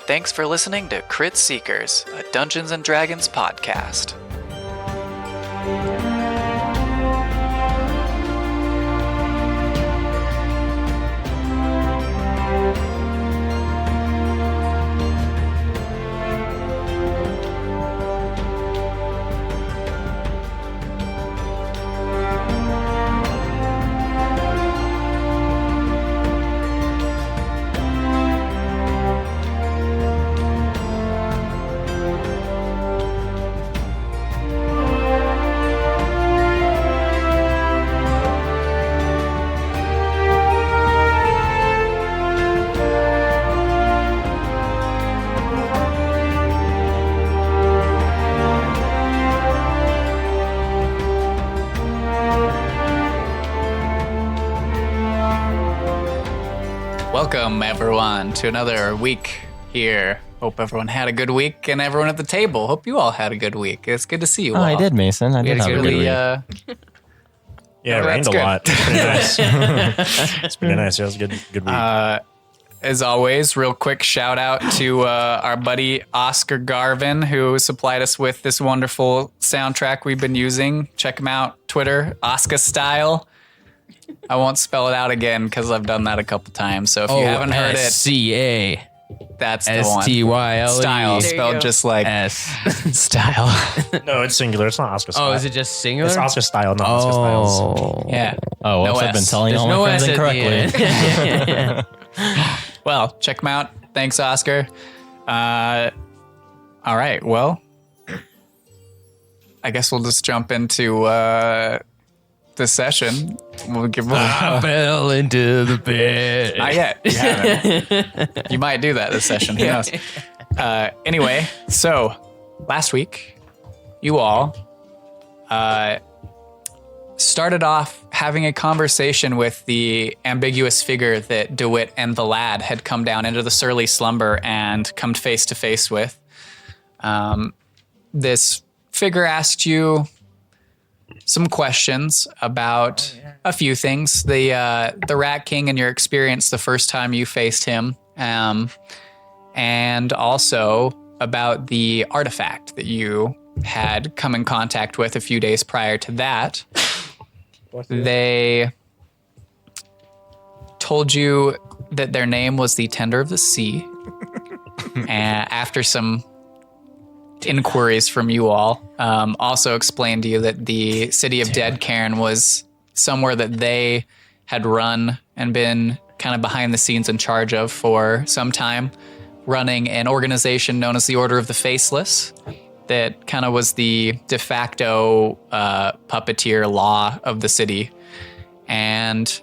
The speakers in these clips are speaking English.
Thanks for listening to Crit Seekers, a Dungeons & Dragons podcast. Welcome, everyone, to another week here. Hope everyone had a good week, and everyone at the table. Hope you all had a good week. It's good to see you all. I did, Mason. I did have a good week. Yeah, it rained a lot. It's pretty nice. It's pretty nice. It was a good week. As always, real quick shout out to our buddy Oscar Garvin, who supplied us with this wonderful soundtrack we've been using. Check him out, Twitter, Oscar Style. I won't spell it out again because I've done that a couple times. So if you haven't heard it, S-C-A. that's the one. S-T-Y-L-E. Style, spelled just like S. style. No, it's singular. It's not Oscar Style. Oh, is it just singular? It's Oscar Style, not Oscar Styles. Oh. Yeah. Oh, whoops, No I've been S. telling There's all no my friends S at the incorrectly. Well, check them out. Thanks, Oscar. All right. Well, I guess we'll just jump into the session. We'll give. I fell into the pit. Not yet. You haven't. You might do that this session. Who knows? Anyway, so last week, you all started off having a conversation with the ambiguous figure that DeWitt and the lad had come down into the surly slumber and come face to face with. This figure asked you some questions about a few things. The Rat King and your experience the first time you faced him, and also about the artifact that you had come in contact with a few days prior to that. They told you that their name was the Tender of the Sea. And after some inquiries from you all, also explained to you that the city of Deadcairn was somewhere that they had run and been kind of behind the scenes in charge of for some time, running an organization known as the Order of the Faceless that kind of was the de facto puppeteer law of the city. And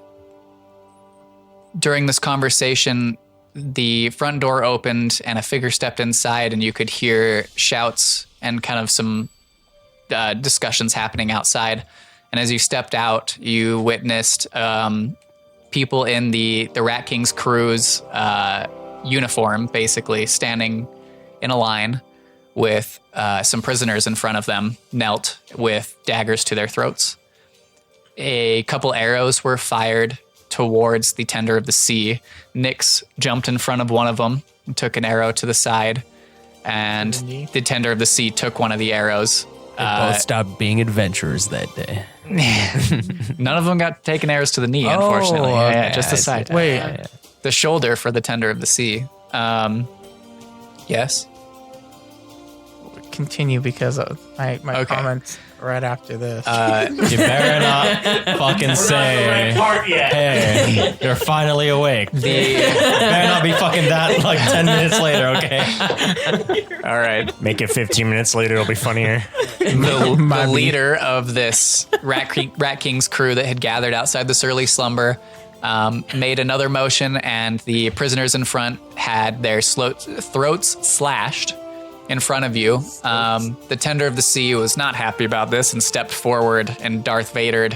during this conversation, the front door opened and a figure stepped inside, and you could hear shouts and kind of some discussions happening outside. And as you stepped out, you witnessed people in the Rat King's crew's uniform, basically standing in a line with some prisoners in front of them, knelt with daggers to their throats. A couple arrows were fired towards the Tender of the Sea. Nyx jumped in front of one of them and took an arrow to the side, and the Tender of the Sea took one of the arrows. They both stopped being adventurers that day. None of them got taken arrows to the knee, unfortunately. okay. Yeah, just the side. Wait. The shoulder for the Tender of the Sea. Yes? Continue because of my Okay. comments right after this. You better not fucking say, hey, you're finally awake. You better not be fucking that like 10 minutes later, okay? All right. Make it 15 minutes later. It'll be funnier. The leader of this Rat King's crew that had gathered outside the surly slumber made another motion, and the prisoners in front had their throats slashed in front of you. The Tender of the Sea was not happy about this and stepped forward and Darth Vader'd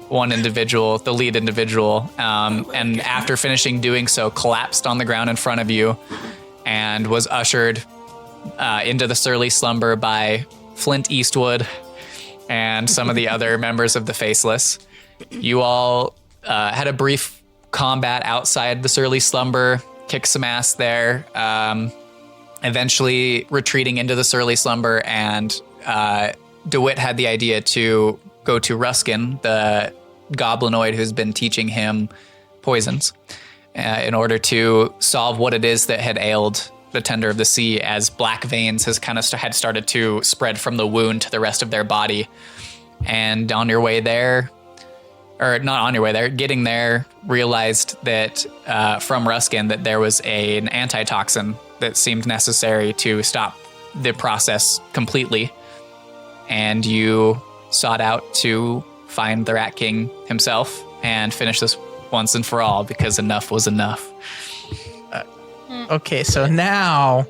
one individual, the lead individual, and after finishing doing so, collapsed on the ground in front of you and was ushered into the surly slumber by Flint Eastwood and some of the other members of the Faceless. You all had a brief combat outside the surly slumber, kicked some ass there. eventually retreating into this early slumber, and DeWitt had the idea to go to Ruskin, the goblinoid who's been teaching him poisons, in order to solve what it is that had ailed the Tender of the Sea, as black veins had started to spread from the wound to the rest of their body. And on your way there, or not on your way there, getting there, realized that from Ruskin that there was an antitoxin that seemed necessary to stop the process completely. And you sought out to find the Rat King himself and finish this once and for all, because enough was enough. Okay, so now,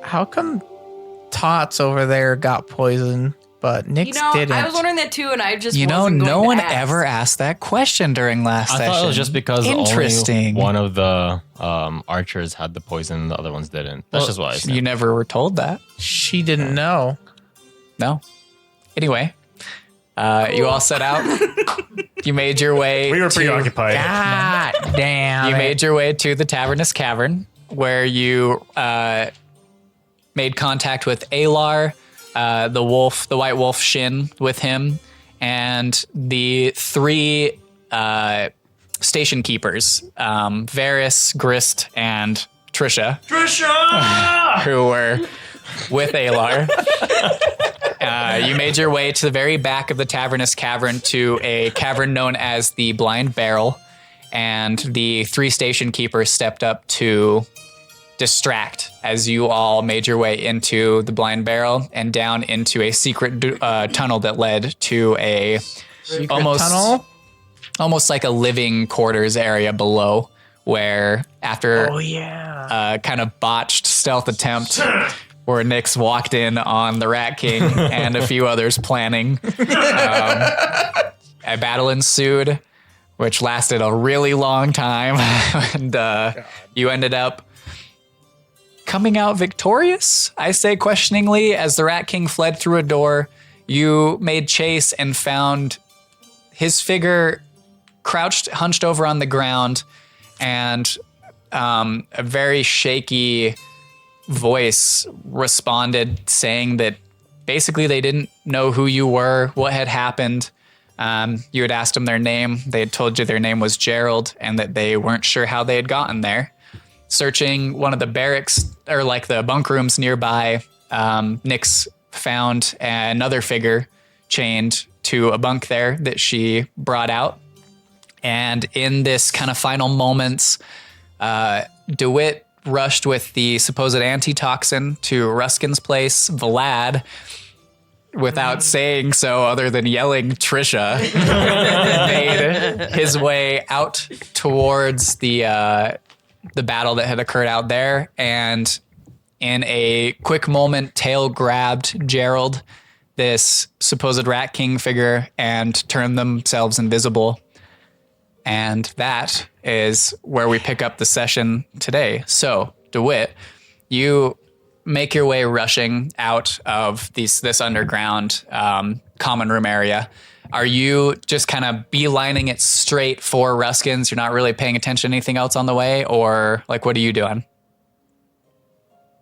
how come Tots over there got poisoned, but Nyx didn't? I was wondering that too, and I just no one ever asked that question during last session. I thought it was just because only one of the archers had the poison, the other ones didn't. That's just why I said. You never were told that. She didn't know. No. Anyway, you all set out. You made your way. We were preoccupied. God damn. You made your way to the Tavernous Cavern, where you made contact with Alar, the white wolf Shin with him, and the 3 station keepers, Varys, Grist, and Trisha, who were with Alar. You made your way to the very back of the Tavernous Cavern to a cavern known as the Blind Barrel, and the 3 station keepers stepped up to distract as you all made your way into the Blind Barrel and down into a secret tunnel that led to a tunnel? almost like a living quarters area below, where after kind of botched stealth attempt where Nyx walked in on the Rat King and a few others planning, a battle ensued, which lasted a really long time, and you ended up coming out victorious, I say questioningly, as the Rat King fled through a door. You made chase and found his figure crouched, hunched over on the ground, and a very shaky voice responded saying that basically they didn't know who you were, what had happened. You had asked them their name. They had told you their name was Gerald and that they weren't sure how they had gotten there. Searching one of the barracks, or like the bunk rooms nearby, Nyx found another figure chained to a bunk there that she brought out. And in this kind of final moments, DeWitt rushed with the supposed antitoxin to Ruskin's place. Vlad, without saying so other than yelling Trisha, made his way out towards the battle that had occurred out there, and in a quick moment, Tail grabbed Gerald, this supposed Rat King figure, and turned themselves invisible. And that is where we pick up the session today. So, DeWitt, you make your way rushing out of this underground common room area. Are you just kind of beelining it straight for Ruskin's? You're not really paying attention to anything else on the way? Or, like, what are you doing?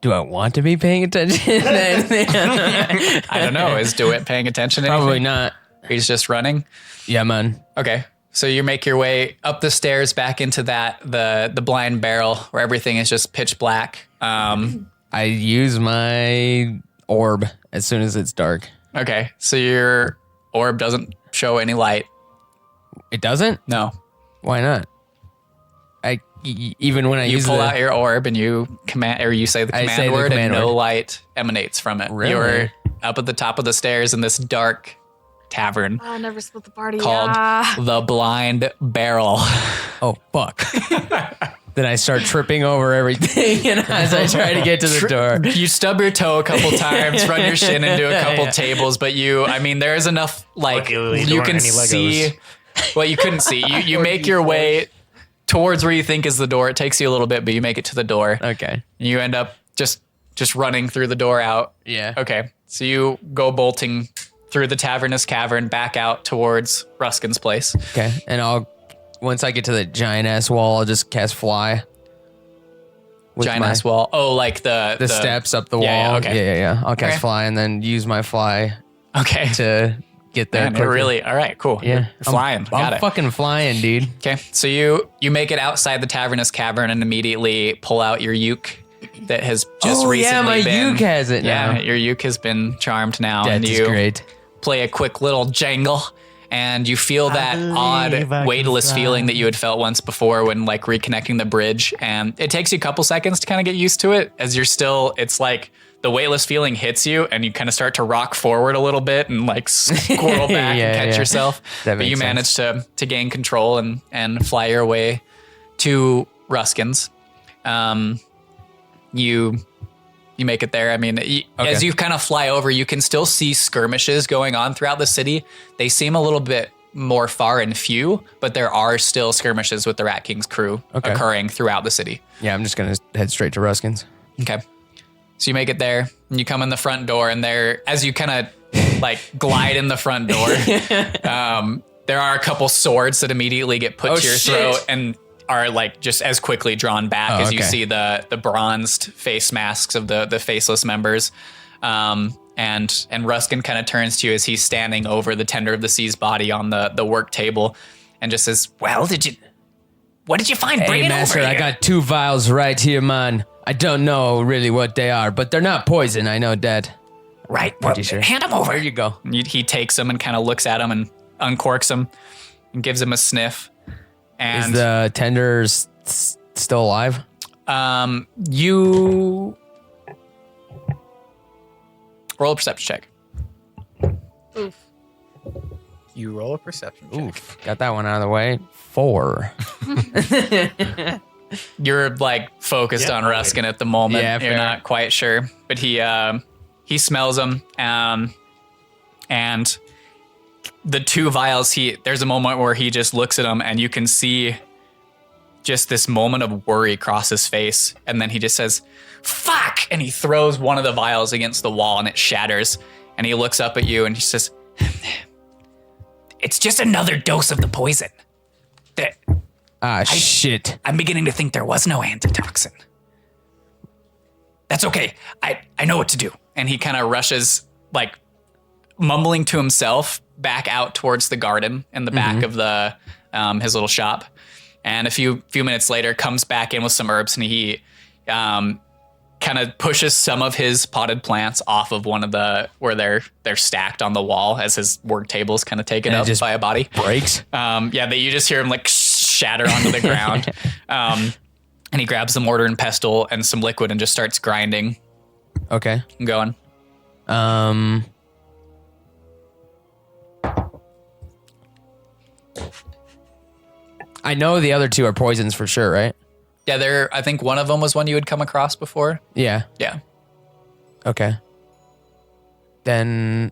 Do I want to be paying attention? I don't know. Is DeWitt paying attention to anything? Probably not. He's just running? Yeah, man. Okay. So you make your way up the stairs back into the Blind Barrel, where everything is just pitch black. I use my orb as soon as it's dark. Okay. So your orb doesn't show any light. It doesn't? No. Why not? Even when I you use pull out your orb and you you say the command word, and no light emanates from it. Really? You're up at the top of the stairs in this dark tavern Oh, never split the party. called the Blind Barrel. Oh, fuck. Then I start tripping over everything and as I try to get to the door. You stub your toe a couple times, run your shin into a couple tables, but there's enough, like, Luckily, you there can weren't any see. Legos. Well, you couldn't see. You make your way towards where you think is the door. It takes you a little bit, but you make it to the door. Okay. And you end up just running through the door out. Yeah. Okay. So you go bolting through the Tavernous Cavern back out towards Ruskin's place. Okay. And once I get to the giant ass wall, I'll just cast fly. with Giant ass wall. Oh, like the steps up the wall. Yeah, okay. Yeah. I'll cast Okay. fly and then use my fly Okay. to get there. Man, you're quicker. really all right. Cool. Yeah. You're flying. Got I'm it. fucking flying, dude. Okay, so you make it outside the tavernous cavern and immediately pull out your uke that has just recently yeah, my been. uke has it Yeah, now. your uke has been charmed now, That and is you great. play a quick little jangle, and you feel that odd weightless feeling that you had felt once before when like reconnecting the bridge, and it takes you a couple seconds to kind of get used to it as you're still. It's like the weightless feeling hits you, and you kind of start to rock forward a little bit and like squirrel back Yeah, and catch yeah. yourself. That But makes you sense. manage to gain control and fly your way to Ruskin's. You make it there. I mean, as you kind of fly over, you can still see skirmishes going on throughout the city. They seem a little bit more far and few, but there are still skirmishes with the Rat King's crew occurring throughout the city. Yeah, I'm just gonna head straight to Ruskin's. Okay. So you make it there, and you come in the front door, and there, as you kind of like glide in the front door, there are a couple swords that immediately get put to your throat and are like just as quickly drawn back as you see the bronzed face masks of the faceless members. And Ruskin kind of turns to you as he's standing over the tender of the sea's body on the work table and just says, "Well, what did you find? Bring Hey, it master, over I here." got 2 vials right here, man. I don't know really what they are, but they're not poison. I know that. Right. Well, Pretty sure. hand them over. There you go. He takes them and kind of looks at them and uncorks them and gives them a sniff. Is And the tender still alive? you roll a perception check. Oof. You roll a perception check. Oof. Got that one out of the way. 4. You're like focused on Ruskin at the moment. Yeah, You're fair. not quite sure, but he smells them. And the 2 vials, there's a moment where he just looks at them, and you can see just this moment of worry cross his face, and then he just says, "Fuck!" and he throws one of the vials against the wall, and it shatters. And he looks up at you, and he says, "It's just another dose of the poison. Shit. I'm beginning to think there was no antitoxin. That's okay. I know what to do." And he kind of rushes, like mumbling to himself, back out towards the garden in the back of the his little shop. And a few minutes later, comes back in with some herbs, and he kind of pushes some of his potted plants off of one of the where they're stacked on the wall as his work table is kind of taken up by a body. Breaks. You just hear him like shatter onto the ground. And he grabs the mortar and pestle and some liquid and just starts grinding Okay. and going. I know the other 2 are poisons for sure, right? Yeah, I think one of them was one you had come across before. Yeah. Yeah. Okay. Then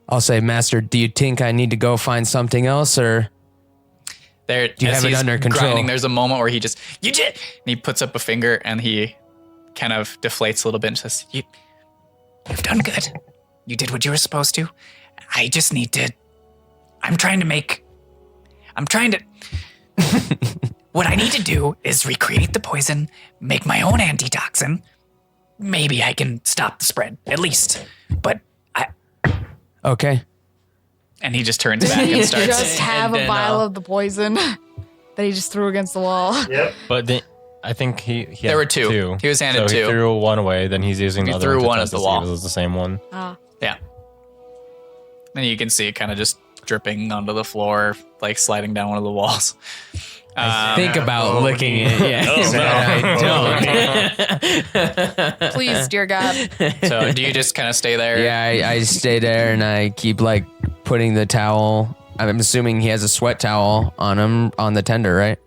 I'll say, Master, do you think I need to go find something else, or Do you have it under control? Grinding, there's a moment where he just, "You did!" And he puts up a finger and he kind of deflates a little bit and says, You've done good. You did what you were supposed to. I just need to, what I need to do is recreate the poison, make my own antitoxin. Maybe I can stop the spread, at least. But Okay. and he just turns back and starts. Just have a vial of the poison that he just threw against the wall. But I think he There were 2. He was handed so 2. he threw one away, then he's using the He other threw to one test at the to see if wall. it was the same one. Yeah. And you can see it kind of just dripping onto the floor, like sliding down one of the walls. Think about licking it. Yeah. I don't. Please, dear God. So do you just kind of stay there? Yeah, I stay there and I keep like putting the towel. I'm assuming he has a sweat towel on him on the tender, right?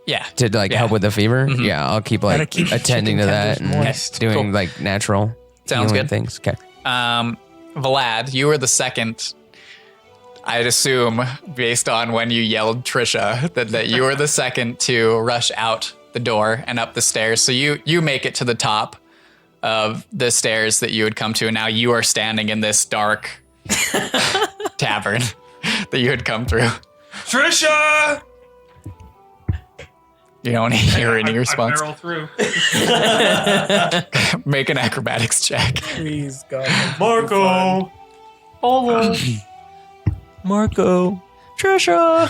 Yeah. To like Yeah. help with the fever. Yeah, I'll keep like keep attending to chicken that tenders and moist. doing Cool. like natural Sounds healing good. things. Okay. Vlad, you were the second. I'd assume, based on when you yelled Trisha, that you were the second to rush out the door and up the stairs. So you make it to the top of the stairs that you had come to, and now you are standing in this dark tavern that you had come through. Trisha! You don't hear any response. I barrel through. Make an acrobatics check. Please, God. Marco. Polo. Marco. Trisha.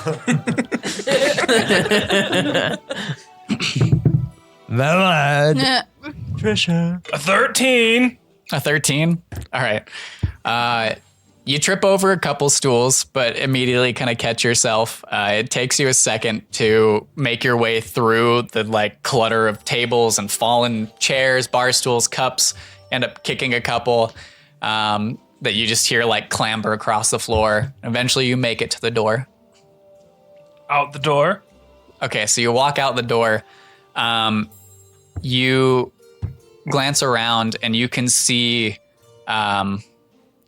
Trisha. A 13. A 13? All right. You trip over a couple stools, but immediately kind of catch yourself. It takes you a second to make your way through the like clutter of tables and fallen chairs, bar stools, cups. End up kicking a couple that you just hear like clamber across the floor. Eventually you make it to the door. Out the door. Okay, so you walk out the door. You glance around and you can see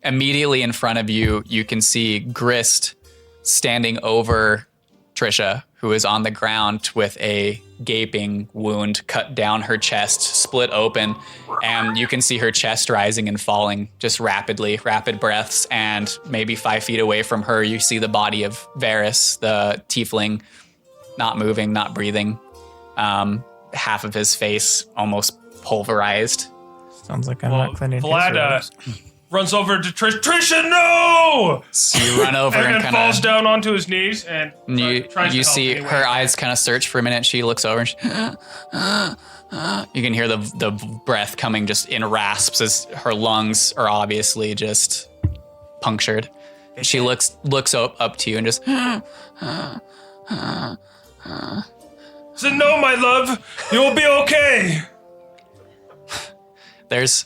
immediately in front of you, you can see Grist standing over Trisha, who is on the ground with a gaping wound cut down her chest, split open, and you can see her chest rising and falling just rapidly, rapid breaths, and maybe 5 feet away from her, you see the body of Varys, the tiefling, not moving, not breathing. Half of his face almost pulverized. Sounds like I'm not cleaning his Vlad robes. runs over to Trisha, no! So you run over And and then kind falls of... down onto his knees and tries to You help see anyway. her eyes kind of search for a minute. She looks over and you can hear the breath coming just in rasps as her lungs are obviously just punctured. She looks up to you and just... Said, no, my love, you'll be okay. There's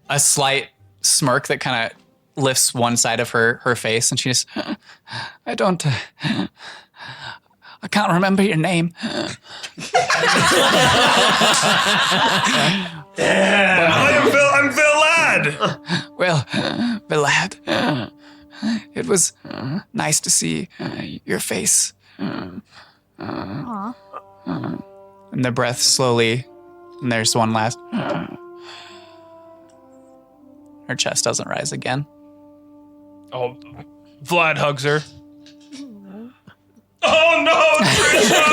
a slight smirk that kind of lifts one side of her face, and she just, I can't remember your name. I'm Vlad. Well, Vlad, it was nice to see your face. Aw. And the breath slowly, and there's one last. Her chest doesn't rise again. Oh, Vlad hugs her. Oh no, Trisha!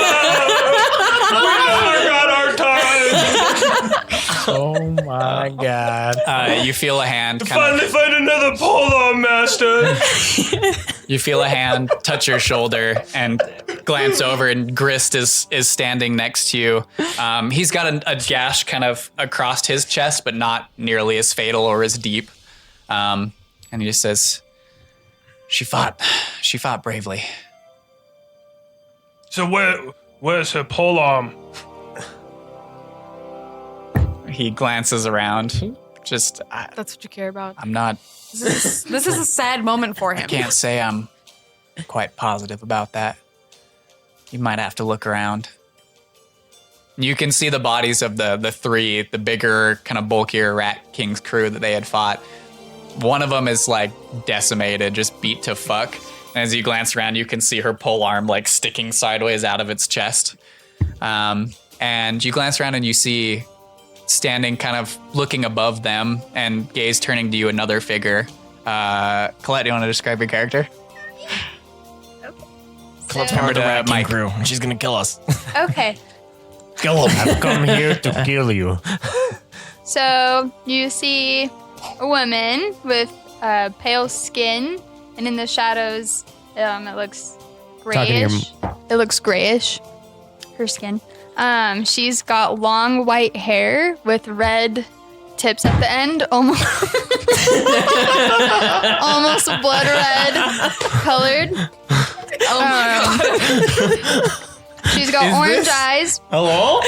We never got our time. Oh my God. You feel a hand Finally find another polo master. You feel a hand touch your shoulder and glance over, and Grist is standing next to you. He's got a gash kind of across his chest, but not nearly as fatal or as deep. And he just says, She fought bravely. So where's her pole arm? He glances around. Just, That's what you care about. I'm not, This is a sad moment for him. can't say I'm quite positive about that. You might have to look around. You can see the bodies of the three, the bigger, kind of bulkier Rat King's crew that they had fought. One of them is like decimated, just beat to fuck. And as you glance around, you can see her pole arm like sticking sideways out of its chest. And you glance around and you see standing kind of looking above them and gaze turning to you another figure. Colette, do you want to describe your character? Colette's So- part of the Rat King Mike. crew, and she's gonna kill us. Okay. Kill him. I've come here to kill you. So you see a woman with pale skin, and in the shadows, it looks Talking to your grayish. It looks grayish. Her skin. She's got long white hair with red tips at the end, almost almost blood red colored. Oh my god. She's got orange eyes. Hello?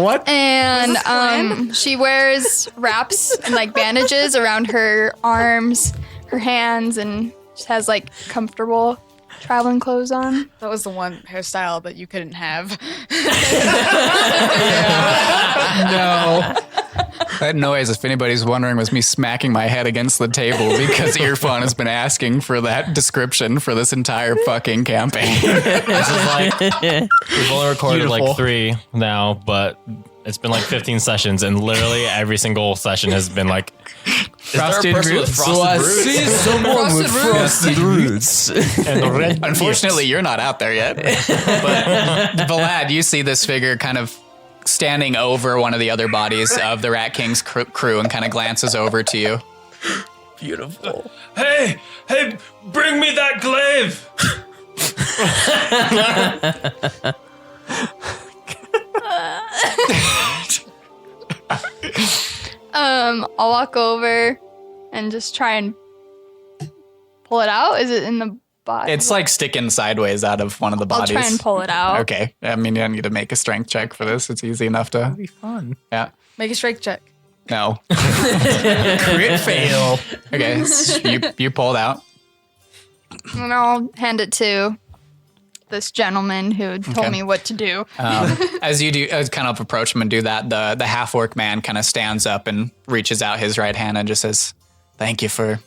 What? And she wears wraps and like bandages around her arms, her hands, and just has like comfortable traveling clothes on. That was the one hairstyle that you couldn't have. No. That noise, if anybody's wondering, was me smacking my head against the table because Earphone has been asking for that description for this entire fucking campaign. This is like, we've only recorded Beautiful. like 3 now, but it's been like 15 sessions, and literally every single session has been like Frosted roots. Someone with frosted roots. And the red Unfortunately, you're not out there yet. But Vlad, you see this figure kind of standing over one of the other bodies of the Rat King's crew and kind of glances over to you. Beautiful. Hey, bring me that glaive. I'll walk over and just try and pull it out. Is it in the body? It's like sticking sideways out of one of the bodies. I'll try and pull it out. Okay. I mean, you don't need to make a strength check for this. It's easy enough to. That'd be fun. Yeah. Make a strength check. No. Crit fail. Okay. So you pulled out. And I'll hand it to this gentleman who told me what to do. As you do, kind of approach him and do that, the half-orc man kind of stands up and reaches out his right hand and just says, "Thank you for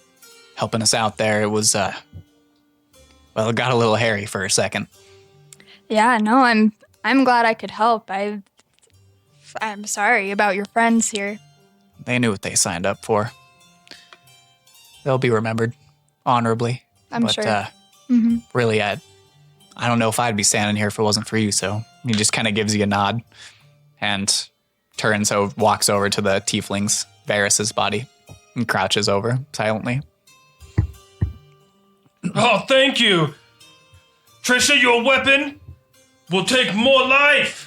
helping us out there. It was, well, it got a little hairy for a second." Yeah, no, I'm glad I could help. I'm sorry about your friends here. They knew what they signed up for. They'll be remembered honorably. I'm but, sure. Really, I don't know if I'd be standing here if it wasn't for you. So he just kind of gives you a nod and walks over to the tiefling's Varys's body and crouches over silently. Oh, thank you. Trisha, your weapon will take more life.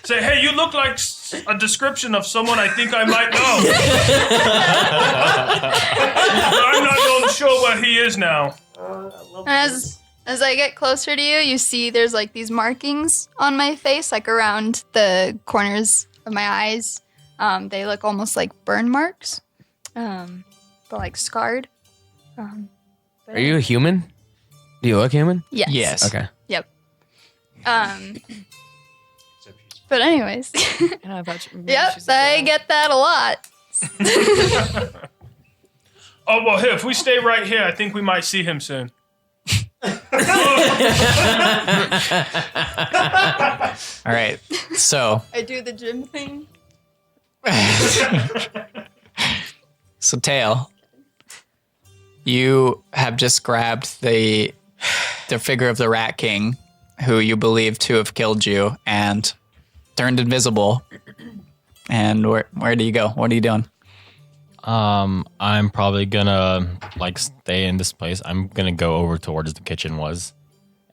Say, hey, you look like a description of someone I think I might know. But I'm not going to show where he is now. And as I get closer to you, you see there's like these markings on my face, like around the corners of my eyes. They look almost like burn marks, but like scarred. Are you a human? Do you look human? Yes. Yes. Okay. Yep. But anyways, yep, I get that a lot. Oh, well, here, if we stay right here, I think we might see him soon. All right. So, I do the gym thing. so Tail, you have just grabbed the figure of the Rat King, who you believe to have killed you, and turned invisible. And where do you go? What are you doing? I'm probably gonna stay in this place. I'm gonna go over towards the kitchen was,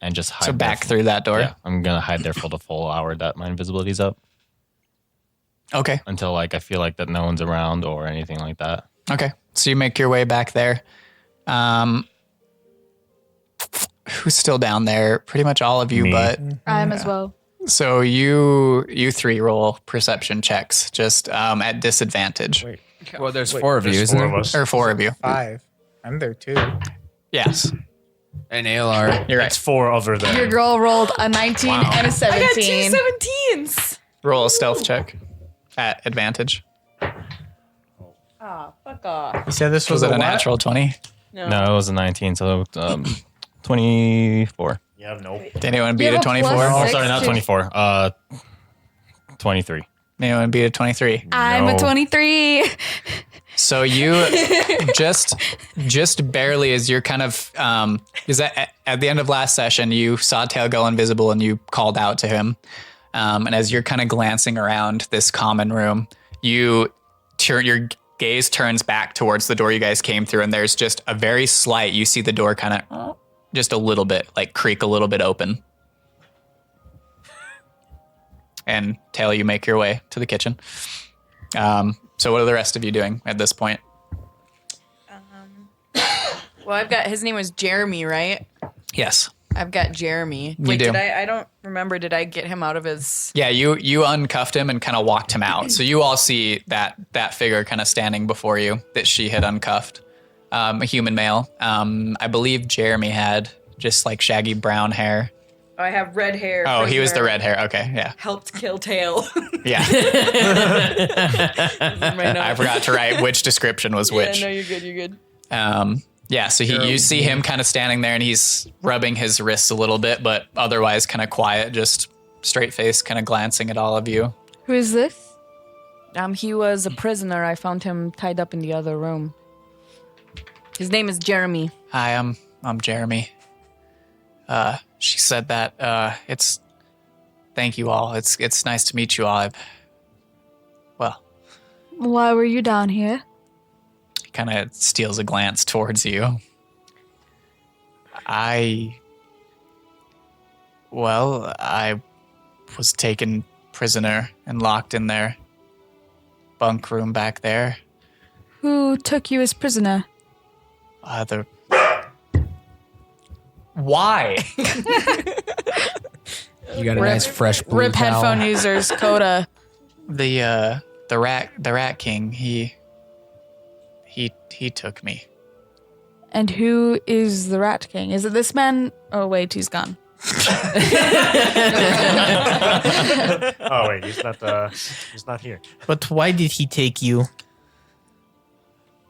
and just hide. So there back through that door. Yeah, I'm gonna hide there for the full hour that my invisibility's up. Okay. Until I feel like that no one's around or anything like that. Okay. So you make your way back there. Who's still down there? Pretty much all of you, Me. but I am as well. so you three roll perception checks just at disadvantage. Wait. Well, there's four of you, There's isn't four there? of us. Or four of you. 5. I'm there too. Yes. And ALR. You're right. It's four other than. Your girl rolled a 19 and a 17. I got 2 17s. Roll a stealth check at advantage. Ah, fuck off. You said this Was was, it a what? natural 20? No, it was a 19, so 24. Yeah, nope. Did anyone beat You a have a 24? plus Oh, six sorry, not to- 24. 23. Anyone beat a 23? I'm No. a 23. So you just barely, as you're kind of, is that at the end of last session, you saw Tail go invisible and you called out to him. And as you're kind of glancing around this common room, your gaze turns back towards the door you guys came through, and there's just a very slight, you see the door kind of just a little bit, like creak a little bit open. And Tail, you make your way to the kitchen. So what are the rest of you doing at this point? Well, I've got, his name was Jeremy, right? Yes. I've got Jeremy. You do. Did I don't remember, did I get him out of his... Yeah, you uncuffed him and kind of walked him out. So you all see that figure kind of standing before you that she had uncuffed. A human male. I believe Jeremy had just like shaggy brown hair. Oh, I have red hair. Oh, he was the prisoner. red hair. Okay, yeah. Helped kill Tail. Yeah. I forgot to write which description was which. Yeah, no, you're good, you're good. Yeah, so you see him kind of standing there and he's rubbing his wrists a little bit, but otherwise kind of quiet, just straight face, kind of glancing at all of you. Who is this? He was a prisoner. I found him tied up in the other room. His name is Jeremy. Hi, I'm Jeremy. She said that it's. Thank you all. It's nice to meet you all. Why were you down here? He kind of steals a glance towards you. I was taken prisoner and locked in their bunk room back there. Who took you as prisoner? Why? You got a nice fresh blue Rip towel. headphone users, Coda. The rat king, he took me. And who is the Rat King? Is it this man? Oh, wait, he's gone. Oh wait, he's not here. But why did he take you?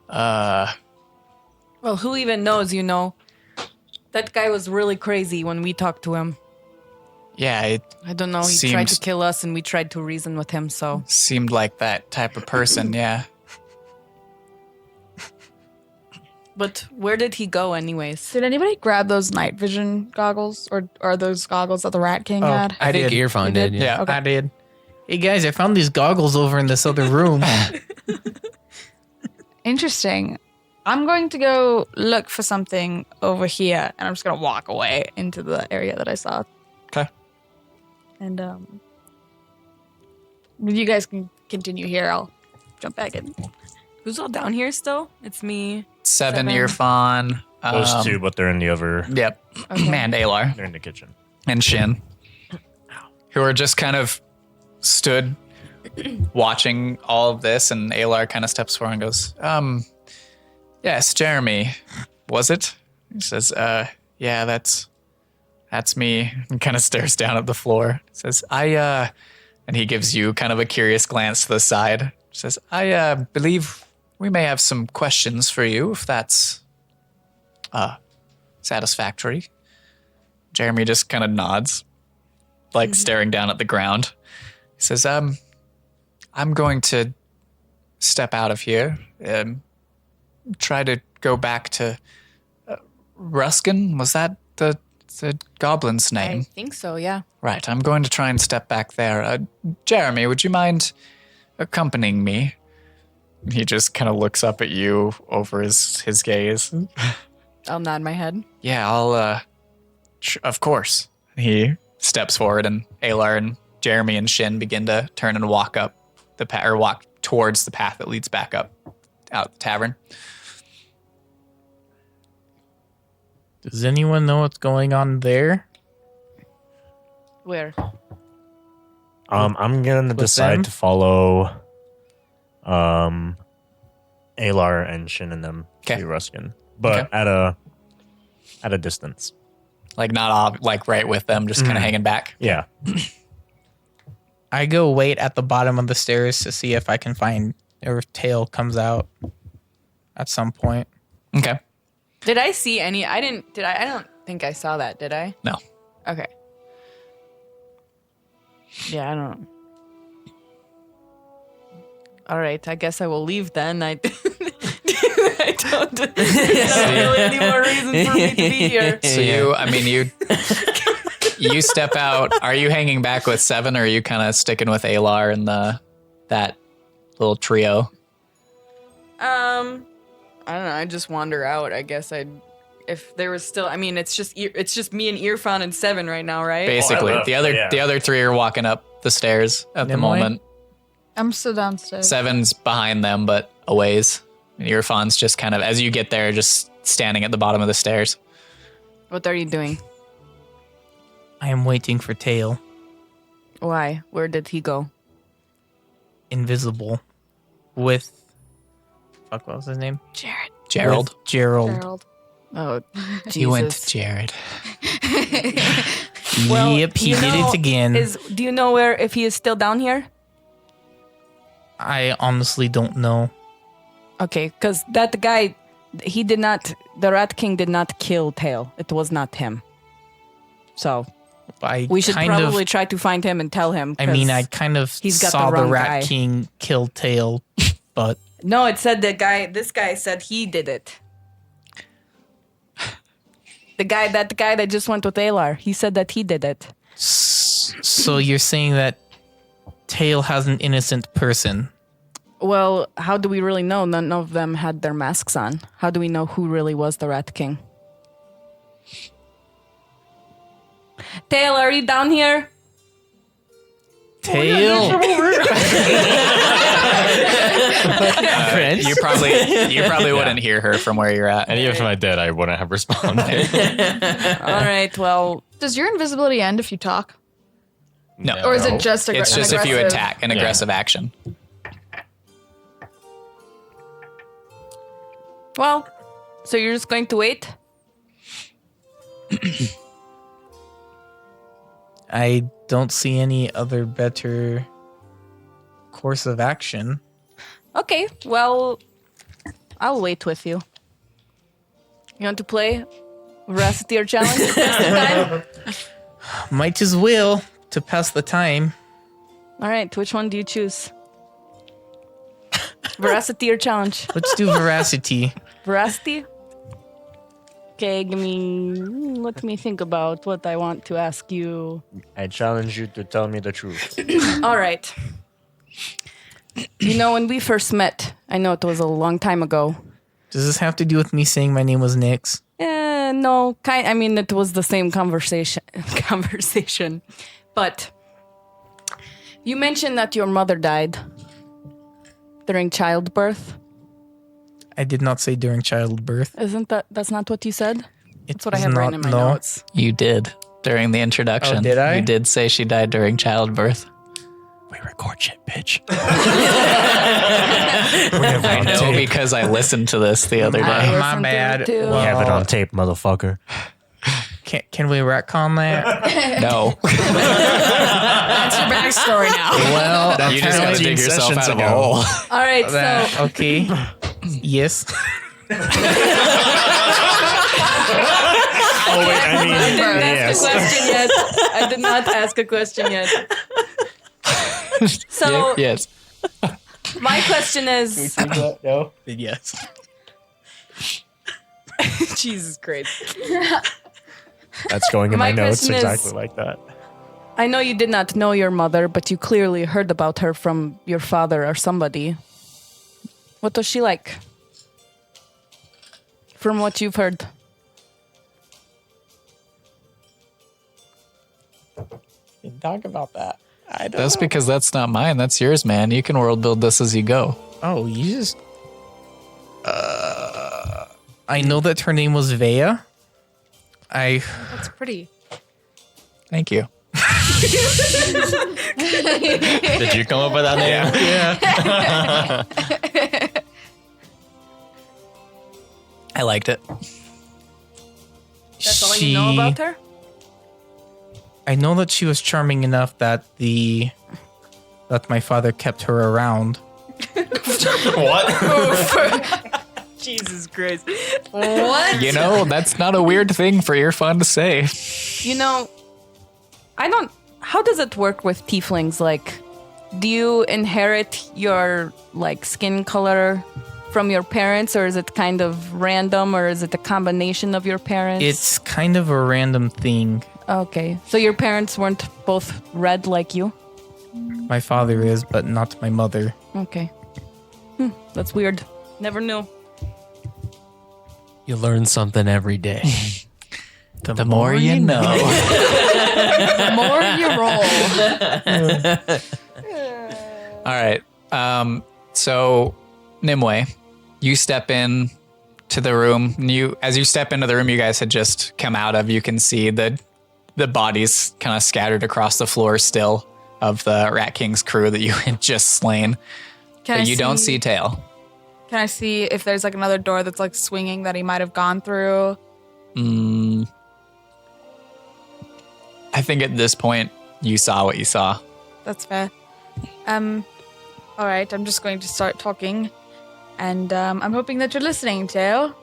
Well, who even knows, you know? That guy was really crazy when we talked to him. Yeah, I don't know. He tried to kill us and we tried to reason with him, so. seemed like that type of person, yeah. But where did he go, anyways? Did anybody grab those night vision goggles? Or are those goggles that the Rat King had? I think did. Earphone did. Yeah. Okay. I did. Hey guys, I found these goggles over in this other room. Interesting. I'm going to go look for something over here, and I'm just going to walk away into the area that I saw. Okay. And you guys can continue here. I'll jump back in. Who's all down here still? It's me. Seven Seven. Earphone. Those two, but they're in the other. Yep. And Alar. They're in the kitchen. And Shin, who are just kind of stood watching all of this, and Alar kind of steps forward and goes, yes, Jeremy, was it? He says, yeah, that's me, and kind of stares down at the floor. Says, and he gives you kind of a curious glance to the side. Says, I believe we may have some questions for you, if that's satisfactory. Jeremy just kind of nods, like staring down at the ground. He says, I'm going to step out of here, try to go back to Ruskin. Was that the goblin's I name? think so, yeah. Right, I'm going to try and step back there. Jeremy, would you mind accompanying me? He just kind of looks up at you over his gaze. I'll nod my head. Yeah, I'll, of course. He steps forward, and Alar and Jeremy and Shin begin to turn and walk up the path, or walk towards the path that leads back up out the tavern. Does anyone know what's going on there? Where? I'm gonna With decide them? to follow Alar and Shin and them Okay. to Ruskin, but Okay. at a distance. Like not like right with them, just kind of hanging back. Yeah. I go wait at the bottom of the stairs to see if I can find or tail comes out at some point. Okay. Did I see any? I don't think I saw that, did I? No. Okay. Yeah, I don't. All right, I guess I will leave then. I don't. There's not really any more reason for me to be here. So you step out. Are you hanging back with Seven, or are you kind of sticking with Alar and that little trio? I don't know. I just wander out. I guess if there was still. I mean, it's just me and Earphone and Seven right now, right? Basically, left, the other yeah. the other three are walking up the stairs at the Nimoy? moment. I'm still downstairs. Seven's behind them, but a ways. And Earphone's just kind of, as you get there, just standing at the bottom of the stairs. What are you doing? I am waiting for tail. Why? Where did he go? Invisible. With what was his name? Jared. Gerald. With Gerald. Gerald. Oh, Jesus. He went to Jared. Yep, he did it again. Do you know if he is still down here? I honestly don't know. Okay, because that guy, the Rat King did not kill Tail. It was not him. So, We should kind probably of, try to find him and tell him. I mean, I 'cause kind of he's got saw the the wrong Rat guy. King kill Tail, but No, it said this guy said he did it. That guy that just went with Alar, he said that he did it. so you're saying that Tail has an innocent person? Well, how do we really know? None of them had their masks on. How do we know who really was the Rat King? Tail, are you down here? Tail. You probably wouldn't hear her from where you're at. And even if I did, I wouldn't have responded. All right, well, Does your invisibility end if you talk? No. Or is it just It's just if you aggressive- attack, an aggressive action. well, so you're just going to wait? I don't see any other better course of action. Okay, well, I'll wait with you. You want to play Veracity or Challenge? Pass the time? Might as well to pass the time. All right, which one do you choose? Veracity or Challenge? Let's do veracity. Veracity? Okay, let me think about what I want to ask you. I challenge you to tell me the truth. All right. You know, when we first met, I know it was a long time ago. Does this have to do with me saying my name was Nix? No, I mean, it was the same conversation. But you mentioned that your mother died during childbirth. I did not say during childbirth. That's not what you said? That's what I It's have written not- in my no. notes. You did during the introduction. Oh, did I? You did say she died during childbirth. We record shit, bitch. I know because I listened to this the other day. My listened to bad. it too. We have it on tape, motherfucker. Can we retcon that? No. That's your backstory now. Well, You just gotta apparently dig yourself out of a sessions hole. All right, that, so okay. Yes. Oh, wait, I mean, I did not ask a question yet. So Yes. my question is, No. Yes. Jesus Christ. That's going in my My notes question is- exactly like that. I know you did not know your mother, but you clearly heard about her from your father or somebody. What was she like? From what you've heard. Talk about that. I don't That's know. because that's not mine. That's yours, man. You can world build this as you go. Oh, you just. I know that her name was Vea. That's pretty. Thank you. Did you come up with that name? Yeah. I liked it. That's all you know about her? I know that she was charming enough that my father kept her around. What? Jesus Christ. What? You know, that's not a weird thing for your fun to say. You know, how does it work with tieflings? Like, do you inherit your, like, skin color from your parents, or is it kind of random, or is it a combination of your parents? It's kind of a random thing. Okay. So your parents weren't both red like you? My father is, but not my mother. Okay. That's weird. Never knew. You learn something every day. The more you know. The more you roll. All right. So, Nimue, you step in to the room. As you step into the room you guys had just come out of, you can see the bodies kind of scattered across the floor still of the Rat King's crew that you had just slain. Can But I you don't see Tail. Can I see if there's like another door that's like swinging that he might have gone through? I think at this point you saw what you saw. That's fair. All right, I'm just going to start talking, and I'm hoping that you're listening, Tail.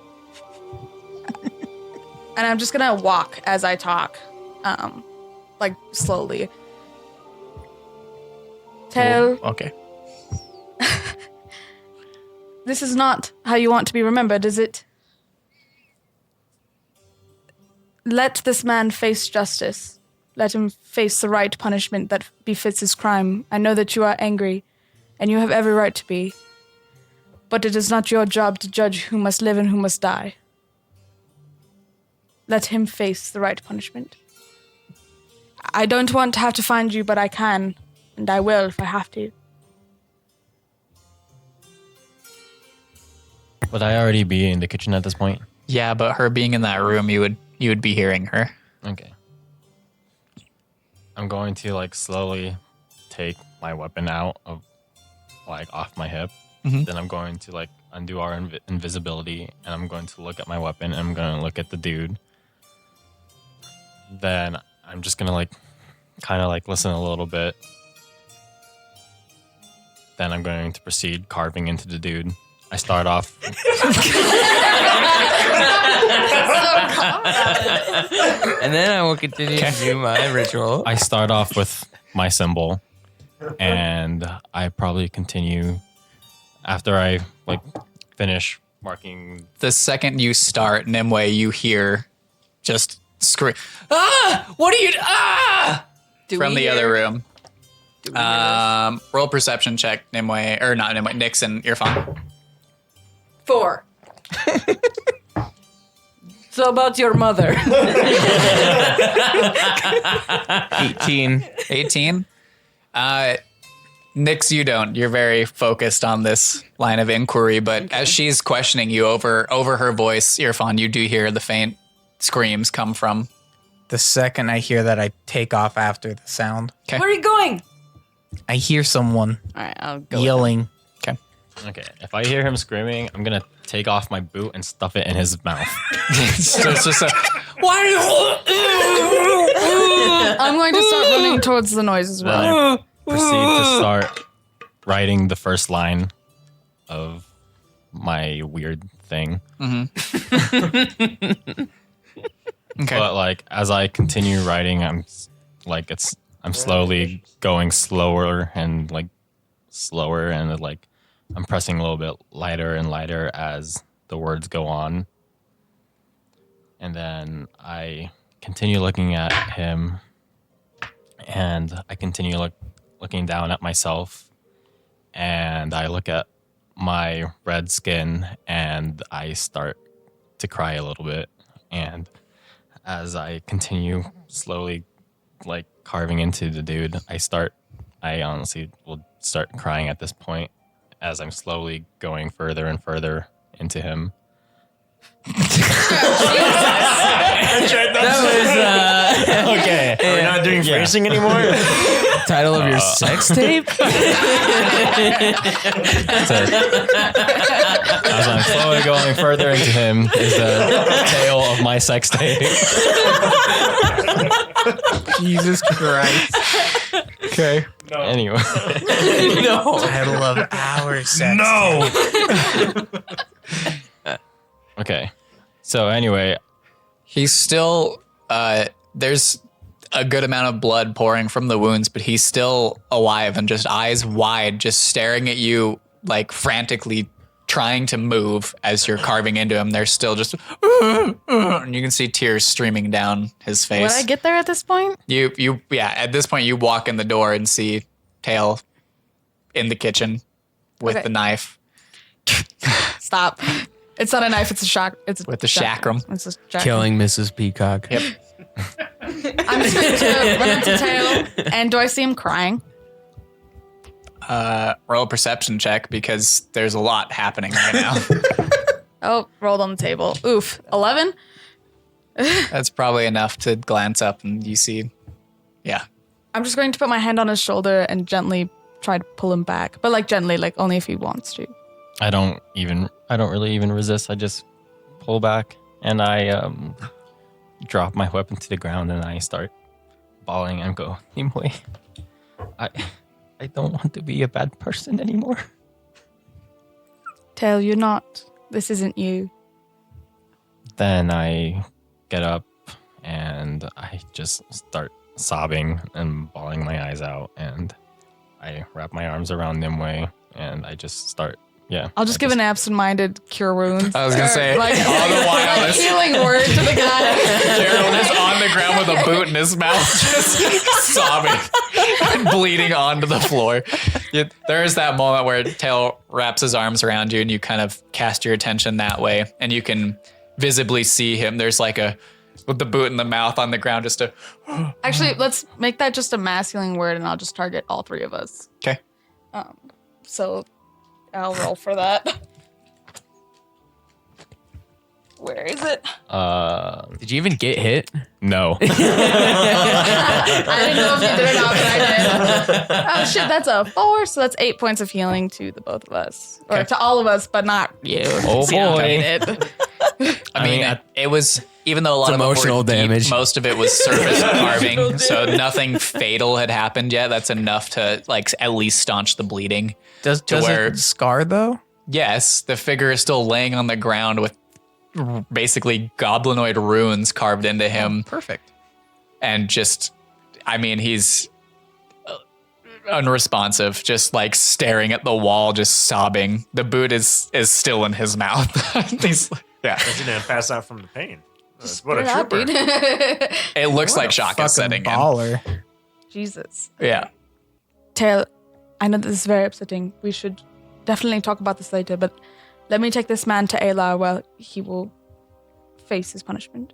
And I'm just gonna walk as I talk. like slowly. Tail, Okay. this is not how you want to be remembered, is it? Let this man face justice. Let him face the right punishment that befits his crime. I know that you are angry, and you have every right to be. But it is not your job to judge who must live and who must die. Let him face the right punishment. I don't want to have to find you, but I can, and I will if I have to. Would I already be in the kitchen at this point? Yeah, but her being in that room, you would be hearing her. Okay. I'm going to like slowly take my weapon out of like off my hip. Mhm. Then I'm going to like undo our invisibility, and I'm going to look at my weapon, and I'm going to look at the dude. Then I'm just going to like kind of like listen a little bit. Then I'm going to proceed carving into the dude. I start off. And then I will continue to do my ritual. I start off with my symbol, and I probably continue after I like finish marking. The second you start, Nimue, you hear just scream, "Ah! What are you? Ah!" from the other room. Roll perception check, Nimue, or not Nimue, Nixon, you're fine. 4. So about your mother. 18. 18. Nix, you don't. You're very focused on this line of inquiry, but as she's questioning you over her voice, Irfan, you do hear the faint screams come from. The second I hear that, I take off after the sound. Okay. Where are you going? I hear someone All right, I'll go. yelling. Okay, if I hear him screaming, I'm gonna take off my boot and stuff it in his mouth. It's just a, why are you? I'm going to start running towards the noise as well. Then I proceed to start writing the first line of my weird thing. Okay. But like as I continue writing, I'm slowly going slower and like I'm pressing a little bit lighter and lighter as the words go on. And then I continue looking at him, and I continue looking down at myself, and I look at my red skin, and I start to cry a little bit. And as I continue slowly like carving into the dude, I honestly will start crying at this point as I'm slowly going further and further into him. Okay. Are we not doing phrasing anymore? Title of your sex tape? As I'm slowly going further into him is the tale of my sex tape. Jesus Christ. Okay. Anyway. No. Title of our sex. No. Okay. So anyway, He's still, there's a good amount of blood pouring from the wounds, but he's still alive and just eyes wide, just staring at you, like frantically trying to move as you're carving into him. They're still just, and you can see tears streaming down his face. Would I get there at this point? Yeah, at this point you walk in the door and see Tail in the kitchen with Okay. the knife. Stop. It's not a knife, it's a shock. It's With the chakram. It's a chakram. Killing Mrs. Peacock. Yep. I'm just going to run up to Tail. And do I see him crying? Roll a perception check because there's a lot happening right now. Oh, rolled on the table. Oof. 11? That's probably enough to glance up and you see, yeah. I'm just going to put my hand on his shoulder and gently try to pull him back. But like gently, like only if he wants to. I don't really even resist. I just pull back and I drop my weapon to the ground and I start bawling and go, Nimue, I don't want to be a bad person anymore. Tail, you're not. This isn't you. Then I get up and I just start sobbing and bawling my eyes out, and I wrap my arms around Nimue and I just start. Yeah, I'll just give an absent-minded cure wounds. I was gonna say, like, all the while, like healing word to the guy. Gerald is on the ground with a boot in his mouth, just sobbing and bleeding onto the floor. There is that moment where Tail wraps his arms around you and you kind of cast your attention that way, and you can visibly see him. There's like with the boot in the mouth on the ground, just a. Actually, let's make that just a mass healing word, and I'll just target all three of us. Okay. So I'll roll for that. Where is it? Did you even get hit? No. I didn't know if you did or not, but I did. Oh shit, that's a 4, so that's 8 points of healing to the both of us. Or to all of us, but not you. Oh boy. I mean, it was, even though a lot It's of them emotional were deep, damage. most of it was surface carving, so nothing fatal had happened yet. That's enough to like at least staunch the bleeding. Does where- it scar though? Yes, the figure is still laying on the ground with basically goblinoid runes carved into him. Perfect. And just, I mean, he's unresponsive, just like staring at the wall, just sobbing. The boot is still in his mouth. Yeah. He's gonna pass out from the pain. What a Get out, trooper. dude. It looks like shock is Fucking setting baller. Jesus. in. Yeah. Tail, I know this is very upsetting. We should definitely talk about this later, but let me take this man to Ayla where he will face his punishment.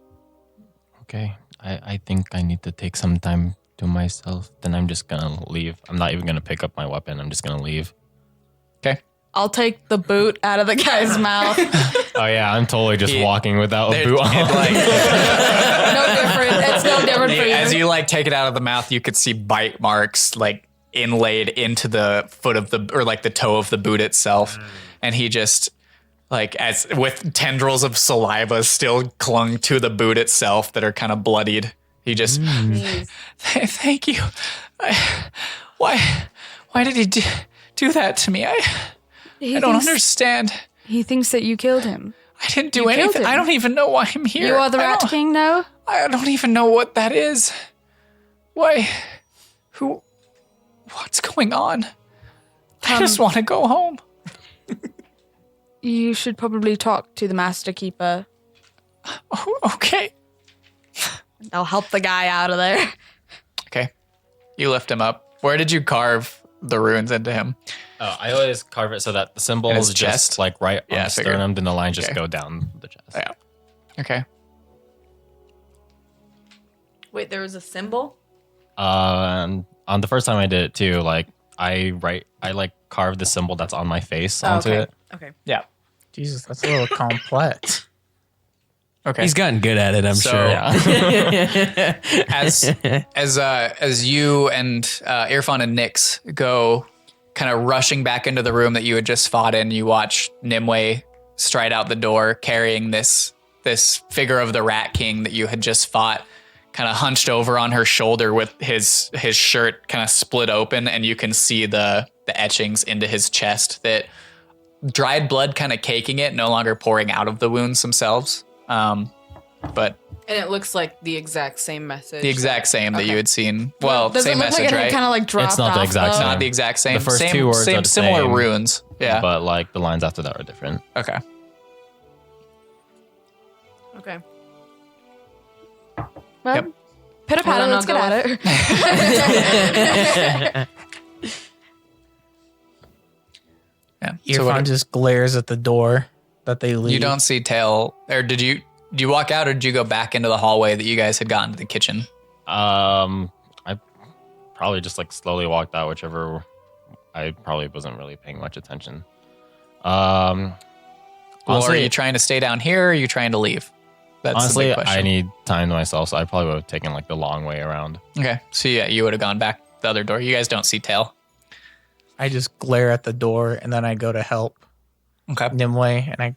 Okay. I think I need to take some time to myself. Then I'm just gonna leave. I'm not even gonna pick up my weapon. I'm just gonna leave. Okay. I'll take the boot out of the guy's mouth. Oh yeah, I'm totally just walking without a boot on. No different. It's no different for you. As you like take it out of the mouth, you could see bite marks like inlaid into the foot of the toe of the boot itself. And he just like, as with tendrils of saliva still clung to the boot itself that are kind of bloodied. He just, thank you. Why did he do that to me? I don't understand. He thinks that you killed him. I didn't do You killed anything. him. I don't even know why I'm here. You are the Rat King now? I don't even know what that is. Why? What's going on? I just want to go home. You should probably talk to the Master Keeper. Oh, okay. I'll help the guy out of there. Okay. You lift him up. Where did you carve the runes into him? Oh, I always carve it so that the symbol In his is chest? just like right on Yeah, I the figured. sternum, then the lines just Okay. go down the chest. Yeah. Okay. Wait, there was a symbol? And on the first time I did it too, like I carved the symbol that's on my face onto okay. it. Okay. Yeah. Jesus, that's a little complex. Okay. He's gotten good at it, I'm So- sure. as you and Irfan and Nyx go kind of rushing back into the room that you had just fought in, you watch Nimue stride out the door carrying this figure of the Rat King that you had just fought, kind of hunched over on her shoulder with his shirt kind of split open, and you can see the etchings into his chest, that dried blood kind of caking it, no longer pouring out of the wounds themselves. But And it looks like the exact same message. the exact same that you had seen. Well, Does same it look message, like it right? kind of like dropped It's not the off, exact though? same. Not the exact same. The first same, two words same are the similar same, runes. Yeah. But like the lines after that are different. Okay. Okay. Well, Yep. pitter patter, Hold on, let's get I'll at it. Yeah. Irfan just glares at the door that they leave. You don't see Tail, or did you walk out, or did you go back into the hallway that you guys had gotten to the kitchen? I probably just like slowly walked out, whichever. I probably wasn't really paying much attention. Well, Honestly, are you trying to stay down here, or are you trying to leave? That's honestly, the big question. I need time to myself, so I probably would have taken like the long way around. Okay. So yeah, you would have gone back the other door. You guys don't see Tail. I just glare at the door and then I go to help Okay. Nimue and I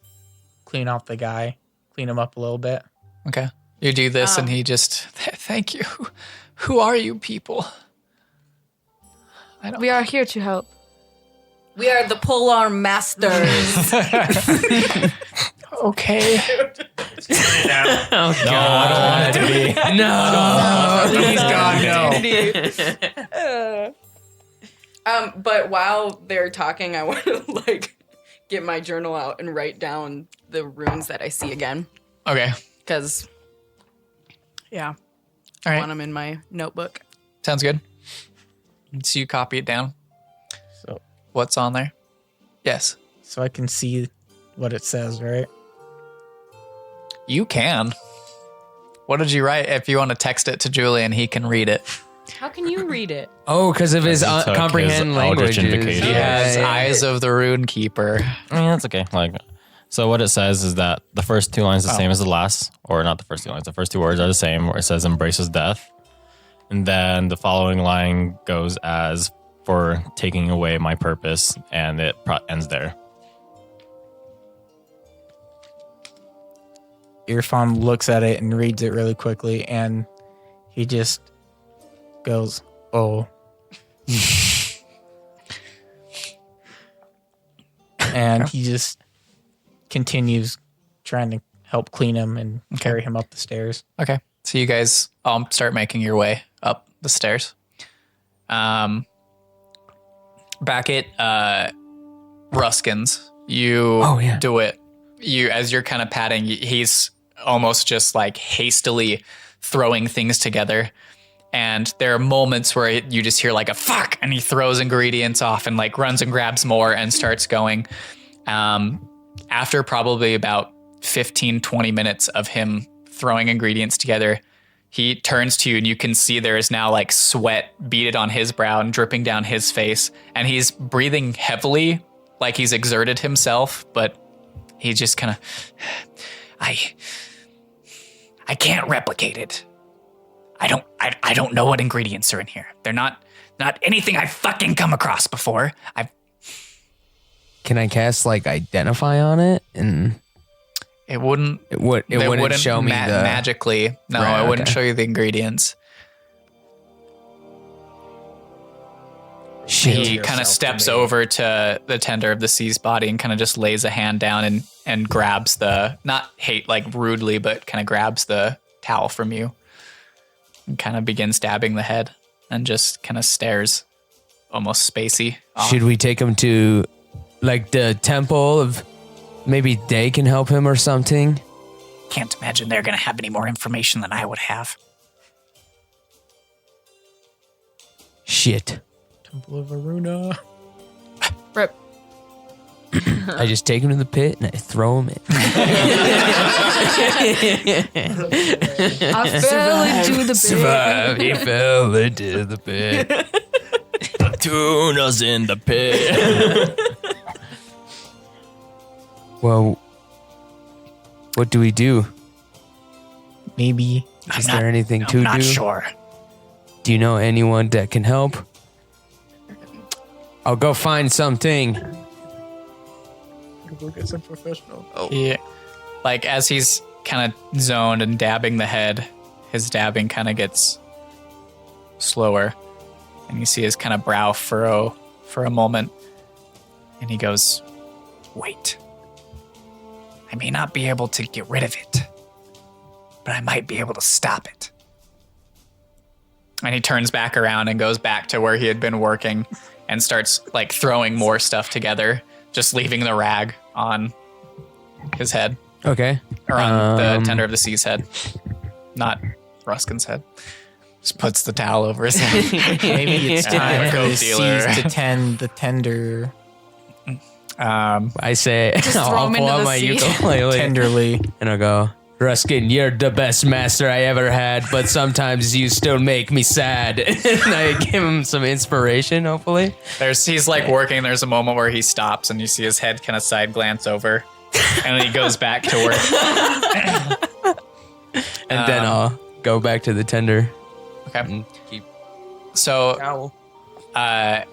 clean off the guy, clean him up a little bit. Okay. You do this, and he just, thank you. Who are you people? I don't. We are here to help. We are the polearm masters. Okay. Oh, God. I don't want it to be. No. Please, God, no. But while they're talking, I want to like get my journal out and write down the runes that I see again. Okay. Because, yeah, All I right. want them in my notebook. Sounds good. So you copy it down. So, What's on there? Yes. so I can see what it says, right? You can. What did you write? If you want to text it to Julian, he can read it. How can you read it? Oh, because of his He took his comprehend Eldritch languages. Invocation. He has Yeah. Eyes of the Rune Keeper. I mean, that's okay. Like, so what it says is that the first two lines are the same as the last, or not the first two lines. The first two words are the same, where it says "embraces death," and then the following line goes as "for taking away my purpose," and it ends there. Irfan looks at it and reads it really quickly, and he just goes, "Oh." And he just continues trying to help clean him and carry him up the stairs. Okay. So you guys all start making your way up the stairs. Back at Ruskin's, you do it. You, as you're kind of patting, he's almost just like hastily throwing things together. And there are moments where you just hear like a fuck, and he throws ingredients off and like runs and grabs more and starts going. After probably about 15, 20 minutes of him throwing ingredients together, he turns to you and you can see there is now like sweat beaded on his brow and dripping down his face. And he's breathing heavily, like he's exerted himself, but he just kind of, I can't replicate it. I don't know what ingredients are in here. They're not anything I've fucking come across before. Can I cast like identify on it? And It wouldn't. it wouldn't show me the magically. No, Right, it wouldn't okay. show you the ingredients. He kind of steps over to the tender of the sea's body and kind of just lays a hand down and grabs the, not hate like rudely, but kind of grabs the towel from you and kind of begins dabbing the head and just kind of stares almost spacey off. Should we take him to like the temple of maybe they can help him or something? Can't imagine they're going to have any more information than I would have. Shit. Temple of Aruna. Rip. I just take him to the pit and I throw him in. I fell into the pit. He fell into the pit. Tuna's in the pit. Well, what do we do? Maybe. Is there anything to do? I'm not sure. Do you know anyone that can help? I'll go find something. We'll get some professional. Yeah. Like as he's kind of zoned and dabbing the head, his dabbing kind of gets slower. And you see his kind of brow furrow for a moment. And he goes, "Wait. I may not be able to get rid of it, but I might be able to stop it." And he turns back around and goes back to where he had been working and starts like throwing more stuff together, just leaving the rag on his head, Okay. or on the tender of the sea's head, not Ruskin's head. Just puts the towel over his head. Maybe it's time for Coke the dealer. seas to tend the tender I say, throw I'll him pull into out the my sea. ukulele tenderly. and I'll go, Ruskin, you're the best master I ever had, but sometimes you still make me sad. And I give him some inspiration, hopefully. He's like working. There's a moment where he stops and you see his head kind of side glance over, and then he goes back to work. And then I'll go back to the tender. Okay. And keep So towel. at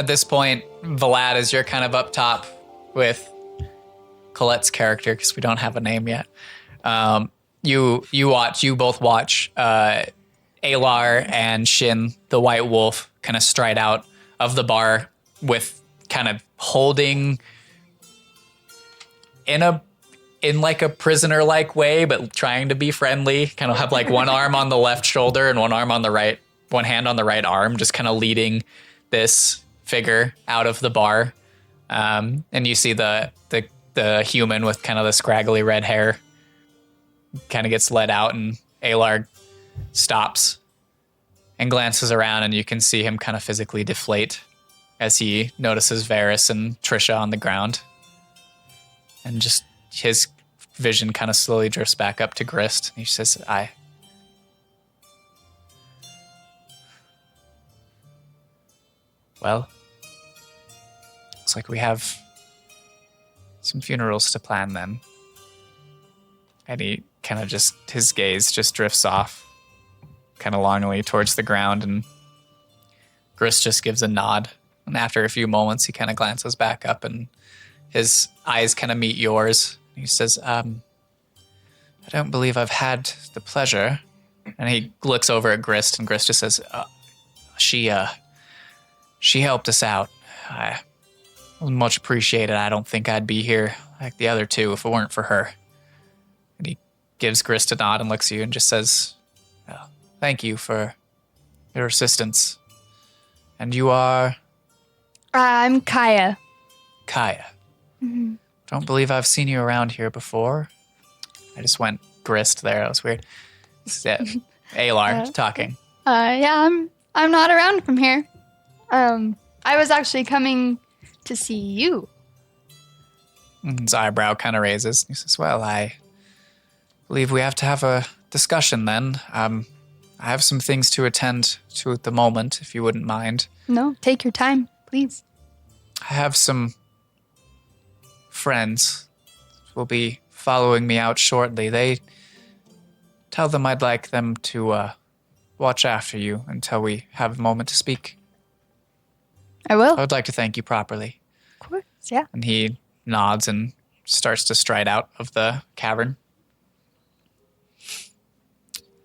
this point, Vlad, as you're kind of up top with Colette's character, because we don't have a name yet. You both watch Alar and Shin, the White Wolf, kind of stride out of the bar with kind of holding in like a prisoner-like way, but trying to be friendly. Kind of have like one arm on the left shoulder and one arm on the right, one hand on the right arm, just kind of leading this figure out of the bar. And you see the human with kind of the scraggly red hair kind of gets led out, and Alar stops and glances around, and you can see him kind of physically deflate as he notices Varys and Trisha on the ground. And just his vision kind of slowly drifts back up to Grist. He says, Well, looks like we have some funerals to plan then. And he kind of just, his gaze just drifts off kind of longingly towards the ground, and Grist just gives a nod. And after a few moments, he kind of glances back up and his eyes kind of meet yours. He says, I don't believe I've had the pleasure. And he looks over at Grist, and Grist just says, she helped us out. I was much appreciated. I don't think I'd be here like the other two if it weren't for her. And he gives Grist a nod and looks at you and just says, thank you for your assistance. And you are? I'm Kaya. Kaya. Mm-hmm. Don't believe I've seen you around here before. I just went Grist there. That was weird. Alar talking. Yeah, I'm not around from here. I was actually coming to see you. His eyebrow kind of raises. He says, well, I believe we have to have a discussion then. I have some things to attend to at the moment, if you wouldn't mind. No, take your time, please. I have some friends who will be following me out shortly. They tell them I'd like them to watch after you until we have a moment to speak. I will. I would like to thank you properly. Of course, yeah. And he nods and starts to stride out of the cavern.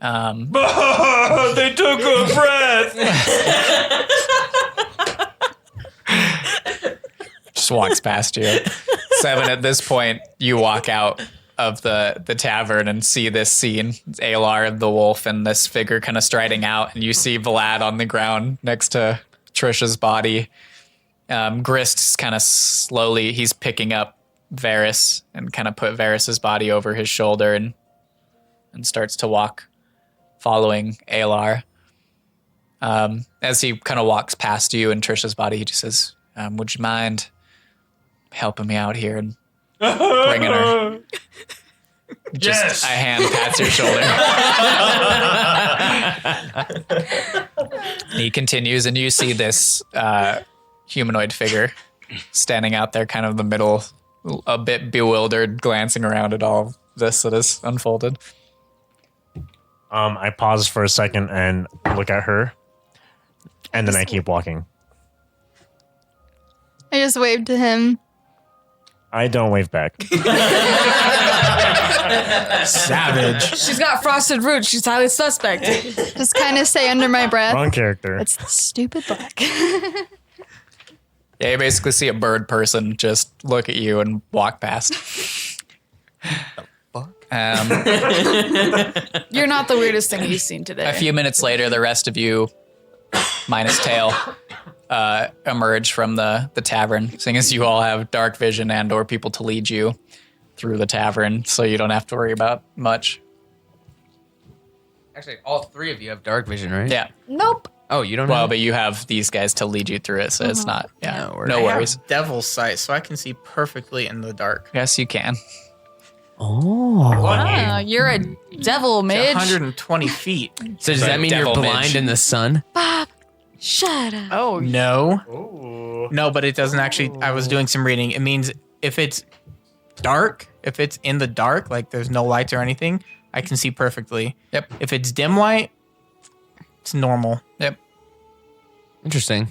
They took a breath. Just walks past you. Seven, at this point, you walk out of the tavern and see this scene. It's Alar and the wolf and this figure kind of striding out, and you see Vlad on the ground next to Trisha's body. Grist's kind of slowly, he's picking up Varys and kind of put Varys's body over his shoulder and starts to walk following Alar. As he kind of walks past you and Trisha's body, he just says, would you mind helping me out here and bringing her? Just Yes. a hand pats your shoulder. He continues, and you see this humanoid figure standing out there kind of in the middle, a bit bewildered, glancing around at all of this that is unfolded. I pause for a second and look at her, and then I keep walking. I just waved to him. I don't wave back. Savage. She's got frosted roots. She's highly suspect. Just kind of say under my breath, Wrong character. it's the stupid black. Yeah, you basically see a bird person just look at you and walk past. You're not the weirdest thing he's seen today. A few minutes later, the rest of you, minus Tail, emerge from the tavern, seeing as you all have dark vision and or people to lead you through the tavern, so you don't have to worry about much. Actually, all three of you have dark vision, right? Yeah. Nope. Oh, you don't Well, have? but you have these guys to lead you through it, so it's not, No worries. no I worries. have devil's sight, so I can see perfectly in the dark. Yes, you can. Wow, you're a devil, It's mage. 120 feet. So does that mean you're devil blind midge. in the sun? Shut up. Oh, no. No, but it doesn't actually. I was doing some reading. It means if it's dark, if it's in the dark, like there's no lights or anything, I can see perfectly. Yep. If it's dim light, it's normal. Yep. Interesting.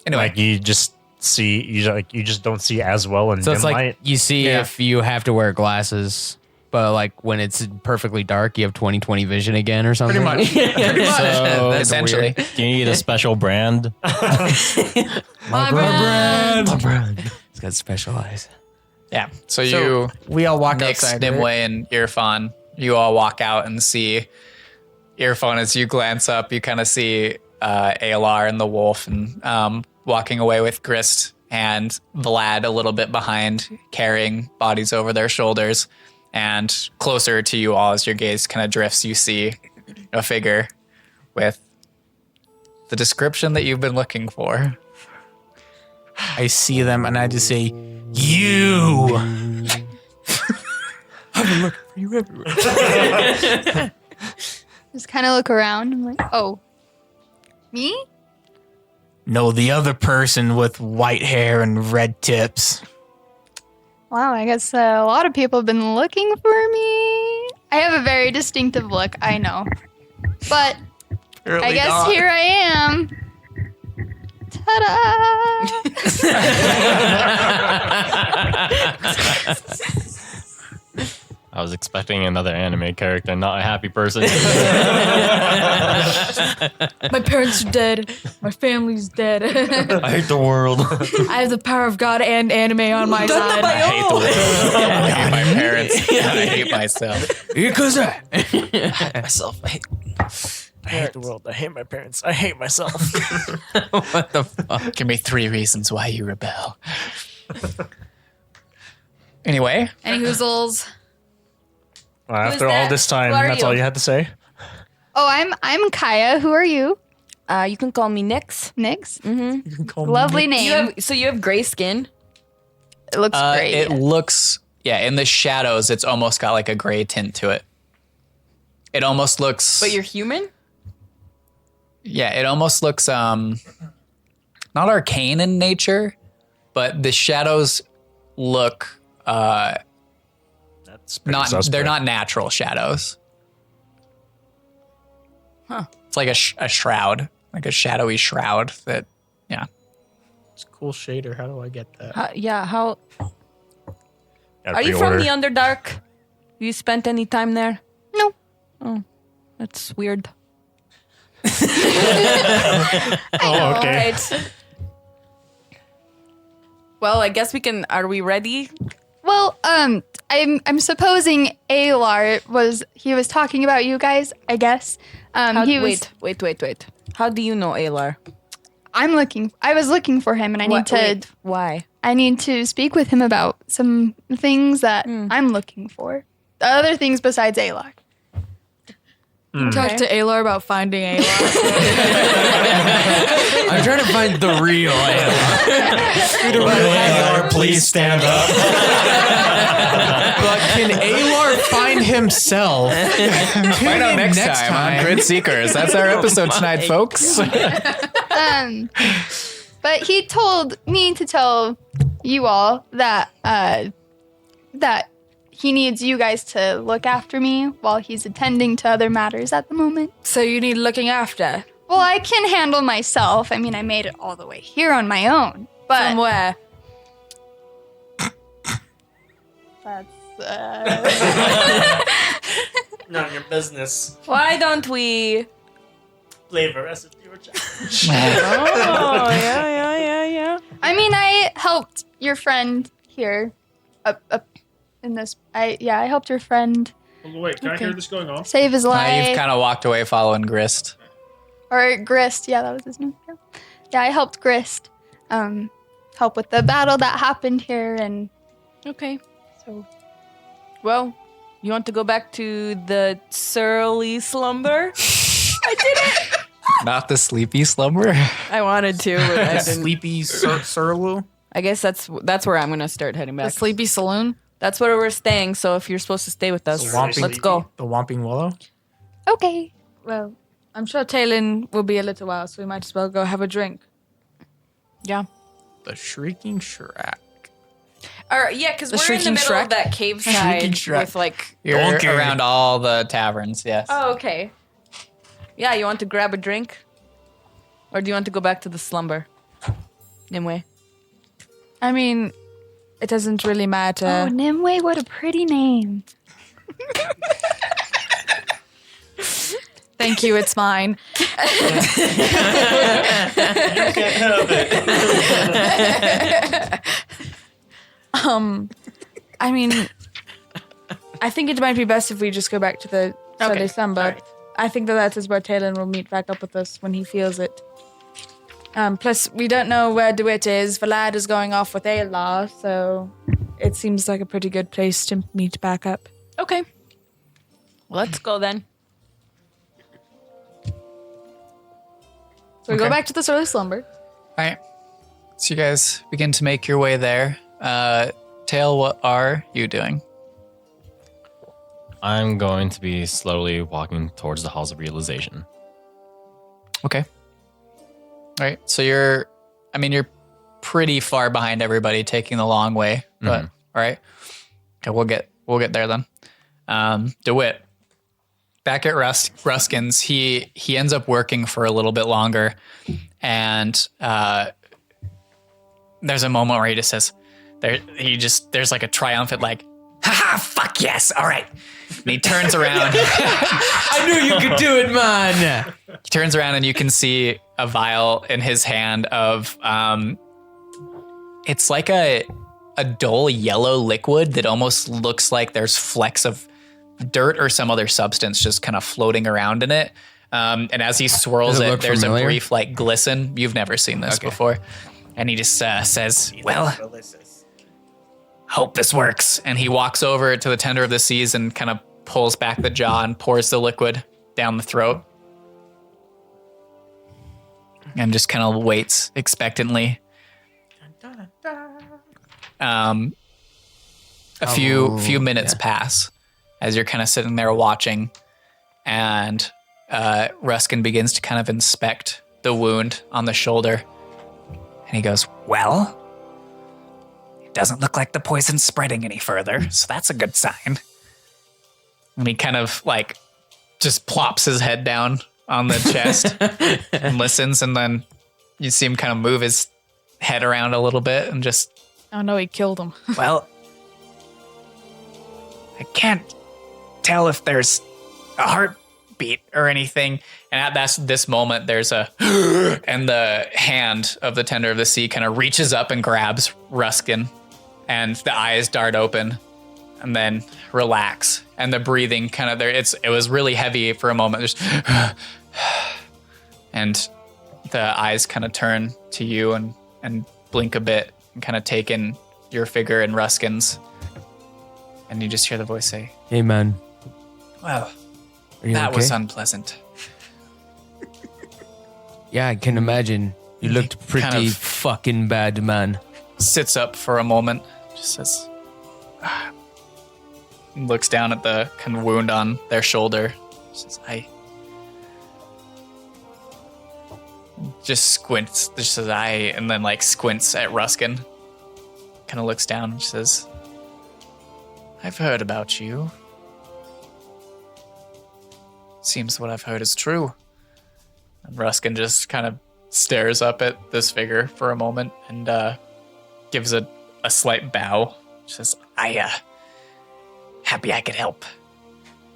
Anyway, Like you just see, you just don't see as well in So dim it's like light. you see Yeah. if you have to wear glasses, but like when it's perfectly dark, you have 20/20 vision again or something. Pretty much. So essentially. do you need a special brand? My brand. It's got special eyes. Yeah. So So you, we all walk Nyx, outside. Nimue, right? and Irfan, you all walk out and see earphone, as you glance up, you kind of see Alar and the wolf and walking away with Grist and Vlad a little bit behind, carrying bodies over their shoulders. And closer to you all, as your gaze kind of drifts, you see a figure with the description that you've been looking for. I see them and I just say, "You." I've been looking for you everywhere. Just kind of look around. I'm like, oh, me? No, the other person with white hair and red tips. Wow, I guess a lot of people have been looking for me. I have a very distinctive look, I know. But I guess here I am. Ta-da! I was expecting another anime character, not a happy person. My parents are dead. My family's dead. I hate the world. I have the power of God and anime on my side. I hate the world. I hate my parents. I hate myself. I hate myself. I hate the world. I hate my parents. I hate myself. What the fuck? Give me 3 reasons why you rebel. Anyway. Any hoozles? Well, after all this time, Who are that's you? all you had to say? Oh, I'm Kaya. Who are you? You can call me Nyx. Nyx? Mm-hmm. Lovely name. You have gray skin. It looks great. It looks, in the shadows, it's almost got like a gray tint to it. It almost looks... But you're human? Yeah, it almost looks not arcane in nature, but the shadows look That's pretty they're suspect. not natural shadows. Huh. It's like a shroud, like a shadowy shroud that, yeah. It's a cool shader. How do I get that? How Gotta are you from pre-order. the Underdark? You spent any time there? No. Oh, that's weird. Oh, okay. Alright. Well, I guess we can. Are we ready? Well, I'm supposing Alar was talking about you guys, I guess. Wait. How do you know Alar? I was looking for him and Why? I need to speak with him about some things that I'm looking for. Other things besides Alar. Talk to Alar about finding Alar. I'm trying to find the real Alar. Please stand up. But can Alar find himself? Find out next time on Grid Seekers. That's our episode tonight, folks. But he told me to tell you all that that he needs you guys to look after me while he's attending to other matters at the moment. So you need looking after. Well, I can handle myself. I mean, I made it all the way here on my own. But From where? that's None of your business. Why don't we? Flavor recipe or chat. Oh, yeah. I mean, I helped your friend here up in this. I helped your friend Wait, can I hear this going on? save his life. You've kind of walked away following Grist. Or Grist, yeah, that was his name. Yeah, I helped Grist help with the battle that happened here, and Okay. so Well, you want to go back to the surly slumber? Not the sleepy slumber. I wanted to, but I didn't. Sleepy Surlu. I guess that's where I'm gonna start heading The back. Sleepy Saloon? That's where we're staying. So if you're supposed to stay with us, Swampy. let's go. The Whomping Willow. okay. Well, I'm sure Talon will be a little while, so we might as well go have a drink. Yeah. The Shrieking Shrek. Or yeah, because we're in the Shrieking middle Shrek? of that cave Shrieking side Shrek. with like. You're Donkey. around all the taverns, yes. Oh, okay. Yeah, you want to grab a drink, or do you want to go back to the slumber? Nimue. I mean, it doesn't really matter. Oh, Nimue, what a pretty name. Thank you, it's mine. I mean, I think it might be best if we just go back to the Sunday slumber. I think that is where Talon will meet back up with us when he feels it. Plus, we don't know where DeWitt is. Vlad is going off with Ayla, so it seems like a pretty good place to meet back up. Okay. Let's go then. So we go back to this early slumber. All right. So you guys begin to make your way there. Tail, what are you doing? I'm going to be slowly walking towards the halls of realization. Okay. All right. So you're pretty far behind everybody, taking the long way. But all right. Okay, we'll get there then. DeWitt, back at Ruskin's, he ends up working for a little bit longer, and there's a moment where he just says, there's like a triumphant like, haha, fuck yes, all right. And he turns around. I knew you could do it, man. He turns around and you can see a vial in his hand of, it's like a dull yellow liquid that almost looks like there's flecks of dirt or some other substance just kind of floating around in it. And as he swirls it, there's a brief like glisten. You've never seen this before. And he just says, well, hope this works. And he walks over to the tender of the seas and kind of pulls back the jaw and pours the liquid down the throat. And just kind of waits expectantly. A few minutes pass as you're kind of sitting there watching, and Ruskin begins to kind of inspect the wound on the shoulder. And he goes, well, it doesn't look like the poison's spreading any further, so that's a good sign. And he kind of like just plops his head down on the chest and listens, and then you see him kind of move his head around a little bit and just... Oh no, he killed him. Well, I can't tell if there's a heartbeat or anything. And at this moment, there's a... and the hand of the tender of the sea kind of reaches up and grabs Ruskin. And the eyes dart open and then relax. And the breathing kind of there. It was really heavy for a moment. Just... and the eyes kind of turn to you and blink a bit and kind of take in your figure and Ruskin's. And you just hear the voice say, hey, man. Well, Are you that okay? was unpleasant. Yeah, I can imagine. You looked pretty kind of fucking bad, man. Sits up for a moment, just says, looks down at the kind of wound on their shoulder. Says, I just squints, just says, and then like squints at Ruskin. Kind of looks down and says, I've heard about you. Seems what I've heard is true. And Ruskin just kind of stares up at this figure for a moment and gives a slight bow. Says, happy I could help.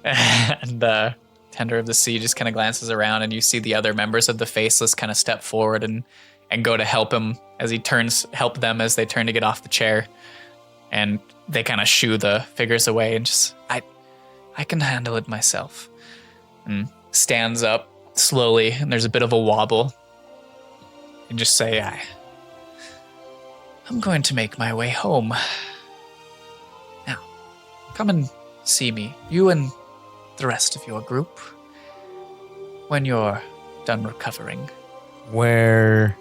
And Tender of the Sea just kind of glances around, and you see the other members of the Faceless kind of step forward and go to help him as he help them as they turn to get off the chair. And they kind of shoo the figures away and just, I can handle it myself. And stands up slowly, and there's a bit of a wobble. And just say, I'm going to make my way home. Now, come and see me, you and the rest of your group, when you're done recovering. Where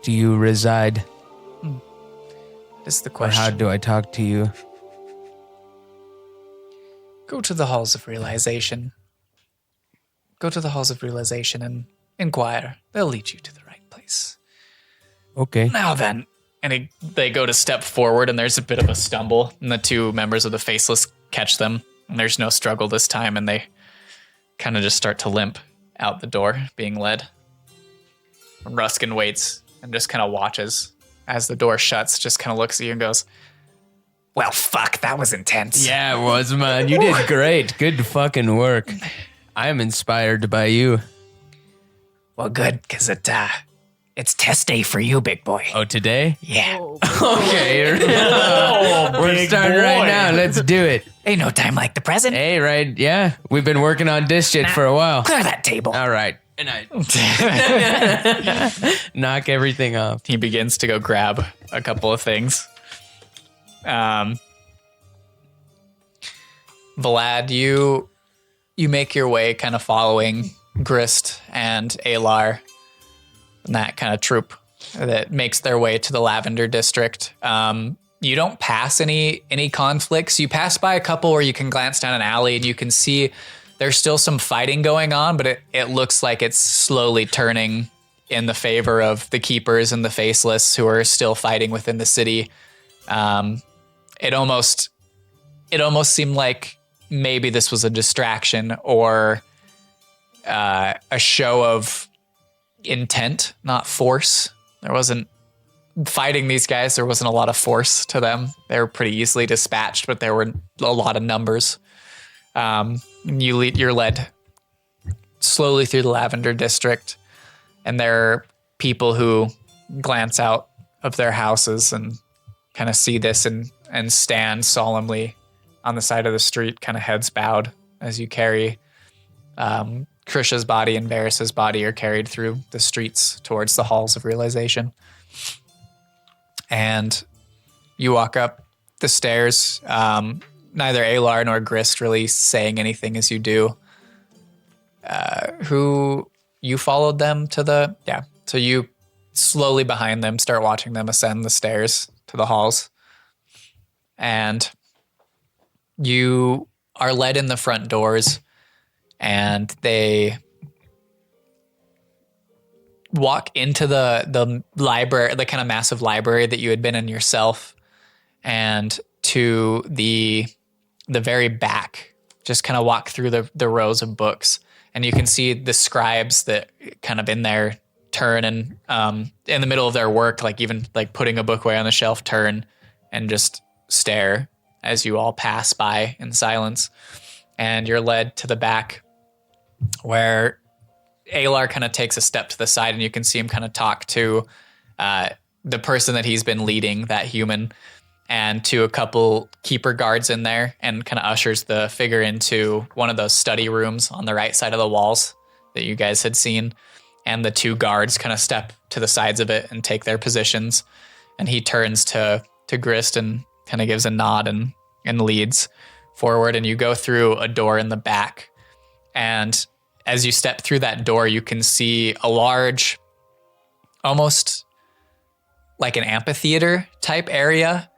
do you reside? That is the Or question. how do I talk to you? Go to the Halls of Realization. Go to the Halls of Realization and inquire. They'll lead you to the right place. Okay. Now then. And they go to step forward, and there's a bit of a stumble, and the two members of the Faceless catch them. And there's no struggle this time, and they kind of just start to limp out the door, being led. And Ruskin waits and just kind of watches as the door shuts, just kind of looks at you and goes, well, fuck, that was intense. Yeah, it was, man. You did great. Good fucking work. I am inspired by you. Well, good, because it It's test day for you, big boy. Oh, today? Yeah. Okay. We're big starting boy. right now. Let's do it. Ain't no time like the present. Hey, right? Yeah, we've been working on this shit for a while. Clear that table. All right. And I knock everything off. He begins to go grab a couple of things. Vlad, you make your way kind of following Grist and Alar and that kind of troop that makes their way to the Lavender District. You don't pass any conflicts. You pass by a couple where you can glance down an alley and you can see there's still some fighting going on, but it looks like it's slowly turning in the favor of the Keepers and the Faceless who are still fighting within the city. It almost seemed like maybe this was a distraction or a show of intent, not force. There wasn't fighting these guys. There wasn't a lot of force to them. They were pretty easily dispatched, but there were a lot of numbers. You're led slowly through the Lavender District, and there are people who glance out of their houses and kind of see this and stand solemnly on the side of the street, kind of heads bowed as you carry Krisha's body and Varys's body are carried through the streets towards the halls of realization. And you walk up the stairs. Neither Alar nor Grist really saying anything as you do. Who you followed them to the so you slowly behind them start watching them ascend the stairs to the halls, and you are led in the front doors, and they walk into the library, the kind of massive library that you had been in yourself, and to the very back, just kind of walk through the rows of books, and you can see the scribes that kind of in their turn and in the middle of their work, like even like putting a book away on the shelf, turn and just stare as you all pass by in silence. And you're led to the back where Alar kind of takes a step to the side, and you can see him kind of talk to the person that he's been leading, that human, and to a couple keeper guards in there, and kind of ushers the figure into one of those study rooms on the right side of the walls that you guys had seen. And the two guards kind of step to the sides of it and take their positions. And he turns to Grist and kind of gives a nod and leads forward. And you go through a door in the back. And as you step through that door, you can see a large, almost like an amphitheater type area,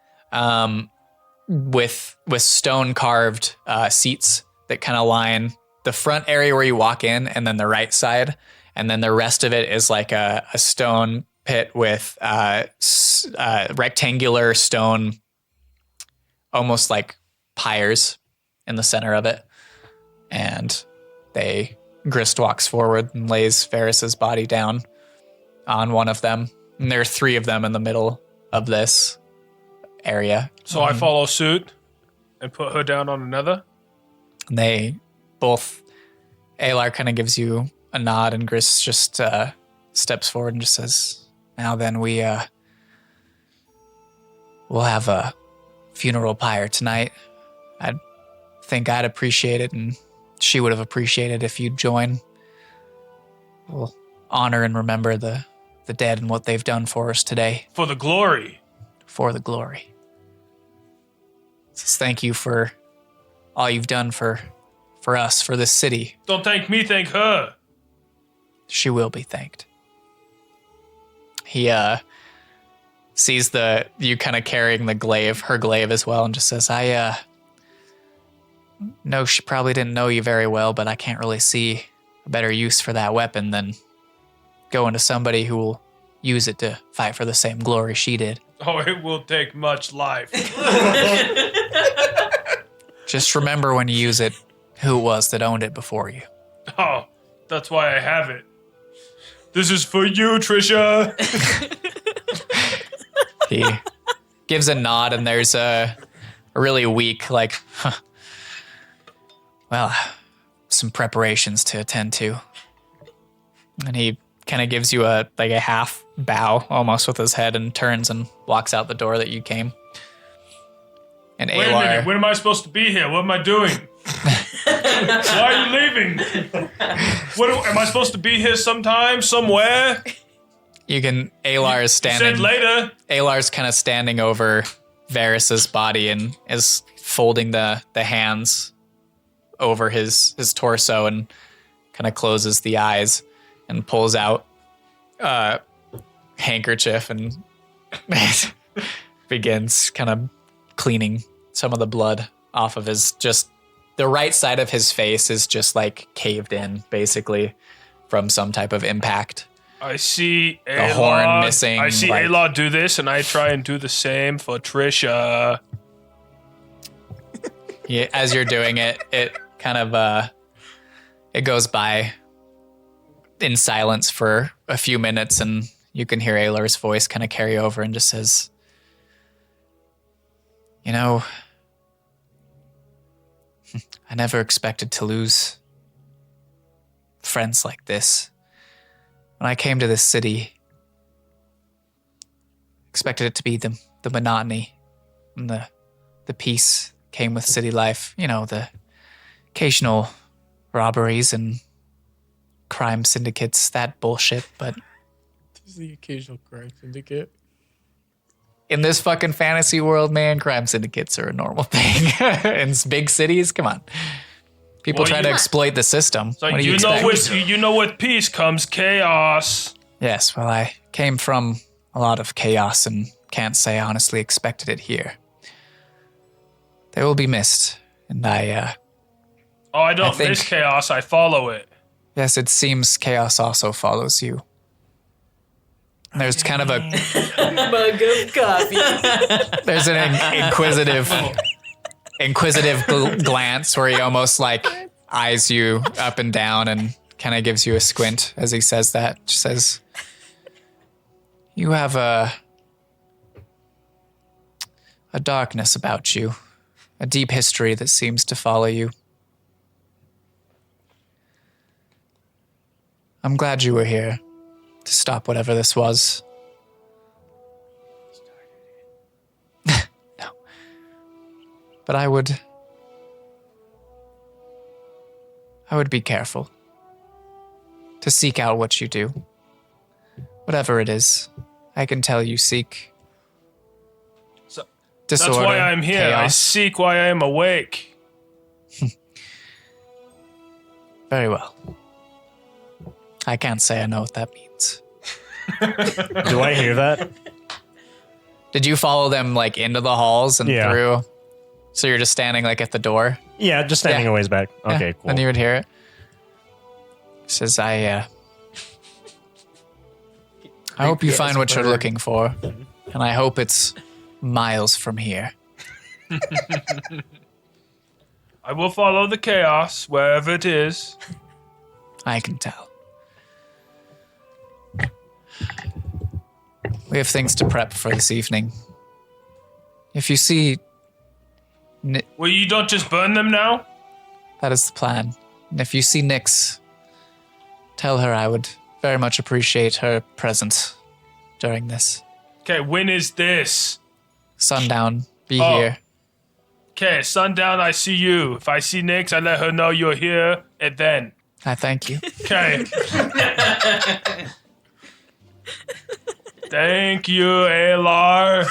with stone carved seats that kind of line the front area where you walk in, and then the right side, and then the rest of it is like a stone pit with rectangular stone, almost like pyres in the center of it. And Grist walks forward and lays Varys's body down on one of them, and there are three of them in the middle of this area. So I follow suit and put her down on another. And they both, Alar kind of gives you a nod, and Grist just steps forward and just says, "Now then, we'll have a funeral pyre tonight. I think I'd appreciate it, and she would have appreciated if you'd join. We'll honor and remember the dead and what they've done for us today. For the glory. For the glory. So thank you for all you've done for us, for this city. Don't thank me, thank her. She will be thanked." He sees you kind of carrying the glaive, her glaive as well, and just says, "I know she probably didn't know you very well, but I can't really see a better use for that weapon than going to somebody who will use it to fight for the same glory she did. Oh, it will take much life." Just remember when you use it, who it was that owned it before you." Oh, that's why I have it. This is for you, Trisha. He gives a nod, and there's a really weak, like, well, some preparations to attend to. And he kind of gives you a half bow almost with his head and turns and walks out the door that you came. And Wait a minute, when am I supposed to be here? What am I doing? Why are you leaving? Am I supposed to be here sometime, somewhere? Alar is standing. You said later. Alar's kind of standing over Varys's body and is folding the hands over his torso and kind of closes the eyes and pulls out a handkerchief and begins kind of cleaning some of the blood off of the right side of his face is just like caved in basically from some type of impact. I see the horn missing. I see Alar do this and I try and do the same for Trisha. Yeah, as you're doing it, it kind of it goes by in silence for a few minutes and you can hear Alar's voice kind of carry over and just says, you know, I never expected to lose friends like this. When I came to this city, expected it to be the monotony and the peace came with city life. You know, the occasional robberies and crime syndicates, that bullshit, but... This is the occasional crime syndicate. In this fucking fantasy world, man, crime syndicates are a normal thing. In big cities, come on. People try to exploit the system. So you know with peace comes chaos. Yes, well, I came from a lot of chaos and can't say honestly expected it here. They will be missed, and I don't miss chaos, I follow it. Yes, it seems chaos also follows you. There's kind of a mug of coffee. There's an inquisitive glance where he almost like eyes you up and down and kind of gives you a squint as he says that. Just says, "You have a darkness about you, a deep history that seems to follow you. I'm glad you were here to stop whatever this was." No. But I would be careful to seek out what you do. Whatever it is, I can tell you seek disorder, that's why I'm here. chaos. I seek why I am awake. Very well. I can't say I know what that means. Do I hear that? Did you follow them like into the halls and through? So you're just standing like at the door? Yeah, just standing a ways back. Okay, Yeah, cool. Then you would hear it. He says, I hope you find what you're looking for. And I hope it's miles from here. I will follow the chaos wherever it is. I can tell. We have things to prep for this evening. If you see... Well, you don't just burn them now? That is the plan. And if you see Nyx, tell her I would very much appreciate her presence during this. Okay, when is this? Sundown. Be here. Okay, sundown, I see you. If I see Nyx, I let her know you're here, and then. I thank you. Okay. Thank you, Alar.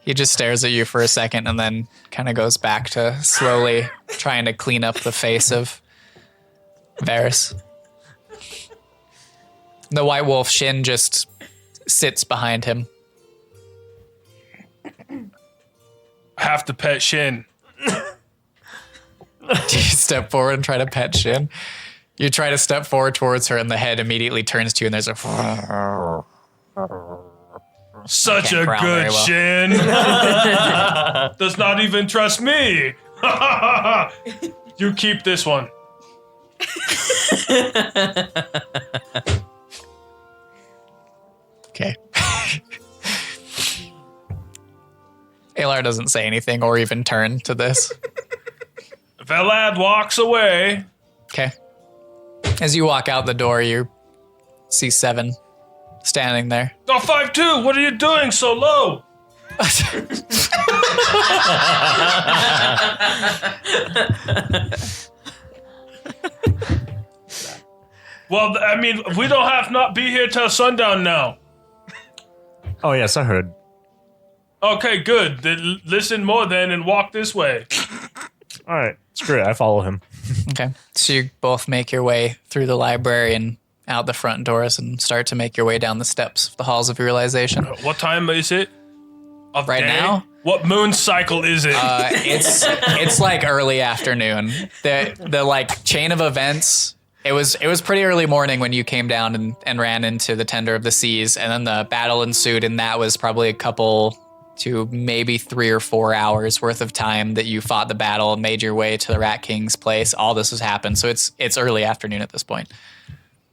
He just stares at you for a second and then kind of goes back to slowly trying to clean up the face of Varys. The White Wolf Shin just sits behind him. I have to pet Shin. Do you step forward and try to pet Shin? You try to step forward towards her and the head immediately turns to you and there's a... Such a growl good very well. Shin. Does not even trust me. You keep this one. Okay. Alar doesn't say anything or even turn to this. Velad walks away. Okay. As you walk out the door, you see Seven standing there. Oh, 5-2, what are you doing so low? Well, I mean, we don't have not be here till sundown now. Oh, yes, I heard. Okay, good. Then listen more then and walk this way. All right, screw it. I follow him. Okay. So you both make your way through the library and out the front doors and start to make your way down the steps of the halls of realization. What time is it? Of Right day? now? What moon cycle is it? It's like early afternoon. The like chain of events. It was pretty early morning when you came down and ran into the Tender of the Seas, and then the battle ensued, and that was probably a couple to maybe 3 or 4 hours worth of time that you fought the battle and made your way to the Rat King's place. All this has happened, so it's early afternoon at this point.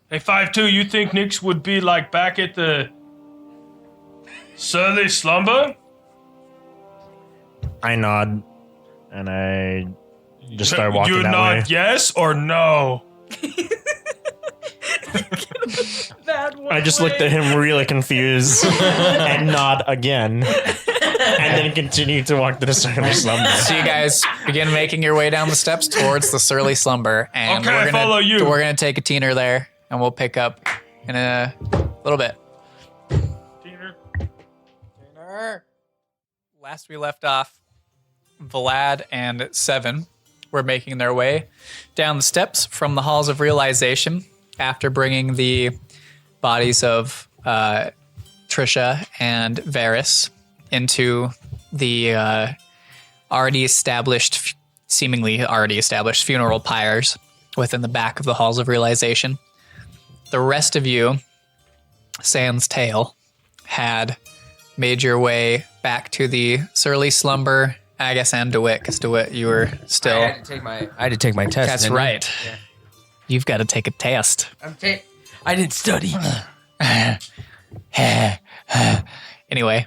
Hey, 5-2, you think Nix would be like back at the surly slumber? I nod, and I just start walking You that nod way. yes or no? I just looked at him really confused and nod again, and then continue to walk to the surly slumber. So you guys begin making your way down the steps towards the surly slumber, and Okay, I follow you. We're gonna take a teener there, and we'll pick up in a little bit. Teener. Last we left off, Vlad and Seven were making their way down the steps from the halls of realization after bringing the bodies of Trisha and Varys into the seemingly already established funeral pyres within the back of the halls of realization. The rest of you, sans tail, had made your way back to the surly slumber, I guess, and DeWitt, because DeWitt, you were still... I had to take my test. That's didn't I? right. Yeah. You've got to take a test. I didn't study. Anyway.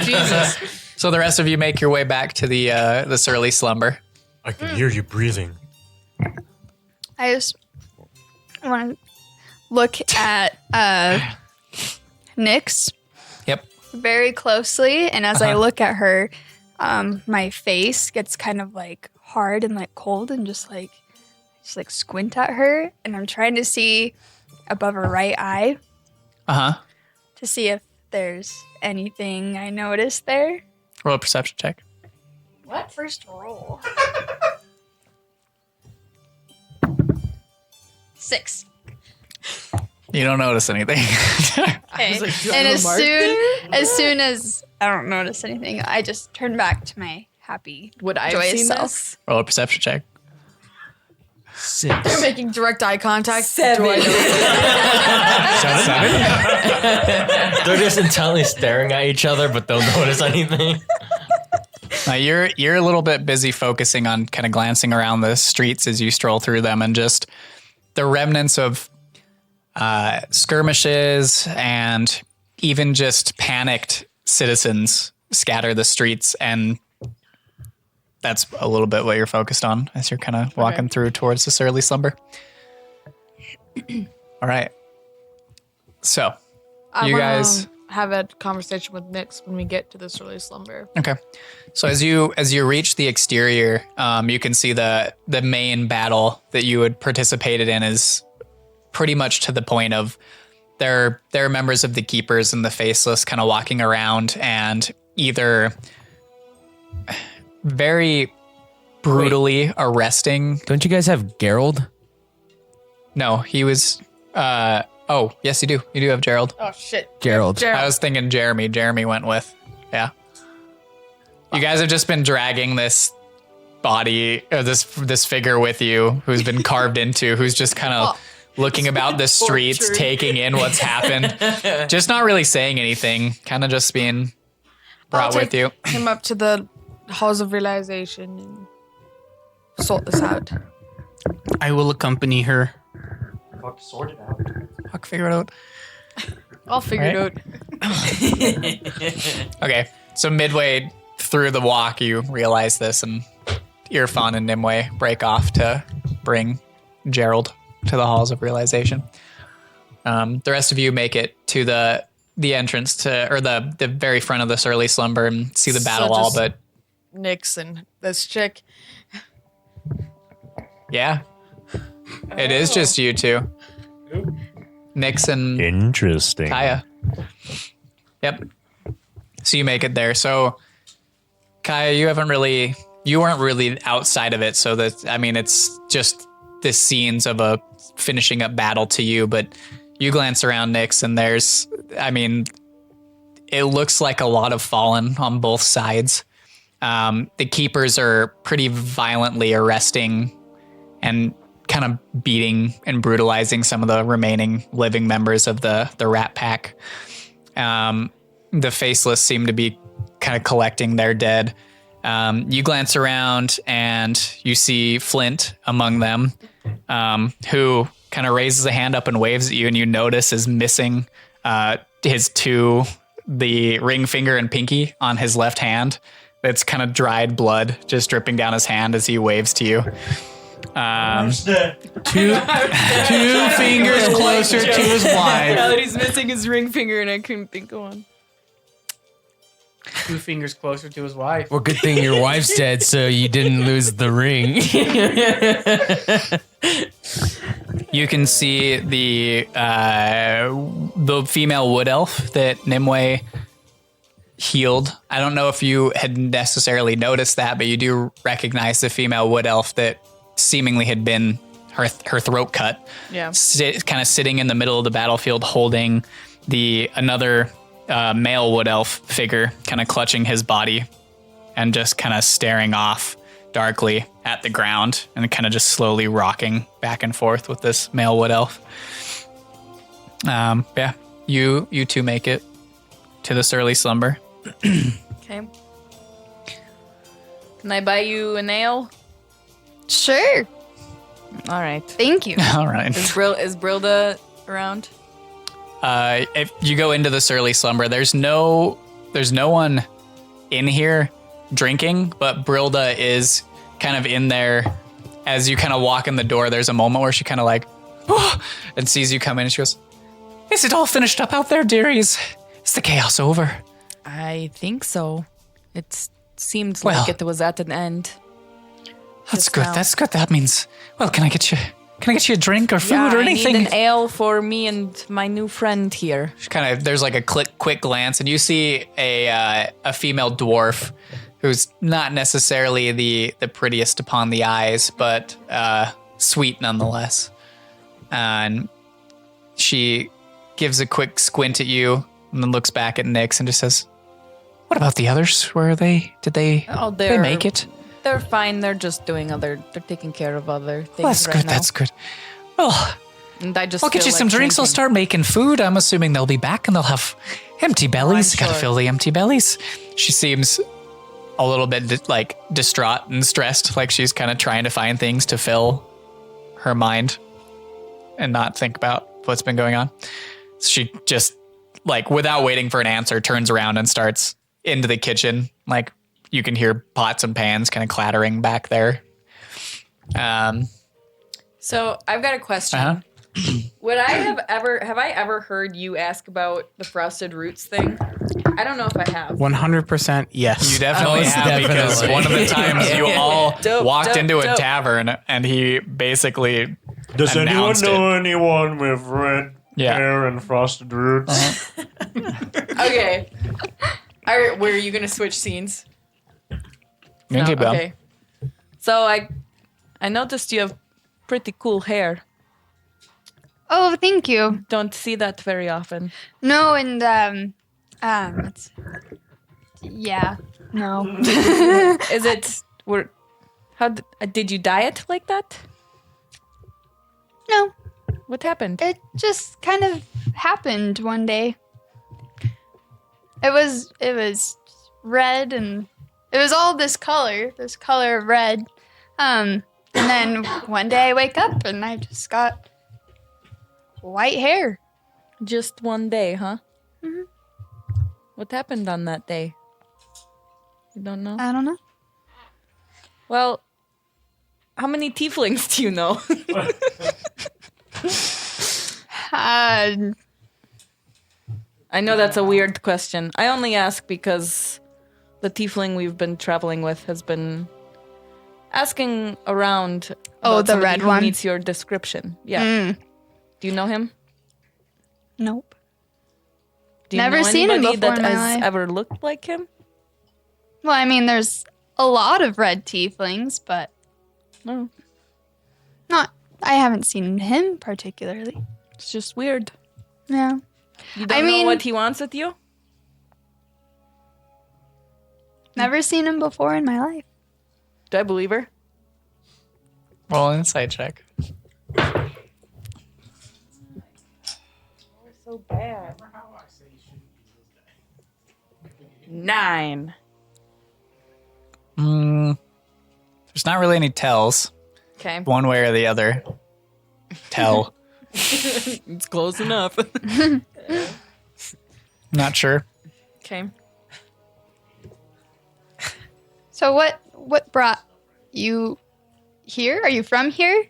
Jesus. So the rest of you make your way back to the surly slumber. I can hear you breathing. I just want to look at Nyx Yep. very closely, and as I look at her, my face gets kind of like hard and like cold, and just like squint at her, and I'm trying to see above her right eye to see if there's anything I noticed there. Roll a perception check. What? First roll. 6. You don't notice anything. Okay. And as soon as I don't notice anything, I just turn back to my happy, Would I have joyous seen self. this? Roll a perception check. 6. They're making direct eye contact. 7. Do I know? They're just intently staring at each other, but don't notice anything. Now you're a little bit busy focusing on kind of glancing around the streets as you stroll through them, and just the remnants of skirmishes and even just panicked citizens scatter the streets, and that's a little bit what you're focused on as you're kind of walking through towards this early slumber. All right. So, I you wanna, guys have a conversation with Nyx when we get to this early slumber. Okay. So as you reach the exterior, you can see the main battle that you had participated in is pretty much to the point of there are members of the Keepers and the Faceless kind of walking around and either very brutally arresting. Don't you guys have Gerald? No, he was. Oh, yes, you do. You do have Gerald. Oh shit, Gerald. I was thinking Jeremy. Jeremy went with. Yeah. You guys have just been dragging this body, or this figure with you, who's been carved into, who's just kind of looking about the streets, taking in what's happened, just not really saying anything, kind of just being brought with you. Him up to the halls of realization and sort this out. I will accompany her. Sort it out. I'll figure it out. I'll figure it out. Okay, so midway through the walk, you realize this, and Irfan and Nimue break off to bring Gerald to the halls of realization. The rest of you make it to the entrance to, or the very front of this early slumber and see the battle all just- but Nyx and this chick. yeah. It is just you two. Nyx and Interesting. Kaya. Yep. So you make it there. So Kaya, you weren't really outside of it. So it's just the scenes of a finishing up battle to you, but you glance around Nyx and it looks like a lot of fallen on both sides. The keepers are pretty violently arresting and kind of beating and brutalizing some of the remaining living members of the rat pack. The faceless seem to be kind of collecting their dead. You glance around and you see Flint among them, who kind of raises a hand up and waves at you, and you notice is missing the ring finger and pinky on his left hand. It's kind of dried blood just dripping down his hand as he waves to you. Two fingers closer to his wife. He's missing his ring finger, and I couldn't think of one. 2 fingers closer to his wife. Well, good thing your wife's dead, so you didn't lose the ring. You can see the female wood elf that Nimue healed. I don't know if you had necessarily noticed that, but you do recognize the female wood elf that seemingly had been her throat cut. Yeah. Kind of sitting in the middle of the battlefield, holding another male wood elf figure, kind of clutching his body and just kind of staring off darkly at the ground and kind of just slowly rocking back and forth with this male wood elf. Yeah, you two make it to this early slumber. Okay. Can I buy you a nail? Sure. All right. Thank you. All right. Is Brilda around? If you go into this early slumber, there's no one in here drinking, but Brilda is kind of in there. As you kind of walk in the door, there's a moment where she kind of like, oh, and sees you come in and she goes, "Is it all finished up out there, dearies? Is the chaos over?" I think so. It seemed Well, like it was at an end. That's Just good. now. That's good. That means, well, can I get you a drink or food or anything? I need an ale for me and my new friend here. There's like a quick glance, and you see a female dwarf who's not necessarily the prettiest upon the eyes, but sweet nonetheless. And she gives a quick squint at you and then looks back at Nyx and just says, "What about the others? Where are they? Did they they make it?" They're fine. They're just doing they're taking care of other things. Well, that's right good. now. That's good. Well, And I just I'll get feel you some like drinks. I'll drinking. start making food. I'm assuming they'll be back and they'll have empty bellies. I'm Gotta sure. fill the empty bellies. She seems a little bit distraught and stressed, like she's kind of trying to find things to fill her mind and not think about what's been going on. She just, without waiting for an answer, turns around and starts into the kitchen. You can hear pots and pans kind of clattering back there. So I've got a question. Uh-huh. Would I have ever heard you ask about the frosted roots thing? I don't know if I have. 100% yes. You definitely Most have, because definitely. one of the times you all Dope, walked dope, into a dope. tavern and he basically Does anyone announced know anyone with red Yeah. hair and frosted roots? Okay. Were you gonna switch scenes? You can keep going. Okay. So I noticed you have pretty cool hair. Oh, thank you. Don't see that very often. No, and yeah, no. Is it did you dye it like that? No, What happened? it just kind of happened one day. It was red, and it was all this color of red. And then one day I wake up and I just got white hair. Just one day, huh? Mm-hmm. What happened on that day? You don't know? I don't know. Well, how many tieflings do you know? I know that's a weird question. I only ask because the tiefling we've been traveling with has been asking around. Oh, about the somebody red who one? meets your description. Yeah. Do you know him? Nope. Do you Never know seen him anybody before that in my has life. ever looked like him? Well, I mean, there's a lot of red tieflings, but No. not. I haven't seen him particularly. It's just weird. Yeah. You don't I know mean- what he wants with you? Never seen him before in my life. Do I believe her? Roll an insight check. So bad. 9. There's not really any tells, Okay. one way or the other. Tell. It's close enough. Not sure. Okay. So what brought you here? Are you from here?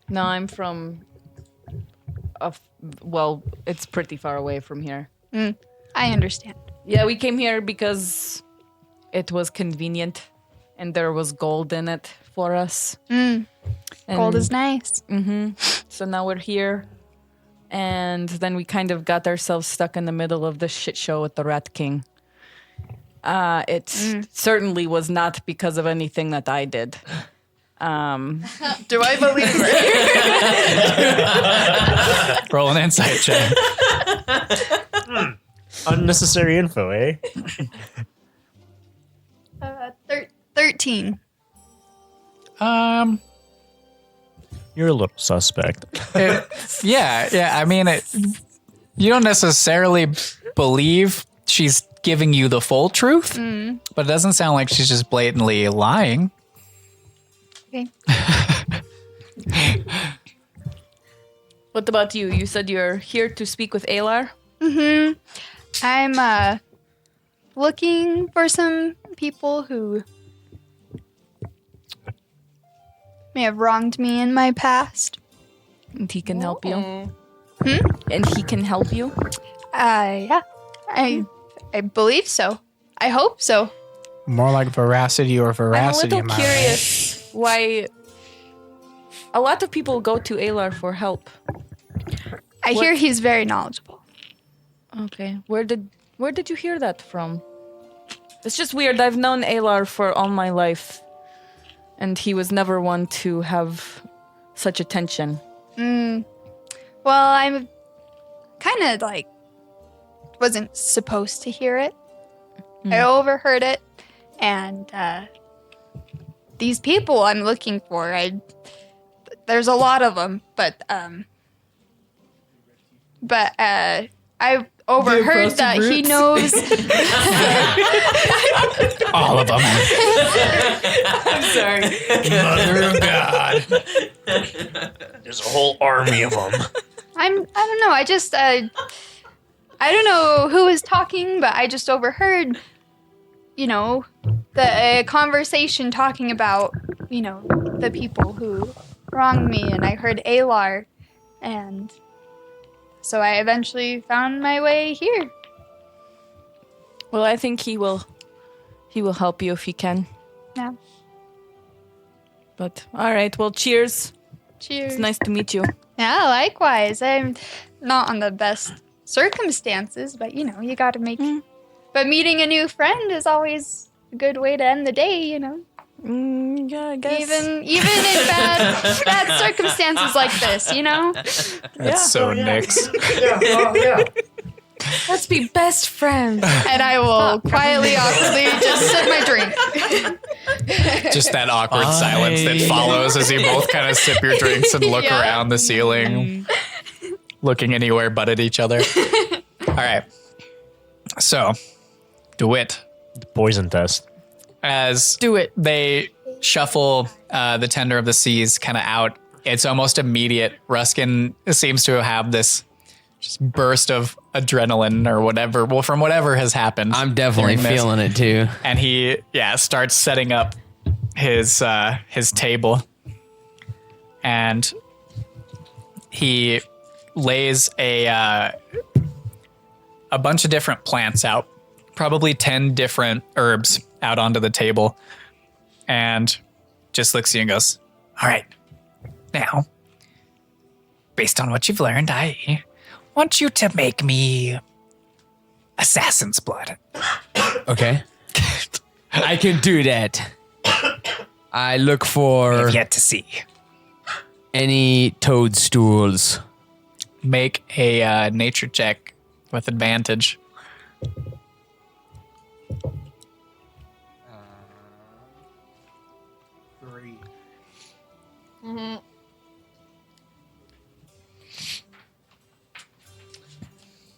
No, I'm from. Well, it's pretty far away from here. I understand. Yeah, we came here because it was convenient and there was gold in it for us. Gold is nice. So now we're here. And then we kind of got ourselves stuck in the middle of this shit show with the Rat King. It certainly was not because of anything that I did. Do I believe it? Roll an insight check. Unnecessary info, eh? 13. You're a little suspect. Yeah. I mean, you don't necessarily believe she's giving you the full truth, but it doesn't sound like she's just blatantly lying. Okay. What about you? You said you're here to speak with Alar? I'm looking for some people who may have wronged me in my past. And he can help you? And he can help you? Yeah. I believe so. I hope so. More like veracity or I'm a veracity. little am I right? curious why a lot of people go to Alar for help. I hear he's very knowledgeable. Okay. Where did you hear that from? It's just weird. I've known Alar for all my life. And he was never one to have such attention. Well, I'm kind of like wasn't supposed to hear it. I overheard it, and these people I'm looking for, there's a lot of them, but I overheard that he knows. All of them. I'm sorry. Mother of God. There's a whole army of them. I don't know. I don't know who was talking, but I just overheard, the conversation talking about, the people who wronged me, and I heard Alar, and so I eventually found my way here. Well, I think he will help you if he can. Yeah. But all right. Well, cheers. Cheers. It's nice to meet you. Yeah, likewise. I'm not on the best circumstances, but you got to make. But meeting a new friend is always a good way to end the day, Yeah, I guess. Even in bad circumstances like this, That's so Nyx. Yeah. Let's be best friends. And I will quietly, awkwardly just sip my drink. Just that awkward silence that follows as you both kind of sip your drinks and look Yeah. around the ceiling, looking anywhere but at each other. All right. So, DeWitt, Poison test. as Do it. they shuffle the Tender of the Seas kind of out, it's almost immediate. Ruskin seems to have this just burst of adrenaline or whatever, well, from whatever has happened. I'm definitely during this. feeling it too. And he, starts setting up his table. And he lays a bunch of different plants out, probably 10 different herbs out onto the table, and just looks at you and goes, all right, now, based on what you've learned, I want you to make me assassin's blood. Okay. I can do that. I look for I've yet to see. any toadstools. Make a nature check with advantage.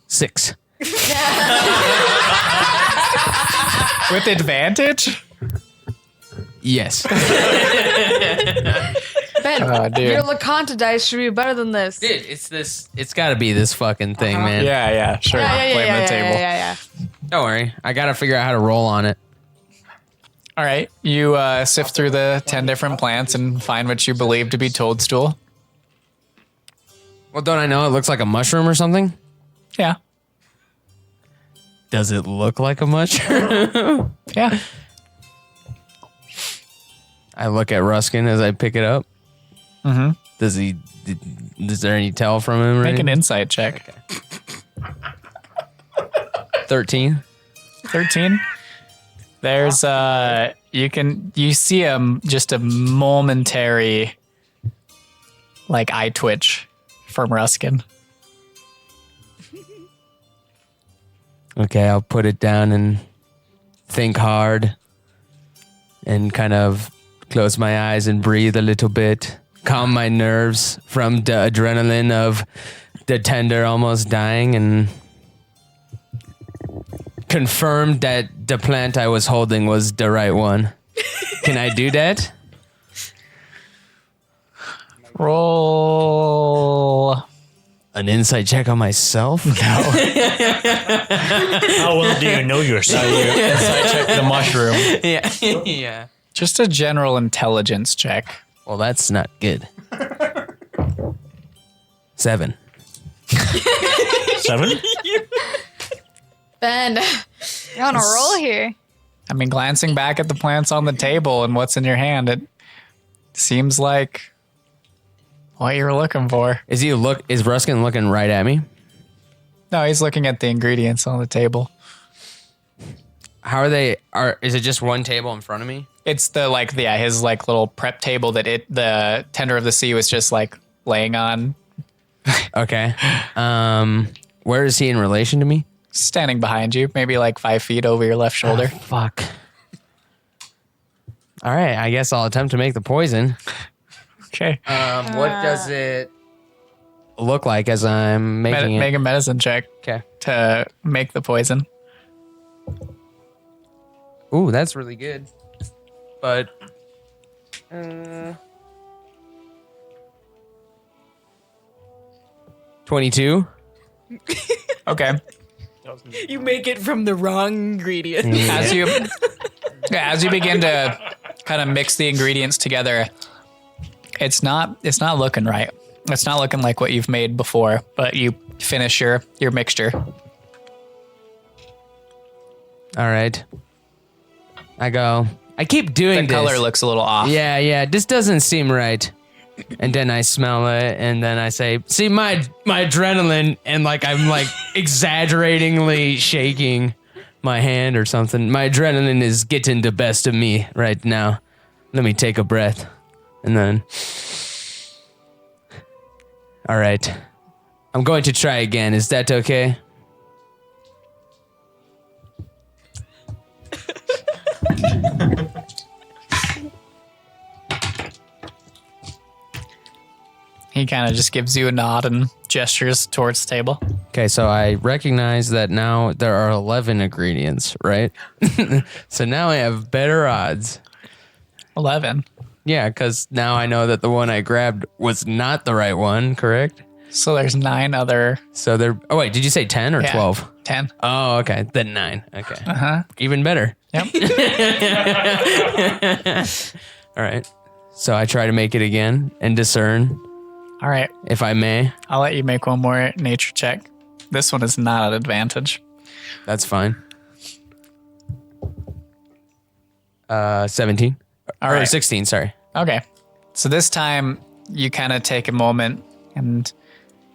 Six. With advantage? Yes. Ben, dude. your LeConte dice should be better than this. Dude, it's this. It's got to be this fucking thing, man. Yeah, sure. Blame the table. Yeah. Don't worry. I got to figure out how to roll on it. All right. You sift through the 10 different plants and find what you believe to be toadstool. Well, don't I know it looks like a mushroom or something? Yeah. Does it look like a mushroom? Yeah. I look at Ruskin as I pick it up. Mm-hmm. Is there any tell from him? Make Right? an insight check. 13. 13. There's you see just a momentary like eye twitch from Ruskin. Okay, I'll put it down and think hard and kind of close my eyes and breathe a little bit. Calm my nerves from the adrenaline of the tender almost dying and confirm that the plant I was holding was the right one. Can I do that? Roll An insight check on myself? No. How well do you know yourself? insight check the mushroom. Yeah. Yeah. Just a general intelligence check. Well, that's not good. 7. 7? Ben, you're on a roll here. I mean, glancing back at the plants on the table and what's in your hand, it seems like what you were looking for. Is Ruskin looking right at me? No, he's looking at the ingredients on the table. How are they? Is it just one table in front of me? It's his little prep table that the tender of the sea was just like laying on, Okay. Where is he in relation to me? standing behind you, maybe like 5 feet over your left shoulder. Fuck. All right, I guess I'll attempt to make the poison. Okay. What does it look like as I'm making it? Make a medicine check Okay. to make the poison. Ooh, that's really good. But 22. Okay. You make it from the wrong ingredient. As you begin to kind of mix the ingredients together, it's not looking right. It's not looking like what you've made before, but you finish your mixture. All right. I keep doing The this. color looks a little off. Yeah, this doesn't seem right. And then I smell it, and then I say, see, my adrenaline, and I'm exaggeratingly shaking my hand or something. My adrenaline is getting the best of me right now. Let me take a breath. And then, all right. I'm going to try again. Is that okay? He kind of just gives you a nod and gestures towards the table. Okay, so I recognize that now there are 11 ingredients, right? So now I have better odds. 11. Yeah, because now I know that the one I grabbed was not the right one, correct? So there's 9 other. So there. Oh, wait, did you say 10 or 12? 10. Oh, okay. Then 9. Okay. Uh-huh. Even better. Yep. All right. So I try to make it again and discern. All right. if I may. I'll let you make one more nature check. This one is not an advantage. That's fine. 17. All Or right. 16, sorry. Okay. So this time you kind of take a moment and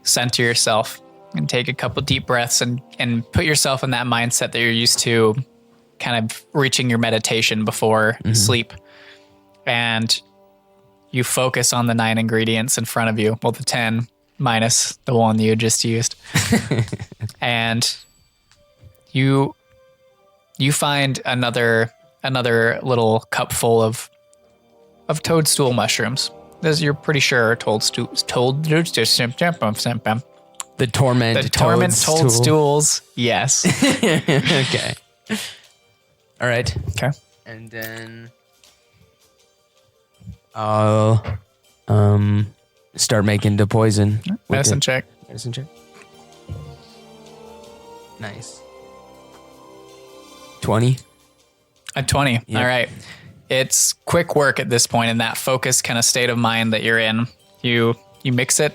center yourself and take a couple deep breaths and put yourself in that mindset that you're used to kind of reaching your meditation before sleep. And you focus on the 9 ingredients in front of you. Well, the 10 minus the one you just used. And you find another little cup full of toadstool mushrooms. Those you're pretty sure are The torment toadstools. Yes. Okay. All right. Okay. And then I'll start making the poison. with Medicine it. check. Medicine check. Nice. 20. A 20. Yep. All right. It's quick work at this point in that focused kind of state of mind that you're in. You mix it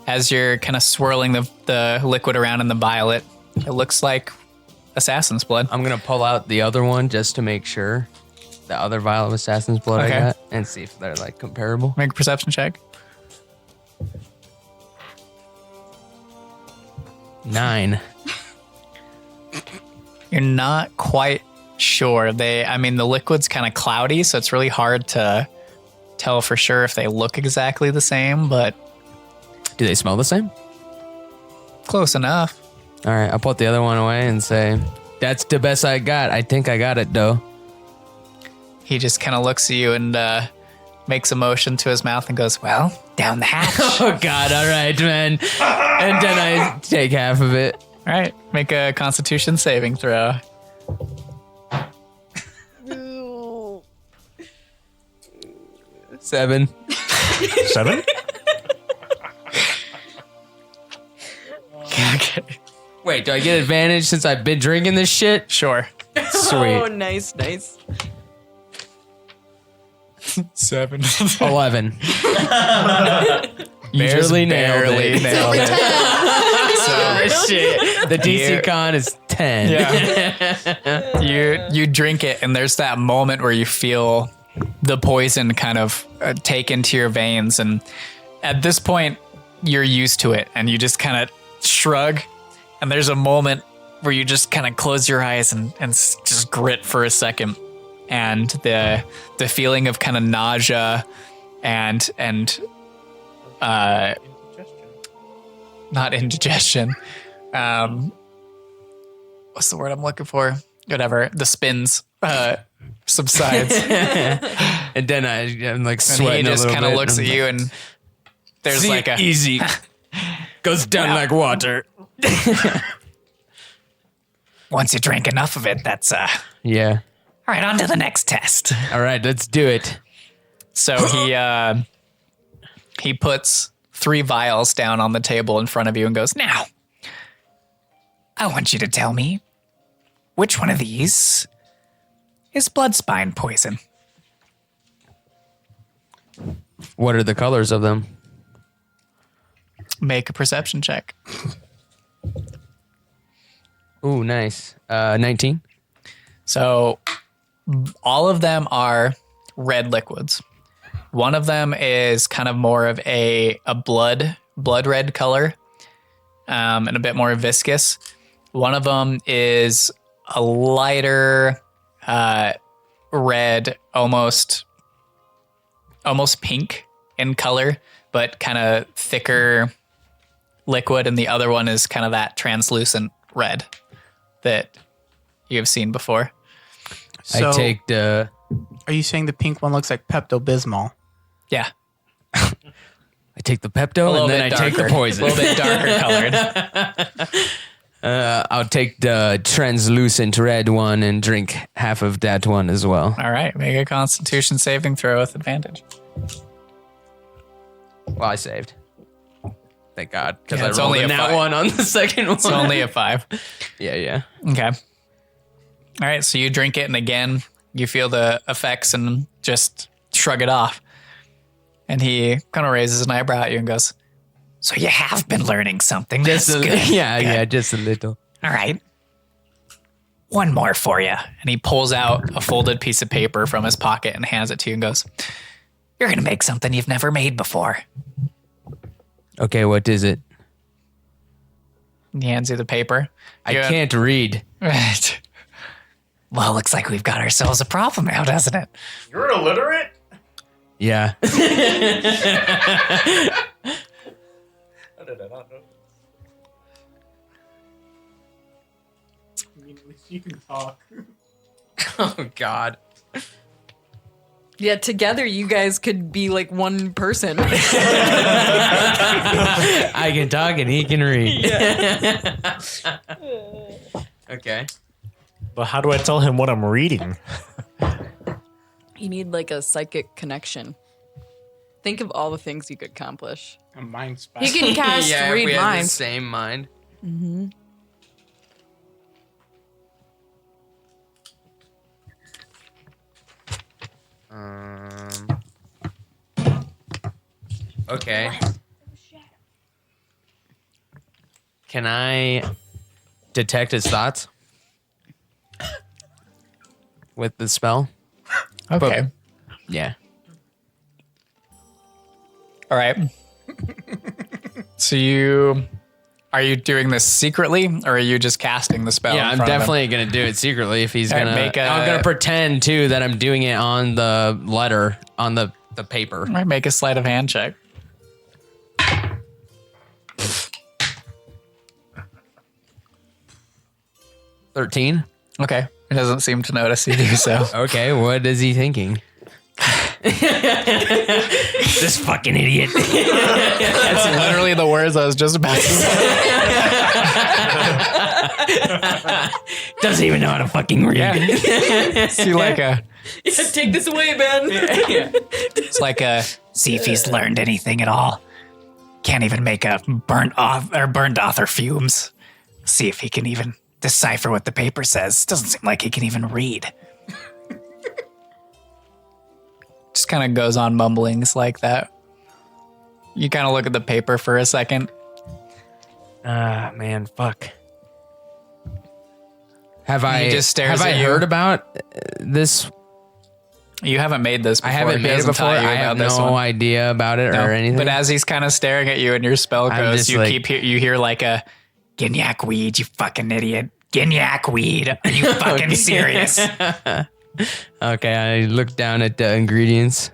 as you're kind of swirling the liquid around in the violet. It looks like assassin's blood. I'm going to pull out the other one just to make sure. The other vial of assassin's blood Okay. I got. And see if they're like comparable. Make a perception check. 9. You're not quite sure. The liquid's kind of cloudy, so it's really hard to tell for sure if they look exactly the same, but Do they smell the same? close enough. All right. I'll put the other one away and say, that's the best I got. I think I got it though. He just kind of looks at you and makes a motion to his mouth and goes, well, down the hatch. Oh God! All right, man. And then I take half of it. All right, make a Constitution saving throw. Seven. 7? Okay. Wait, do I get advantage since I've been drinking this shit? Sure. Sweet. Oh, nice. 7. 11. You Barely really nailed it. nailed it. Oh, shit. The DC con is 10. Yeah. You drink it, and there's that moment where you feel the poison kind of take into your veins, and at this point, you're used to it, and you just kind of shrug, and there's a moment where you just kind of close your eyes and just grit for a second, and the feeling of kind of nausea and not indigestion. What's the word I'm looking for? Whatever. The spins subsides. And then I'm like And sweating he a just little kind of bit. looks at you, and there's See, like a easy. Goes down like water. once you drink enough of it, that's Yeah. all right. On to the next test. All right, let's do it. So he puts 3 vials down on the table in front of you and goes, now, I want you to tell me which one of these is blood spine poison. What are the colors of them? Make a perception check. Ooh, nice. 19. So all of them are red liquids. One of them is kind of more of a blood red color, and a bit more viscous. One of them is a lighter red, almost pink in color, but kind of thicker liquid. And the other one is kind of that translucent red that you have seen before. So, I take the... are you saying the pink one looks like Pepto-Bismol? Yeah. I take the Pepto and then I take the poison. A little bit darker colored. I'll take the translucent red one and drink half of that one as well. All right. Make a Constitution saving throw with advantage. Well, I saved. Thank God. Because Yeah, it's I rolled only a nat 5. one on the second one. It's only a 5. Yeah. Okay. All right. So you drink it, and again, you feel the effects and just shrug it off. And he kind of raises an eyebrow at you and goes, "So you have been learning something. That's good. Yeah, just a little. All right. One more for you." And he pulls out a folded piece of paper from his pocket and hands it to you and goes, "You're going to make something you've never made before." Okay, what is it? And he hands you the paper. I can't read. Right. Well, looks like we've got ourselves a problem now, doesn't it? You're illiterate? Yeah. How did I not know? I mean, at least you can talk. Oh, God. Yeah, together you guys could be like one person. I can talk and he can read. Okay. But how do I tell him what I'm reading? You need like a psychic connection. Think of all the things you could accomplish. A mind spell. He can cast Yeah, read we had the minds. same mind. Okay. Can I detect his thoughts with the spell? Okay. Yeah. All right. So are you doing this secretly, or are you just casting the spell? Yeah, in I'm front of him? definitely gonna do it secretly if he's All right, gonna. make a- I'm gonna pretend too that I'm doing it on the letter on the paper. All right, make a sleight of hand check. $13. Okay. He doesn't seem to notice you do so. Okay, what is he thinking? This fucking idiot. That's literally the words I was just about to say. Doesn't even know how to fucking read. Yeah. See, like a, Take this away, Ben. it's like a, see if he's learned anything at all. Can't even make a burned author fumes. See if he can even decipher what the paper says. Doesn't seem like he can even read. Just kind of goes on mumblings like that. You kind of look at the paper for a second. Ah, man, fuck. He just stares have at I you. heard about this? You haven't made this before. I haven't He made it hasn't before. taught you I have about this no one. idea about it No, or anything. But as he's kind of staring at you and your spell I'm goes, just you like- you hear like a Ginyak weed, you fucking idiot. Ginyak weed. Are you fucking serious? Okay, I look down at the ingredients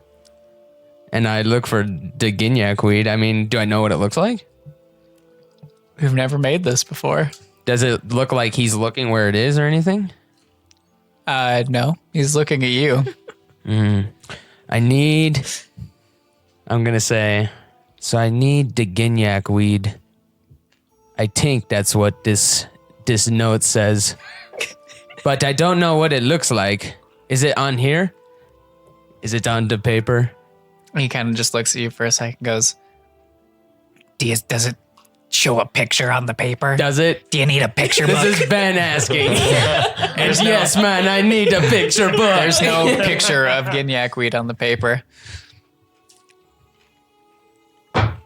and I look for the Ginyak weed. I mean, do I know what it looks like? We've never made this before. Does it look like he's looking where it is or anything? No. He's looking at you. I need the Ginyak weed. I think that's what this note says. But I don't know what it looks like. Is it on here? Is it on the paper? He kind of just looks at you for a second and goes, does it show a picture on the paper? Does it? Do you need a picture book? This is Ben asking. Yes, man, I need a picture book. There's no picture of Ginyak weed on the paper.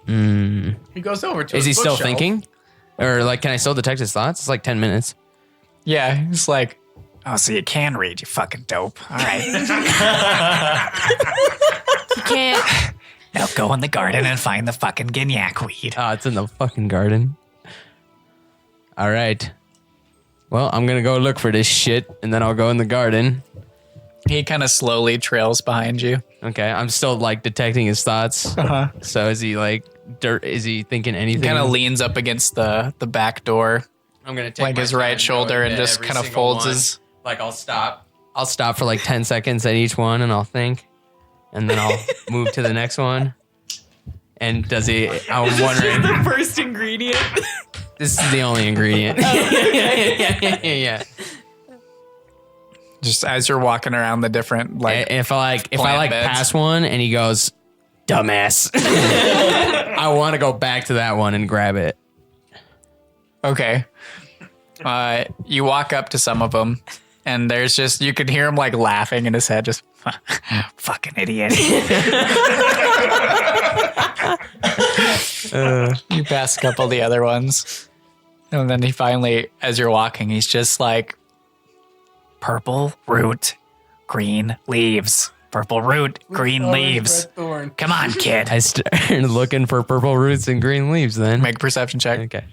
He goes over to Is he his still bookshelf. thinking? Or like, can I still detect his thoughts? It's like 10 minutes. Yeah, he's like, oh, so you can read, you fucking dope. All right. He can't. Now go in the garden and find the fucking Ginyak weed. Oh, it's in the fucking garden. All right. Well, I'm going to go look for this shit and then I'll go in the garden. He kind of slowly trails behind you. Okay. I'm still like detecting his thoughts. Uh-huh. So is he like is he thinking anything? Kind of leans up against the back door, I'm going to take like my his time right and shoulder, go and into just every kind of single folds one. his. Like I'll stop for like 10 seconds at each one and I'll think. And then I'll move to the next one. And does he I'm wondering The first ingredient. this is the only ingredient. Yeah. Just as you're walking around the different If I plant beds. pass one and he goes, dumbass, I want to go back to that one and grab it. Okay. You walk up to some of them, and there's just, you could hear him like laughing in his head, just fucking idiot. You pass a couple of the other ones. And then he finally, as you're walking, he's just like, purple root, green leaves. Purple root, green leaves. Come on, kid. I started looking for purple roots and green leaves then. Make a perception check. Okay.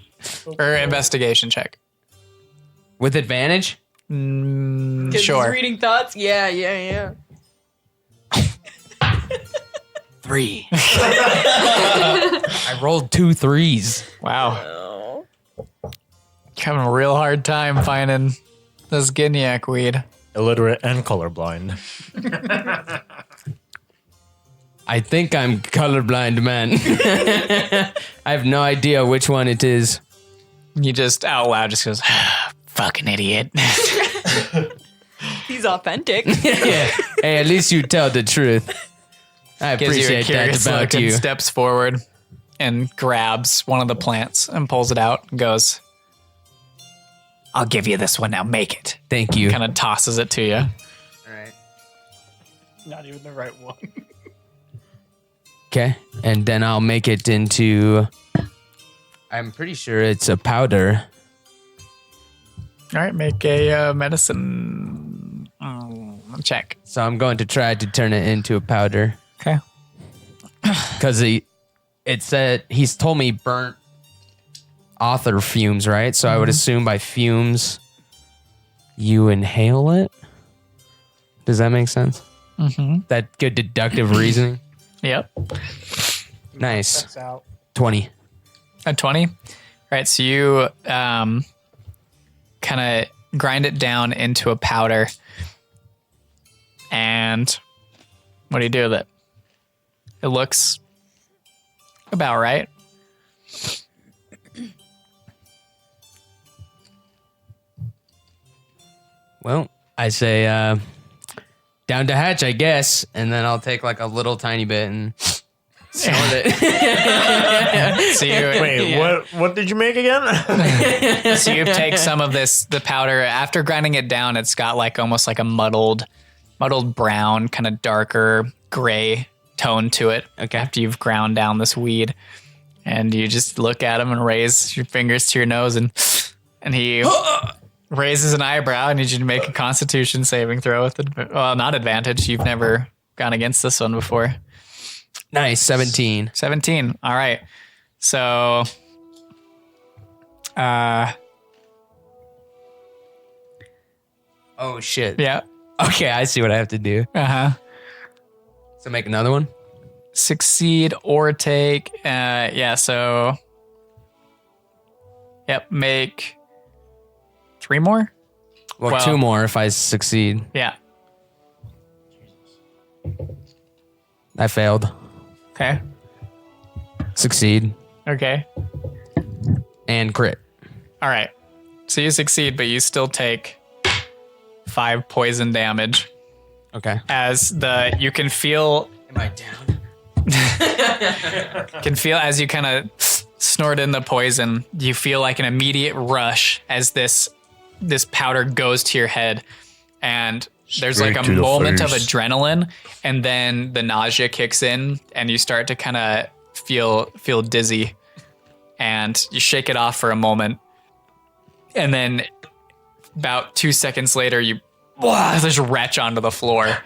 Or investigation check. With advantage? Sure. Reading thoughts? Yeah. 3. I rolled 2 3s. Wow. Having a real hard time finding this Gignac weed. Illiterate and colorblind. I think I'm colorblind, man. I have no idea which one it is. You just out loud just goes, fucking idiot. He's authentic. Yeah. Hey, at least you tell the truth. I Gives you a appreciate that curious about look and you. steps forward and grabs one of the plants and pulls it out and goes, I'll give you this one now. Make it. Thank you. Kind of tosses it to you. Not even the right one. Okay. And then I'll make it into, I'm pretty sure it's a powder. All right, make a medicine check. So I'm going to try to turn it into a powder. Okay. Because it said, he's told me burnt author fumes, right? So I would assume by fumes, you inhale it. Does that make sense? Mm-hmm. That good deductive reasoning? Yep. Nice. That's out. 20. A 20. All right, so you kind of grind it down into a powder. And what do you do with it? It looks about right. Well, I say down to hatch, I guess. And then I'll take like a little tiny bit and snort it. So you, Wait, what did you make again? so you take some of the powder. After grinding it down, it's got like almost like a muddled brown, kind of darker gray tone to it. Okay. After you've ground down this weed, and you just look at him and raise your fingers to your nose, and he raises an eyebrow. I need you to make a Constitution saving throw with not advantage. You've never gone against this one before. Nice. 17. 17. All right. So, Oh, shit. yeah. Okay, I see what I have to do. Uh-huh. So make another one? Succeed or take. So. Yep. Make 3 more. Well, 2 more if I succeed. Yeah. I failed. Okay. Succeed. Okay. And crit. All right. So you succeed, but you still take 5 poison damage Okay. as you can feel. Am I down? Can feel as you kind of snort in the poison, you feel like an immediate rush as this powder goes to your head, and there's Straight like to a the moment of face. adrenaline, and then the nausea kicks in, and you start to kind of feel dizzy, and you shake it off for a moment, and then about 2 seconds later, you just retch onto the floor,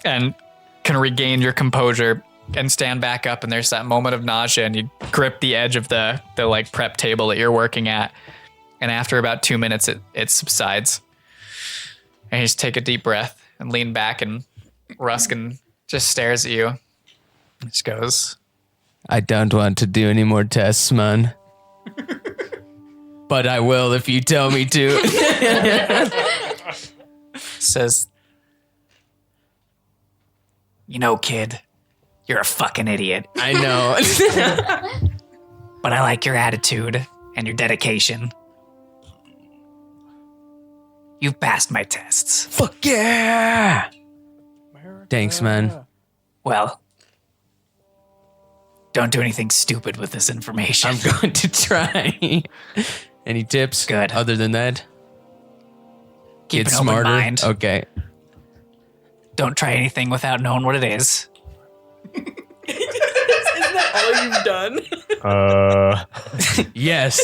and can regain your composure and stand back up, and there's that moment of nausea, and you grip the edge of the like prep table that you're working at, and after about 2 minutes it subsides, and you just take a deep breath and lean back, and Ruskin just stares at you and just goes, I don't want to do any more tests, man. But I will if you tell me to. says, you know, kid, you're a fucking idiot, I know. but I like your attitude and your dedication. You've passed my tests. Fuck yeah. Thanks, man. Well, don't do anything stupid with this information. I'm going to try. Any tips? Good. Other than that? Keep get an open smarter. mind. Okay. Don't try anything without knowing what it is. Isn't that all you've done? Yes.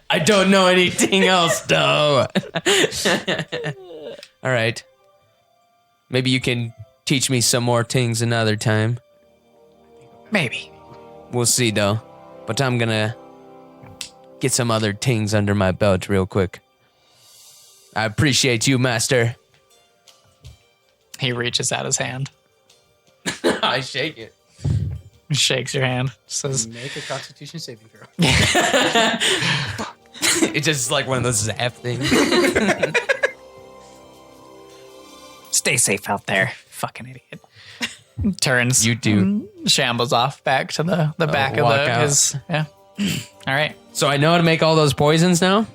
I don't know anything else, though. All right. Maybe you can teach me some more things another time. Maybe. We'll see, though. But I'm gonna get some other things under my belt real quick. I appreciate you, master. He reaches out his hand, I shake it. shakes your hand, says, Make a Constitution saving throw. It's just like one of those zap things. "Stay safe out there, fucking idiot." Turns. You do. Shambles off back to the back of walk out. his. Yeah. All right. So I know how to make all those poisons now?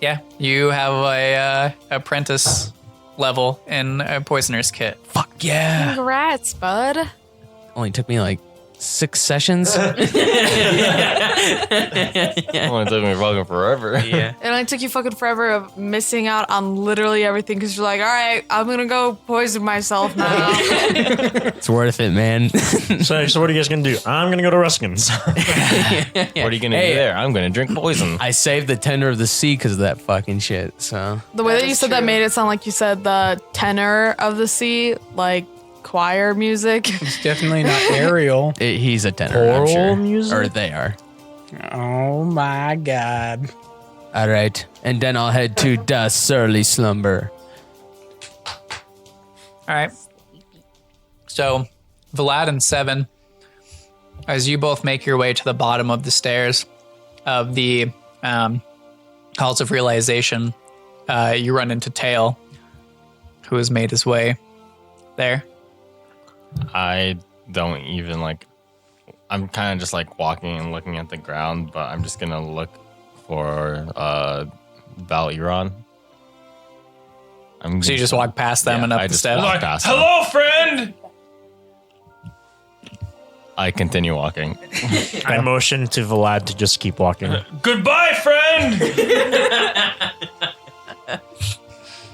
Yeah. You have a apprentice level in a poisoner's kit. Fuck yeah. Congrats, bud. Only took me like 6 sessions. It only took me fucking forever. Yeah. It only took you fucking forever of missing out on literally everything because you're like, all right, I'm gonna go poison myself now. It's worth it, man. So what are you guys gonna do? I'm gonna go to Ruskin's. What are you gonna do there? I'm gonna drink poison. I saved the tenor of the sea because of that fucking shit, so. The way that you said that made it sound like you said the tenor of the sea, like choir music. It's definitely not Ariel. He's a tenor, I'm Choral sure. music? Or they are. Oh my god. All right. And then I'll head to the surly slumber. All right. So, Vlad and Seven, as you both make your way to the bottom of the stairs of the halls of realization, you run into Tail, who has made his way there. I don't even like. I'm kind of just like walking and looking at the ground, but I'm just gonna look for Valiron. So you just walk past them and up I the just steps? walk past them. Hello, friend. I continue walking. I motion to Vlad to just keep walking. Goodbye, friend.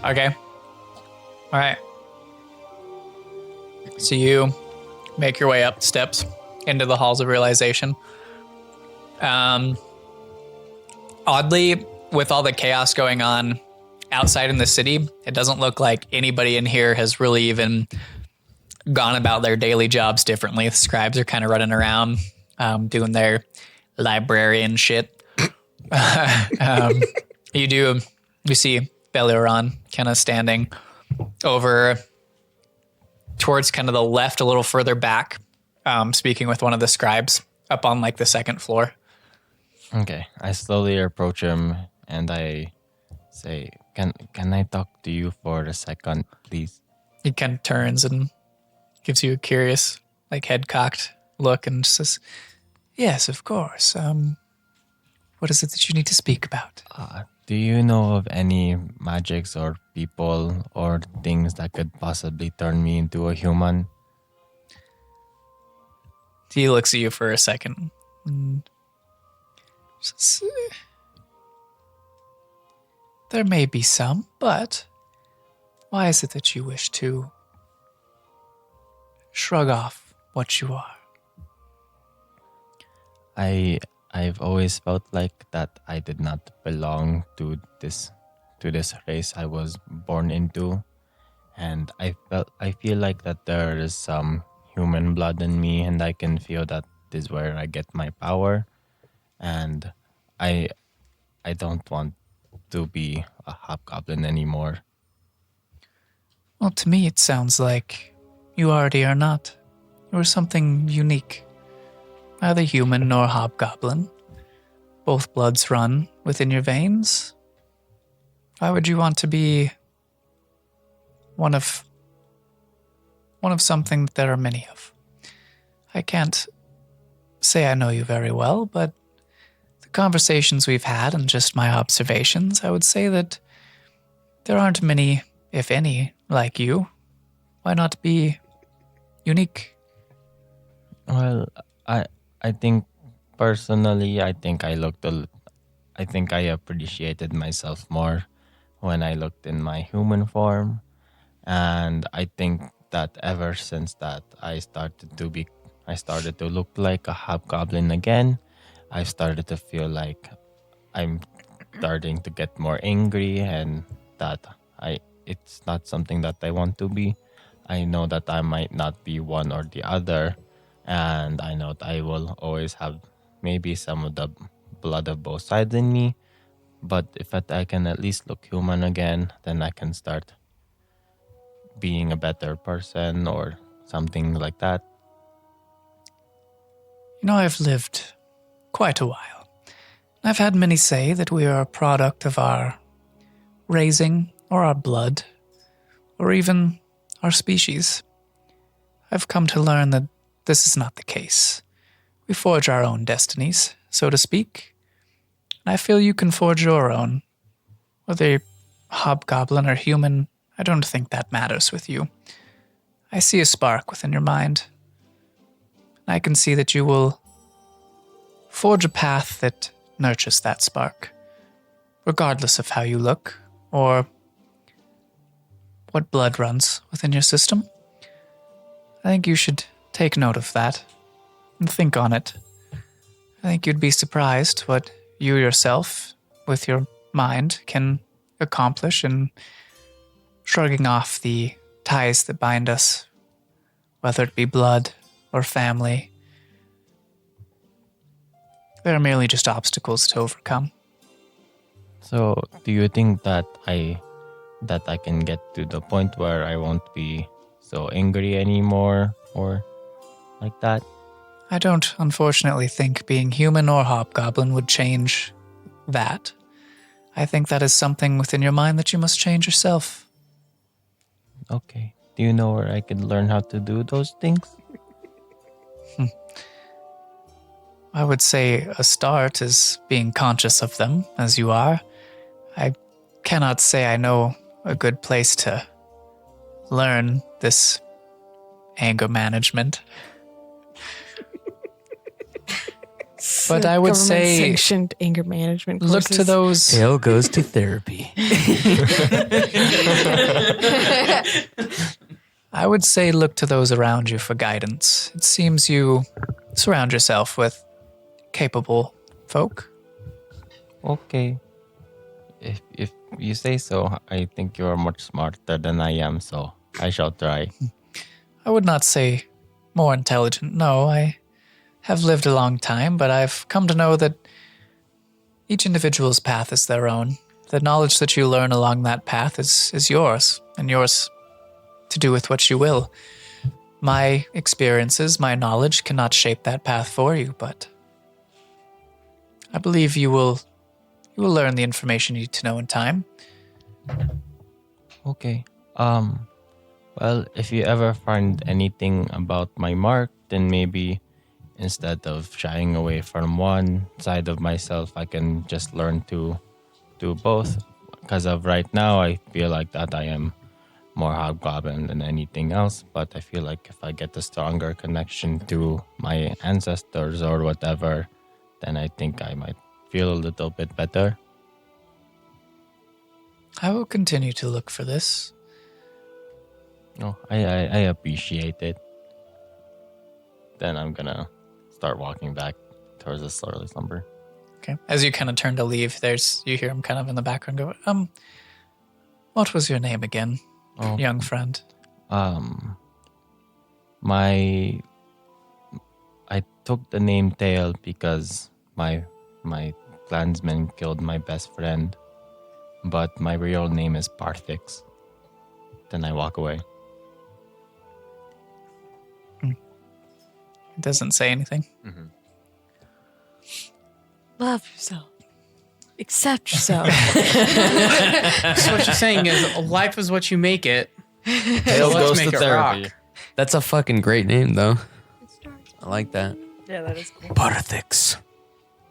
Okay. All right. So you make your way up the steps into the halls of realization. Oddly, with all the chaos going on outside in the city, it doesn't look like anybody in here has really even gone about their daily jobs differently. The scribes are kind of running around, doing their librarian shit. You see Beliran kind of standing over towards kind of the left, a little further back, speaking with one of the scribes up on like the second floor. Okay, I slowly approach him and I say, "Can I talk to you for a second, please?" He kind of turns and gives you a curious, like head cocked look and says, "Yes, of course. What is it that you need to speak about?" Do you know of any magics or people or things that could possibly turn me into a human? He looks at you for a second. And says, "There may be some, but why is it that you wish to shrug off what you are?" I've always felt like that I did not belong to this race I was born into, and I feel like that there is some human blood in me, and I can feel that is where I get my power, and I don't want to be a hobgoblin anymore. Well, to me, it sounds like you already are not. You are something unique. Neither human nor hobgoblin. Both bloods run within your veins. Why would you want to be one of something that there are many of? I can't say I know you very well, but the conversations we've had and just my observations, I would say that there aren't many, if any, like you. Why not be unique? Well, I think personally, I think I appreciated myself more when I looked in my human form. And I think that ever since that I started to look like a hobgoblin again. I started to feel like I'm starting to get more angry, and that it's not something that I want to be. I know that I might not be one or the other, and I know that I will always have maybe some of the blood of both sides in me. But if I can at least look human again, then I can start being a better person or something like that. You know, I've lived quite a while. I've had many say that we are a product of our raising or our blood or even our species. I've come to learn that this is not the case. We forge our own destinies, so to speak. And I feel you can forge your own. Whether you're hobgoblin or human, I don't think that matters with you. I see a spark within your mind. I can see that you will forge a path that nurtures that spark, regardless of how you look or what blood runs within your system. I think you should take note of that and think on it. I think you'd be surprised what you yourself, with your mind, can accomplish in shrugging off the ties that bind us, whether it be blood or family. They're merely just obstacles to overcome. So, do you think that I can get to the point where I won't be so angry anymore or like that? I don't, unfortunately, think being human or hobgoblin would change that. I think that is something within your mind that you must change yourself. Okay. Do you know where I could learn how to do those things? I would say a start is being conscious of them, as you are. I cannot say I know a good place to learn this anger management. But I would say sanctioned anger management look courses. to those. Dale goes to therapy. I would say look to those around you for guidance. It seems you surround yourself with capable folk. Okay. If you say so, I think you are much smarter than I am, so I shall try. I would not say more intelligent. No, I have lived a long time, but I've come to know that each individual's path is their own. The knowledge that you learn along that path is yours, and yours to do with what you will. My experiences, my knowledge cannot shape that path for you, but I believe you will learn the information you need to know in time. Okay. Well, if you ever find anything about my mark, then maybe instead of shying away from one side of myself, I can just learn to do both. Because of right now, I feel like that I am more hobgoblin than anything else. But I feel like if I get a stronger connection to my ancestors or whatever, then I think I might feel a little bit better. I will continue to look for this. Oh, I appreciate it. Then I'm gonna start walking back towards the early slumber. Okay. As you kind of turn to leave, you hear him kind of in the background go, what was your name again, young friend? I took the name Tail because my clansmen killed my best friend, but my real name is Parthix. Then I walk away. It doesn't say anything. Mm-hmm. Love yourself. Accept yourself. So what you're saying is life is what you make it. Tail Let's goes make to it therapy. rock. That's a fucking great name, though. I like that. Yeah, that is cool. Parthix.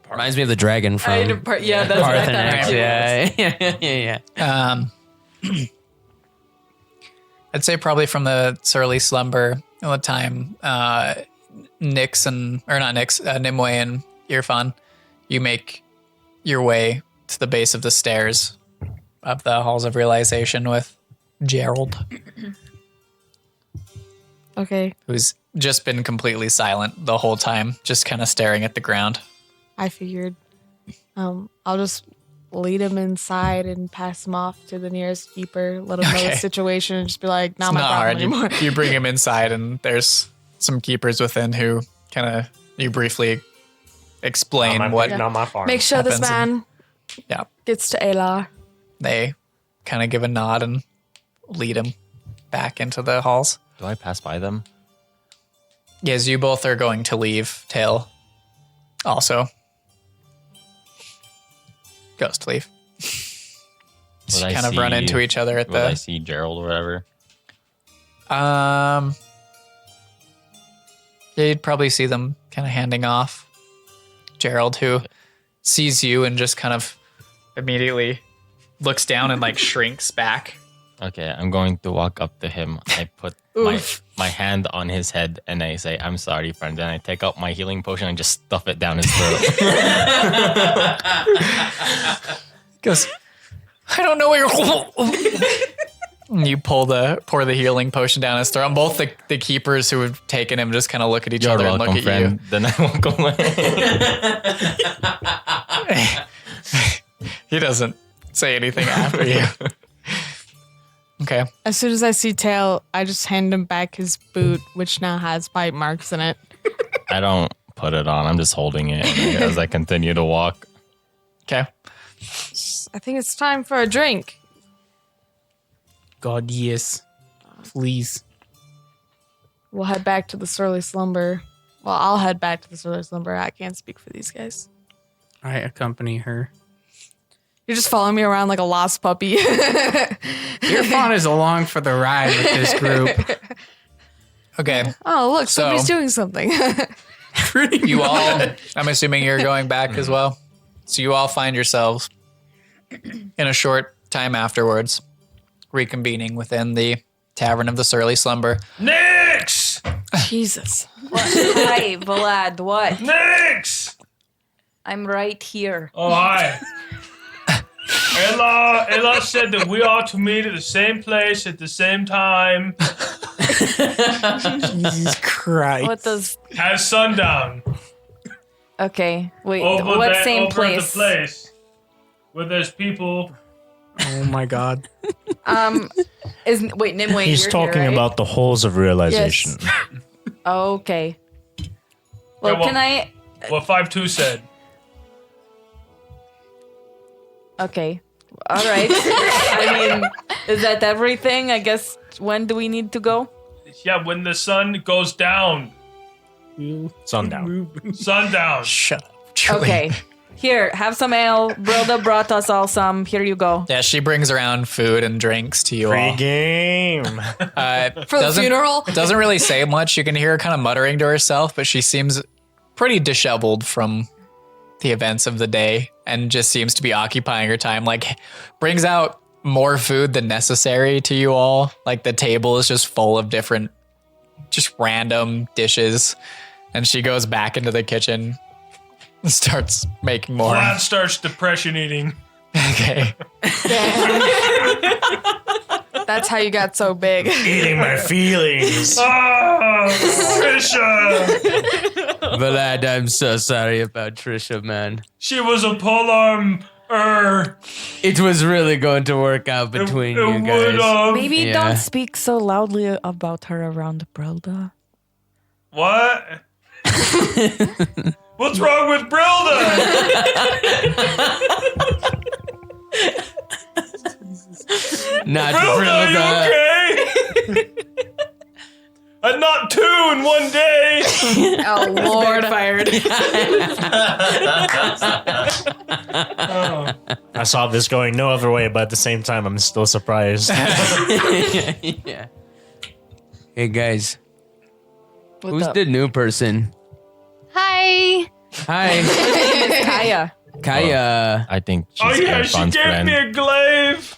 Reminds me of the dragon from That's what I thought. Parthenax. Yeah. I'd say probably from the surly slumber all the time, Nimue and Irfan, you make your way to the base of the stairs of the halls of realization with Gerald, Okay, who's just been completely silent the whole time, just kind of staring at the ground. I figured. I'll just lead him inside and pass him off to the nearest keeper. Let him know Okay. the situation and just be like, "Not It's my not problem hard. anymore." You bring him inside, and there's some keepers within who kind of you briefly explain not my farm. Make sure this happens man Yeah, gets to Alar. they kind of give a nod and lead him back into the halls. Do I pass by them? Yes, you both are going to leave. Tail also goes to leave. Would I Kind of run see- into each other at Would I the. see Gerald or whatever? Yeah, you'd probably see them kind of handing off. Gerald, who sees you and just kind of immediately looks down and like shrinks back. Okay, I'm going to walk up to him. I put my hand on his head and I say, "I'm sorry, friend." Then I take out my healing potion and just stuff it down his throat. Goes, I don't know where you're. You pour the healing potion down his throat. And both the keepers who have taken him just kind of look at each You're other and welcome, look at friend. Then I walk away. you. He doesn't say anything after you. Okay. As soon as I see Tail, I just hand him back his boot, which now has bite marks in it. I don't put it on. I'm just holding it as I continue to walk. Okay. I think it's time for a drink. God, yes. Please. We'll head back to the Surly Slumber. Well, I'll head back to the Surly Slumber. I can't speak for these guys. I accompany her. You're just following me around like a lost puppy. Your fawn is along for the ride with this group. Okay. Oh, look, So- somebody's doing something. You all, I'm assuming you're going back as well. So you all find yourselves in a short time afterwards reconvening within the Tavern of the Surly Slumber. Nix! Jesus. Hi, Vlad. What? Nix! I'm right here. Oh, hi. Ella said that we ought to meet at the same place at the same time Jesus Christ. What does? at sundown. Okay, wait. Over What there, same over place? the place where there's people. Oh my God. Wait, Nimue. He's you're talking here, right? about the holes of realization. Okay. Well, Yeah, well- can I? What 5-2 said. Okay. All right. I mean, is that everything? I guess. When do we need to go? Yeah, when the sun goes down. Sundown. Sundown. Shut up, Julie. Okay. Here, have some ale. Broda brought us all some. Here you go. Yeah, she brings around food and drinks to you all. Pre-game. For the funeral? Doesn't really say much. You can hear her kind of muttering to herself, but she seems pretty disheveled from the events of the day and just seems to be occupying her time. Like, brings out more food than necessary to you all. Like, the table is just full of different, just random dishes. And she goes back into the kitchen and starts making more. Vlad starts depression eating. Okay. That's how you got so big. Eating my feelings. Ah, Trisha. Vlad, I'm so sorry about Trisha, man. She was a polearm. It was really going to work out between you guys. Maybe Yeah. don't speak so loudly about her around Broda. What? What's wrong with Brilda? Not Brilda, are you Brilda. okay? And not two in one day. Oh, Lord. Fired. I saw this going no other way, but at the same time, I'm still surprised. Yeah. Hey guys, who's up? the new person? Hi. Hi, Kaya. Kaya. I think she's Oh yeah, she Erfan's gave friend. me a glaive.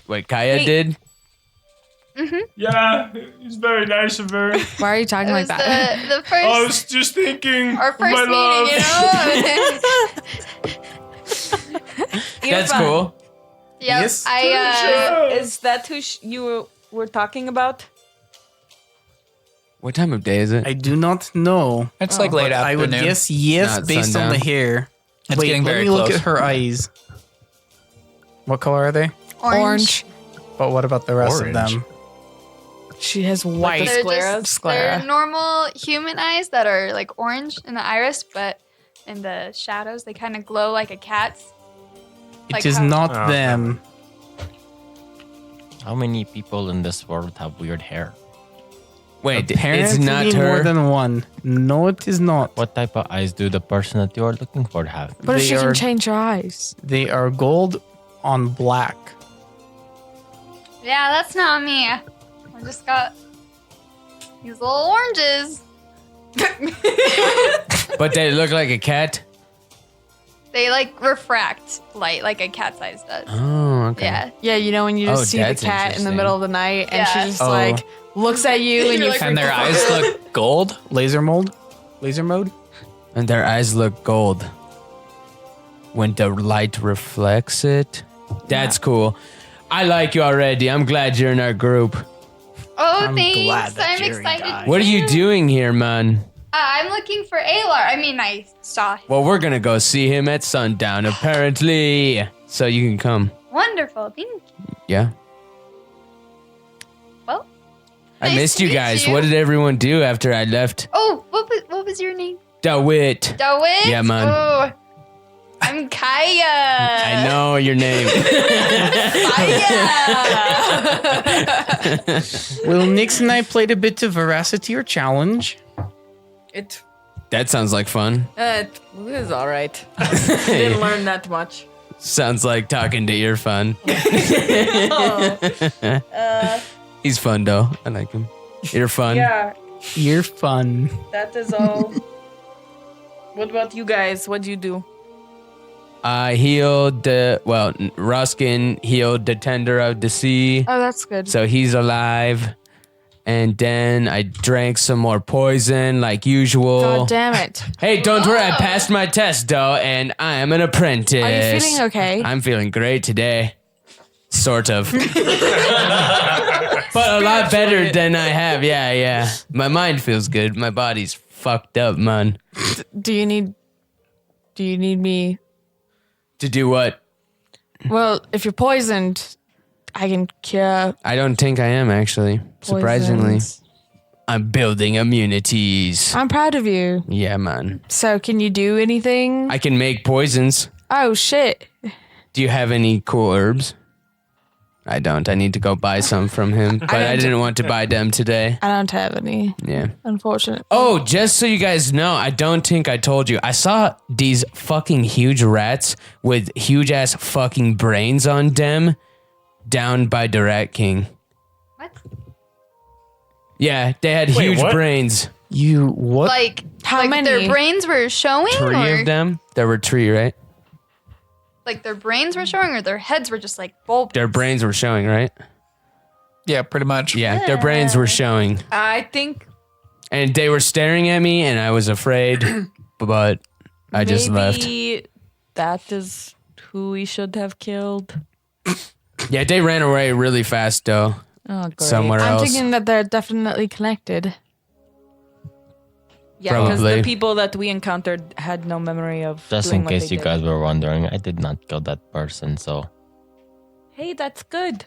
Wait, Kaya Hey. did? Yeah, it's very nice of her. Why are you talking It like was that? the first, I was just thinking our of my first love. meeting, you know? That's cool. Yep. Yes. Is that who you were talking about? What time of day is it? I do not know. It's like late But I would afternoon. guess yes Not based on the sundown. hair. It's Wait, getting let very me look close. at her eyes. What color are they? Orange. But what about the rest Orange. of them? She has white. They're Scleras? just Sclera. they're normal human eyes that are like orange in the iris, but in the shadows they kind of glow like a cat's. It Like is how- not Oh. them. How many people in this world have weird hair? Wait, Apparently it's not more her. than one. No, it is not. What type of eyes do the person that you are looking for have? What if They she are- can change her eyes? They are gold on black. Yeah, that's not me. I just got these little oranges. But they look like a cat. They like refract light like a cat's eyes does. Oh, okay. Yeah. Yeah, you know when you just Oh, see the that's cat in the interesting. middle of the night and Yeah. she just Oh. like looks at you and You're you like, And their eyes look gold. Laser mode? Laser mode? And their eyes look gold when the light reflects it. That's cool. I like you already. I'm glad you're in our group. Oh, I'm thanks. glad that I'm Jerry excited. died. What are you doing here, man? I'm looking for Alar. I mean, I saw him. Well, we're gonna go see him at sundown, apparently. So you can come. Wonderful. Thank you. Yeah. Well, I nice missed to you meet guys. you. What did everyone do after I left? Oh, what was your name? DeWitt. Dawit? Yeah, man. Oh, I'm Kaya. I know your name. Kaya. Well, Nix and I played a bit of Veracity or Challenge. It That sounds like fun. it was all right. Didn't learn that much. Sounds like talking to your fun. He's fun though. I like him. You're fun. Yeah, You're fun. that is all. What about you guys? What do you do? I healed Ruskin healed the tender of the sea. Oh, that's good. So he's alive. And then I drank some more poison like usual. God damn it. Hey, don't worry, I passed my test though, and I am an apprentice. Are you feeling okay? I'm feeling great today. Sort of. But a lot better than I have, yeah. My mind feels good. My body's fucked up, man. Do you need me? To do what? Well, if you're poisoned, I can cure I don't think I am actually. Surprisingly. poisons. I'm building immunities. I'm proud of you. Yeah, man. So, can you do anything? I can make poisons. Oh shit. Do you have any cool herbs? I don't. I need to go buy some from him, but I didn't want to buy them today. I don't have any, Yeah. unfortunately. Oh, just so you guys know, I don't think I told you. I saw these fucking huge rats with huge ass fucking brains on them down by the Rat King. What? Yeah, they had Wait, huge what? brains. You what? Like How like many? their brains were showing, Three or of them. There were three, right? like their brains were showing, or their heads were just like bulb. Their brains were showing, right? Yeah, pretty much. Yeah, their brains were showing. I think And they were staring at me, and I was afraid, but I just left. maybe that is who we should have killed. Yeah, they ran away really fast, though. Oh, great. Somewhere I'm else. thinking that they're definitely connected. Yeah, because Probably. the people that we encountered had no memory of. Just doing in what case they you did. guys were wondering, I did not kill that person, so Hey, that's good.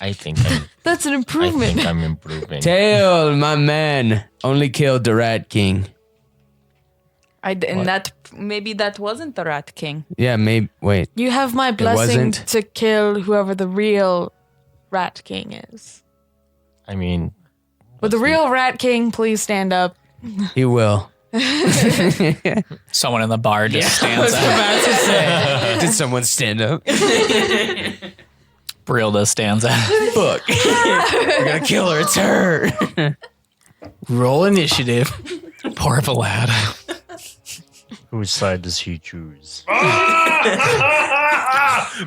I think That's an I improvement. think I'm improving. Tail, my man, only killed the Rat King. And that maybe that wasn't the Rat King. Yeah, maybe. Wait. You have my blessing wasn't. to kill whoever the real Rat King is. I mean, Would the real Rat King please stand up? He will. Someone in the bar just stands up. About to say. Did someone stand up? Brilda stands up. Fuck. We're gonna kill her. It's her. Roll initiative. Poor Vlad. Whose side does he choose?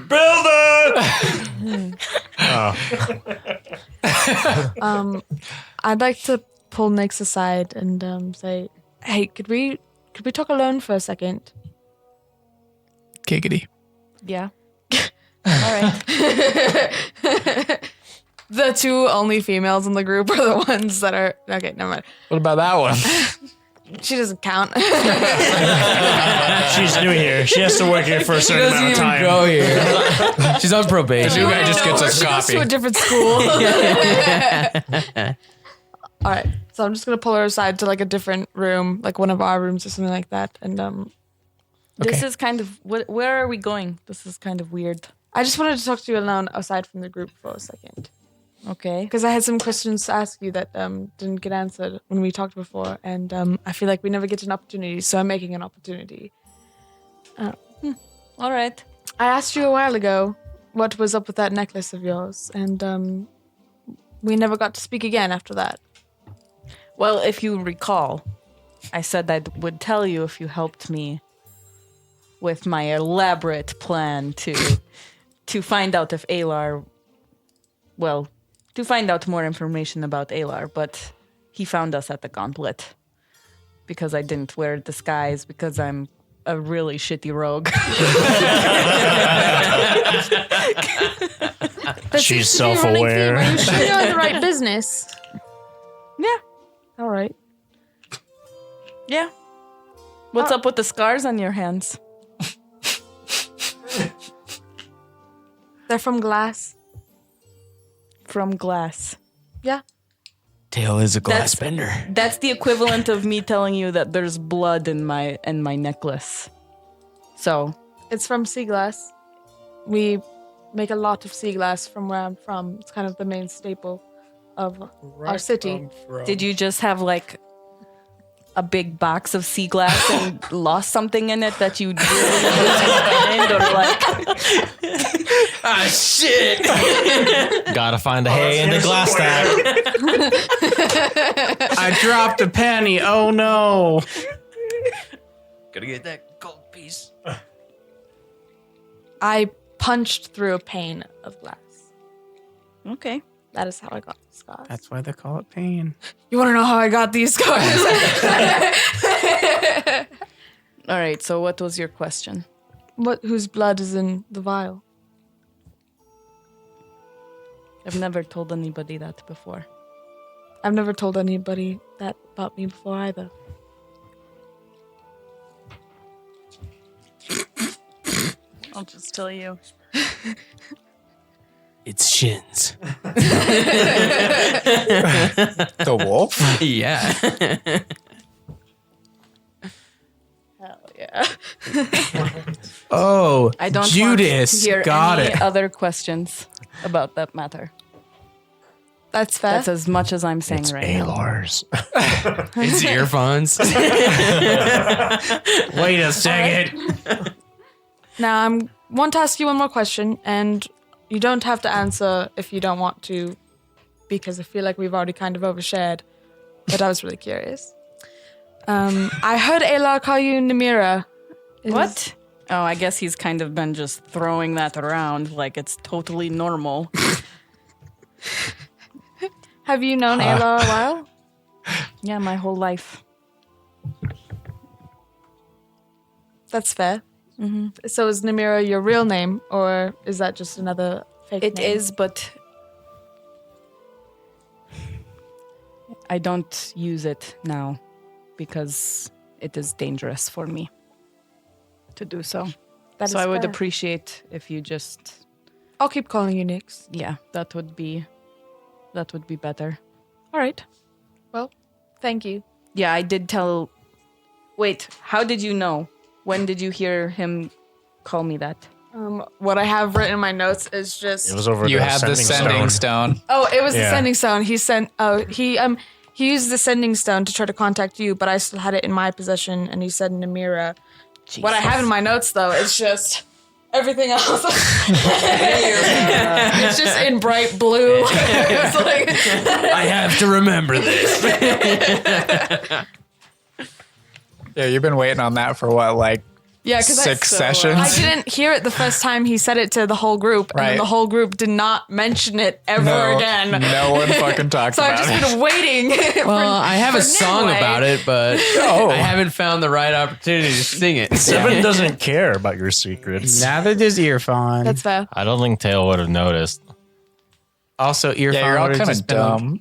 Build it! I'd like to pull Nyx aside and say, "Hey, could we talk alone for a second? Giggity. Yeah. All right. The two only females in the group are the ones that are okay. Never mind. What about that one? She doesn't count. She's new here. She has to work here for a certain amount of time. Go here. She's on probation. New guy just gets us She goes coffee. to a different school. All right, so I'm just gonna pull her aside to like a different room, like one of our rooms or something like that, and This is kind of where are we going? This is kind of weird. I just wanted to talk to you alone aside from the group for a second. Okay. Because I had some questions to ask you that didn't get answered when we talked before, and I feel like we never get an opportunity, so I'm making an opportunity. All right. I asked you a while ago what was up with that necklace of yours, and we never got to speak again after that. Well, if you recall, I said I would tell you if you helped me with my elaborate plan to find out if Alar, well, to find out more information about Alar, but he found us at the gauntlet because I didn't wear a disguise because I'm a really shitty rogue. She's self-aware. Are you sure you're in the right business? Yeah. All right. Yeah. What's up with the scars on your hands? They're from glass. From glass. Yeah. Tail is a glass That's- bender. That's the equivalent of me telling you that there's blood in my necklace. So, It's from sea glass. We make a lot of sea glass from where I'm from. It's kind of the main staple of our city. did you just have like a big box of sea glass and lost something in it that you really find, or like Ah, shit. Gotta find the hay in the glass stack. I dropped a penny. Oh no. Gotta get that gold piece. I punched through a pane of glass. okay. That is how I got the scars. That's why they call it pain. You want to know how I got these scars? All right. So, what was your question? Whose blood is in the vial? I've never told anybody that before. I've never told anybody that about me before either. I'll just tell you. It's shins. The wolf? Yeah. Hell yeah. Oh, I don't Judas. want to hear Got any it. other questions about that matter. That's fair. That's as much as I'm saying right now. Alar's. It's earphones. Wait a second. Now, I want to ask you one more question, and you don't have to answer if you don't want to, because I feel like we've already kind of overshared, but I was really curious. I heard Alar call you Namira. What? Oh, I guess he's kind of been just throwing that around like it's totally normal. Have you known Alar a while? Yeah, my whole life. That's fair. Mm-hmm. So is Namira your real name, or is that just another fake It name? is, but I don't use it now because it is dangerous for me to do so. That So is I would fair. appreciate if you just, I'll keep calling you Nix. yeah, that would be better. All right. Well, thank you. Yeah, I did tell. Wait, how did you know? When did you hear him call me that? What I have written in my notes is just. It was over You the had the sending stone. Oh, it was the Yeah. sending stone. He sent. Oh, he used the sending stone to try to contact you, but I still had it in my possession, and he said Namira. What I have in my notes though is just everything else. It's just in bright blue. It's like, I have to remember this. Yeah, you've been waiting on that for what, like Yeah, because successions. I didn't hear it the first time he said it to the whole group, and Right. then the whole group did not mention it ever No, again. no one fucking talks So I've about just it. been waiting. Well, I have a song Nimue. about it, but I haven't found the right opportunity to sing it. Seven doesn't care about your secrets. Neither does Earphone. That's fair. I don't think Tail would have noticed. Also, Earphone Yeah, you're all would've kind just of been dumb.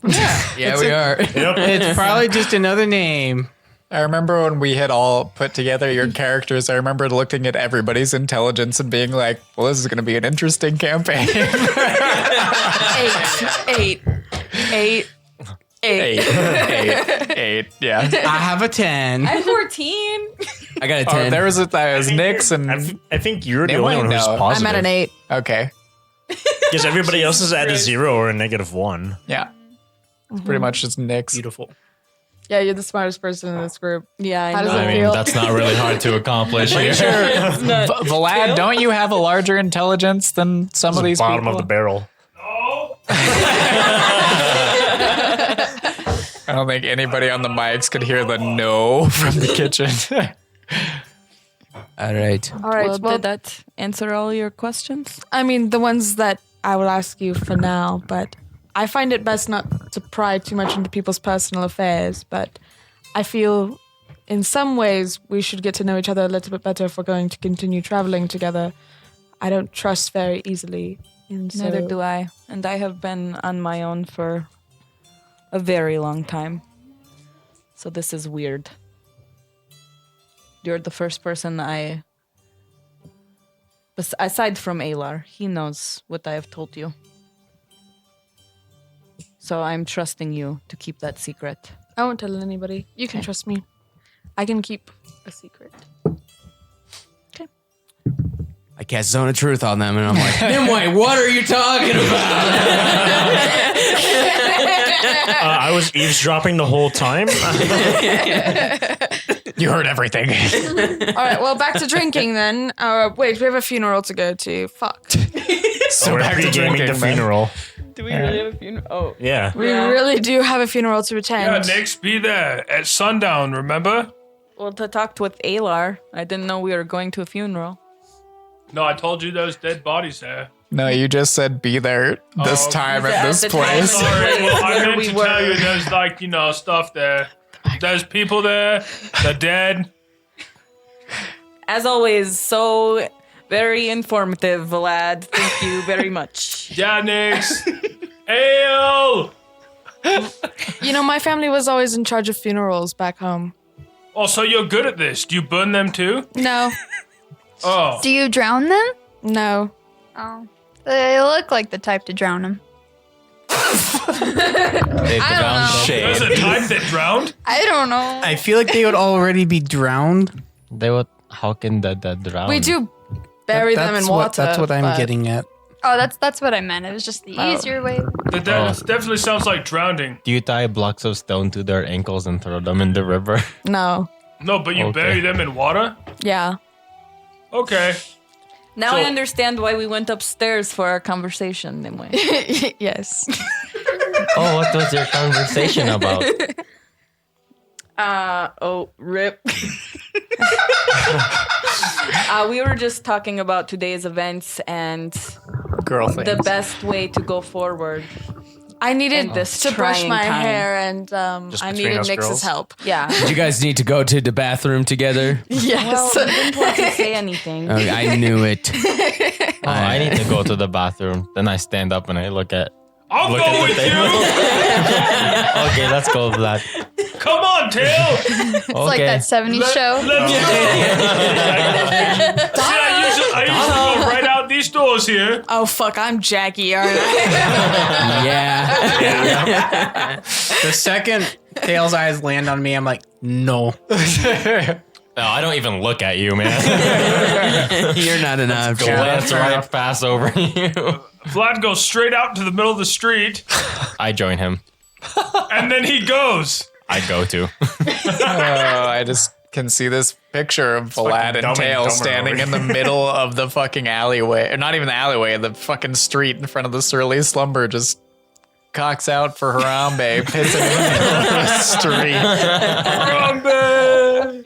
Yeah, we are. It's probably just another name. I remember when we had all put together your characters, I remember looking at everybody's intelligence and being like, well, this is going to be an interesting campaign. 8. Eight. Yeah. I have a 10. I'm 14. I got a 10. Oh, there was Nyx and... I think you're the They only might one who's know. positive. I'm at an 8. Okay. Because everybody else is at a 0 or a -1. Yeah. It's pretty much just Nyx. Beautiful. Yeah, you're the smartest person in this group. Yeah, How I does know. it I mean, feel? that's not really hard to accomplish here. Vlad, don't you have a larger intelligence than some of The these bottom people? of the barrel. I don't think anybody on the mics could hear the no from the kitchen. All right. All right. Well, Well, did that answer all your questions? I mean, the ones that I will ask you for now, but I find it best not to pry too much into people's personal affairs, but I feel in some ways we should get to know each other a little bit better if we're going to continue traveling together. I don't trust very easily. And so, Neither do I. And I have been on my own for a very long time. So this is weird. You're the first person aside from Alar, he knows what I have told you. So I'm trusting you to keep that secret. I won't tell anybody. You can trust me. I can keep a secret. I cast Zone of Truth on them, and I'm like, Nimue, what are you talking about? I was eavesdropping the whole time. You heard everything. All right, well, back to drinking then. Wait, we have a funeral to go to. Fuck. So We're back to pre-gaming drinking, the man. funeral. Do we really have a funeral? Oh. Yeah. We really do have a funeral to Yeah, attend. Nyx, be there at sundown, remember? Well, to talk with Alar, I didn't know we were going to a funeral. No, I told you there's dead bodies there. No, you just said be there this Oh. time At at this the time place. and Sorry, place well, I where meant we to were. tell you there's like, stuff there. There's people there, the dead. As always, so very informative, Vlad. Thank you very much. Yeah, Nyx. Ale! You know, my family was always in charge of funerals back home. Oh, so you're good at this. Do you burn them too? No, Oh. Do you drown them? no. Oh. They look like the type to drown them. They drowned There's a type that drowned? I don't know. I feel like they would already be drowned. They would. How can the dead drown? We do bury them in water. That's what I'm but- getting at. Oh, that's what I meant. It was just the easier way. That definitely sounds like drowning. Do you tie blocks of stone to their ankles and throw them in the river? No. No, but you Okay. bury them in water? Yeah. Okay. Now So- I understand why we went upstairs for our conversation, Nimue. Yes. Oh, what was your conversation about? Rip. We were just talking about today's events and Girl things. the best way to go forward. I needed In this to brush trying my time. hair, and Just I between needed us Nyx's girls? help. Yeah. Did you guys need to go to the bathroom together? Yes. Well, I didn't want to say anything. Okay, I knew it. Oh, I need to go to the bathroom. Then I stand up and I look at. I'll Look go at the with table. you. Okay, let's go, Vlad. Come on, Tail. It's like that 70s show. Let's go. See, I usually go right out these doors here. Oh fuck! I'm Jackie, aren't I? Yeah. The second Tail's eyes land on me, I'm like, no. No, I don't even look at you, man. You're not an option. Glance right pass over you. Vlad goes straight out into the middle of the street, I join him. and then he goes. I go to. I just can see this picture of Vlad Dumb and and Tail Dumber standing over in the middle of the fucking alleyway. Or not even the alleyway, the fucking street in front of the Surly Slumber, just cocks out for Harambe, pissing in the middle of the street. Harambe!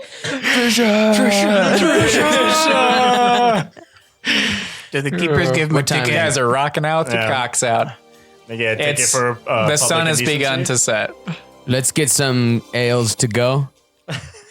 Do the keepers give me a What time ticket? You guys are rocking out with your Yeah. cocks out. They get a ticket It's for the sun public has begun indecency. to set. Let's get some ales to go.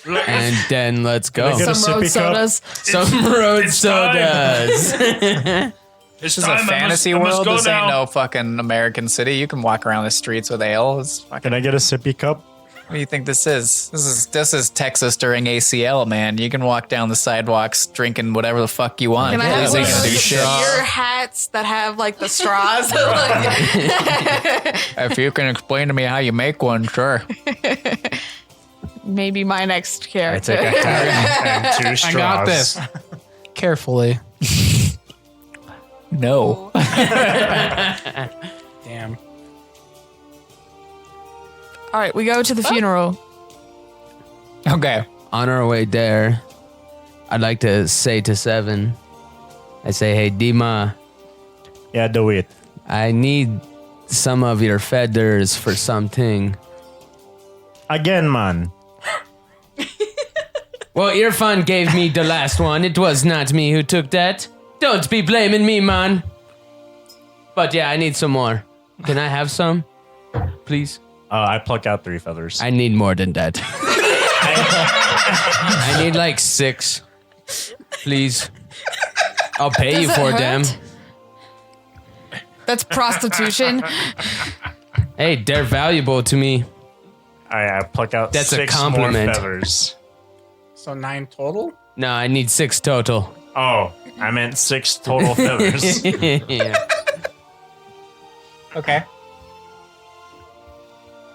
And then let's go. Get a Some road sippy cup. sodas. Some road it's time. sodas. It's This is a fantasy I must world. go This now. ain't no fucking American city. You can walk around the streets with ale. Can I get a sippy cup? What do you think this is? This is Texas during ACL, man. You can walk down the sidewalks drinking whatever the fuck you want. Can I have This one ain't of gonna do those shit. beer hats that have like the straws? Like- If you can explain to me how you make one, sure. Maybe my next I character. take a hat and 2 straws. I got this. Carefully. No. Damn. All right, we go to the funeral. Okay. On our way there, I'd like to say to Seven, I say, hey, Dima, Yeah, do it. I need some of your feathers for something. Again, man. Well, Irfan gave me the last one. It was not me who took that. Don't be blaming me, man. But yeah, I need some more. Can I have some? Please? I pluck out 3 feathers. I need more than that. I need like 6. Please. I'll pay you Does it for hurt? them. That's prostitution. Hey, they're valuable to me. I pluck out That's a 6 compliment. more feathers. So 9 total? No, I need 6 total. Oh, I meant 6 total feathers. Yeah. Okay.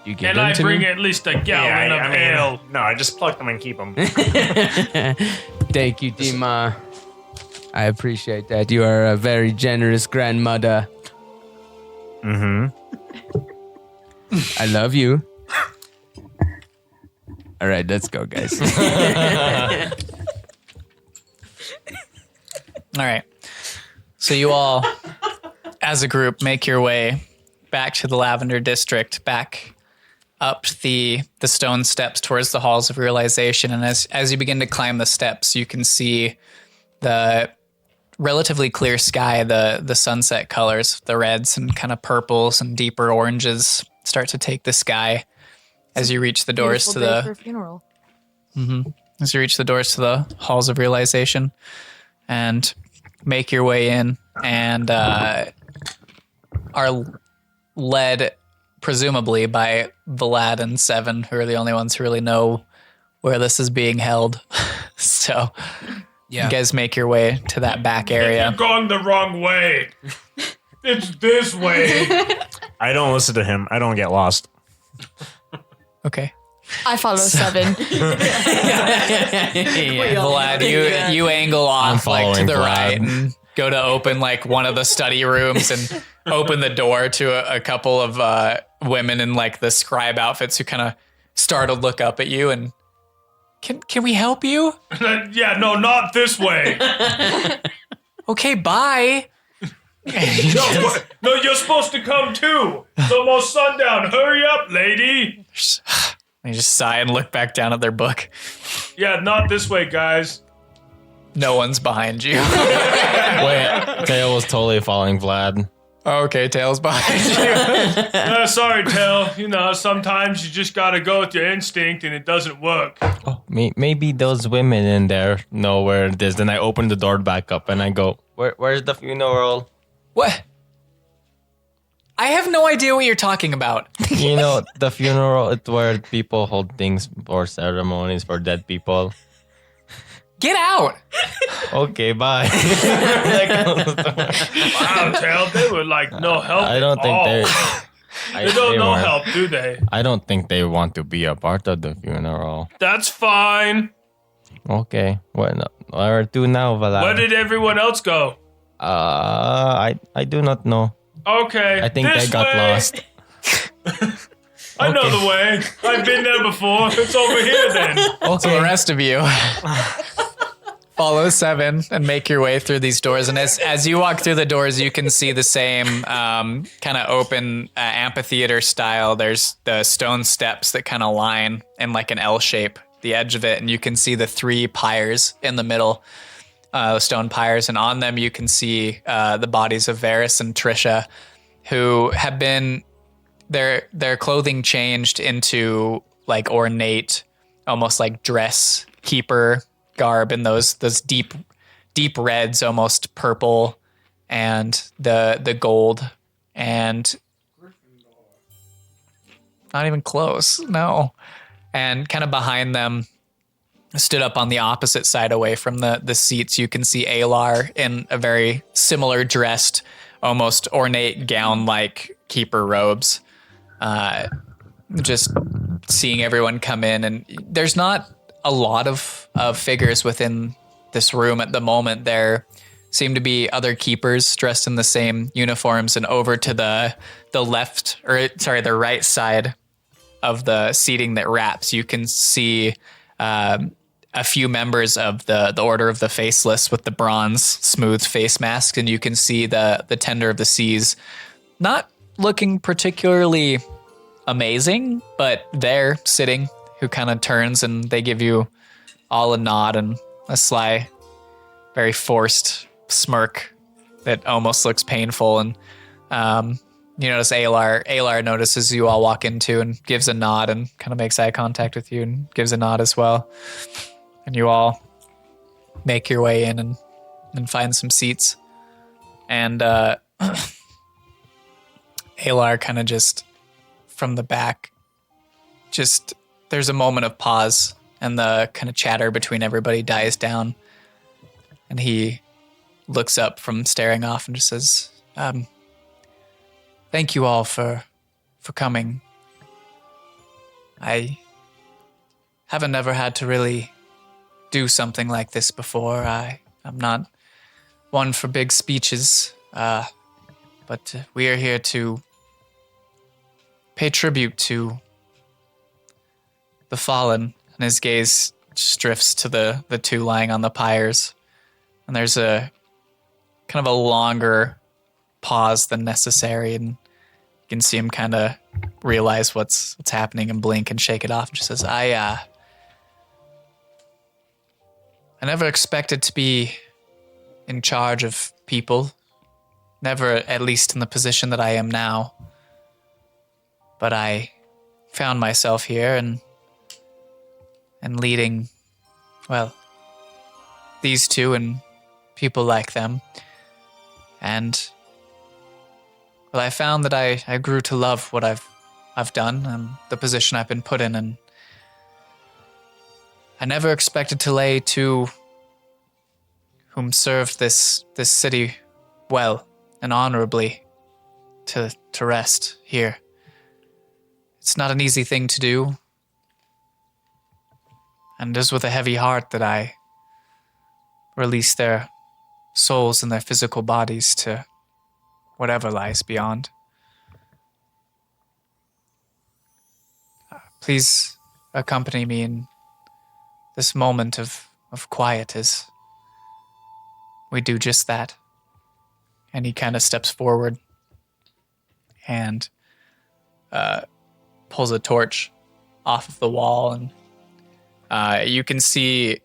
You give And them I to bring me? at least a gallon of ale. No, I just pluck them and keep them. Thank you, Dima. I appreciate that. You are a very generous grandmother. Mm-hmm. I love you. All right, let's go, guys. All right. So you all, as a group, make your way back to the Lavender District, back up the stone steps towards the halls of realization. And as you begin to climb the steps, you can see the relatively clear sky, the sunset colors, the reds and kind of purples and deeper oranges start to take the sky as you reach the doors to Beautiful day the for a funeral. as you reach the doors to the halls of realization and make your way in and are led presumably by Vlad and Seven, who are the only ones who really know where this is being held. So you guys make your way to that back area. You're going the wrong way. It's this way. I don't listen to him. I don't get lost. Okay. I follow 7. Vlad, you angle off like to following the Vlad. right and go to open like one of the study rooms and open the door to a couple of women in like the scribe outfits who kind of start to look up at you and can we help you? Yeah, no, not this way. Okay, bye. No, you're supposed to come too. It's almost sundown. Hurry up, lady. They just sigh and look back down at their book. Yeah, not this way, guys. No one's behind you. Wait, Tail was totally following Vlad. Okay, Tails behind you. Sorry, Tell. You know, sometimes you just gotta go with your instinct and it doesn't work. Oh, maybe those women in there know where it is. Then I open the door back up and I go, where's the funeral? What? I have no idea what you're talking about. You know, the funeral, it's where people hold things for ceremonies for dead people. Get out. Okay, bye. Wow, Tell, they were like no help. I don't at think all. they They don't know weren't. help, do they? I don't think they want to be a part of the funeral. That's fine. Okay, where to now, Vlad? Where did everyone else go? I do not know. Okay. I think this they got way. lost. I know the way. I've been there before. It's over here then. So the rest of you follow Seven and make your way through these doors. And as you walk through the doors, you can see the same kind of open amphitheater style. There's the stone steps that kind of line in like an L shape the edge of it, and you can see the 3 pyres in the middle, stone pyres, and on them you can see the bodies of Varys and Trisha, who have been their clothing changed into like ornate, almost like dress keeper garb, in those deep reds, almost purple, and the gold, and not even close, no. And kind of behind them, stood up on the opposite side away from the seats, you can see Alar in a very similar dressed, almost ornate gown-like keeper robes. Just seeing everyone come in, and there's not a lot of figures within this room at the moment. There seem to be other keepers dressed in the same uniforms, and over to the right side of the seating that wraps, you can see a few members of the Order of the Faceless with the bronze smooth face mask, and you can see the Tender of the Seas, not looking particularly amazing, but they're sitting, who kind of turns and they give you all a nod and a sly, very forced smirk that almost looks painful. And you notice Alar notices you all walk into and gives a nod and kind of makes eye contact with you and gives a nod as well. And you all make your way in and find some seats. And Alar kind of just from the back, just there's a moment of pause, and the kind of chatter between everybody dies down. And he looks up from staring off and just says, thank you all for coming. I haven't ever had to really do something like this before. I'm not one for big speeches, but we are here to pay tribute to the fallen. And his gaze just drifts to the 2 lying on the pyres. And there's a kind of a longer pause than necessary, and you can see him kind of realize what's happening and blink and shake it off and just says, I never expected to be in charge of people. Never, at least in the position that I am now. But I found myself here and leading, well, these 2 and people like them. And well, I found that I grew to love what I've done and the position I've been put in, and I never expected to lay 2 whom served this city well and honorably to rest here. It's not an easy thing to do, and it is with a heavy heart that I release their souls and their physical bodies to whatever lies beyond. Please accompany me in this moment of quiet as we do just that. And he kind of steps forward and pulls a torch off of the wall, and you can see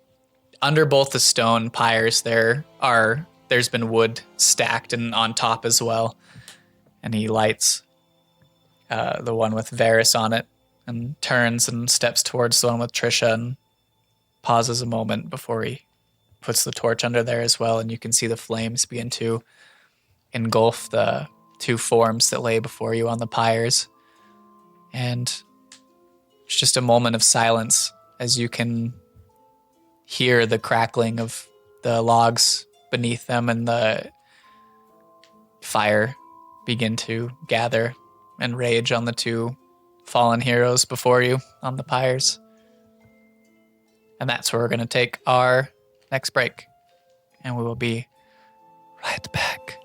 under both the stone pyres there's been wood stacked and on top as well. And he lights the one with Varys on it and turns and steps towards the one with Trisha and pauses a moment before he puts the torch under there as well. And you can see the flames begin to engulf the 2 forms that lay before you on the pyres. And it's just a moment of silence as you can hear the crackling of the logs beneath them and the fire begin to gather and rage on the 2 fallen heroes before you on the pyres. And that's where we're going to take our next break. And we will be right back.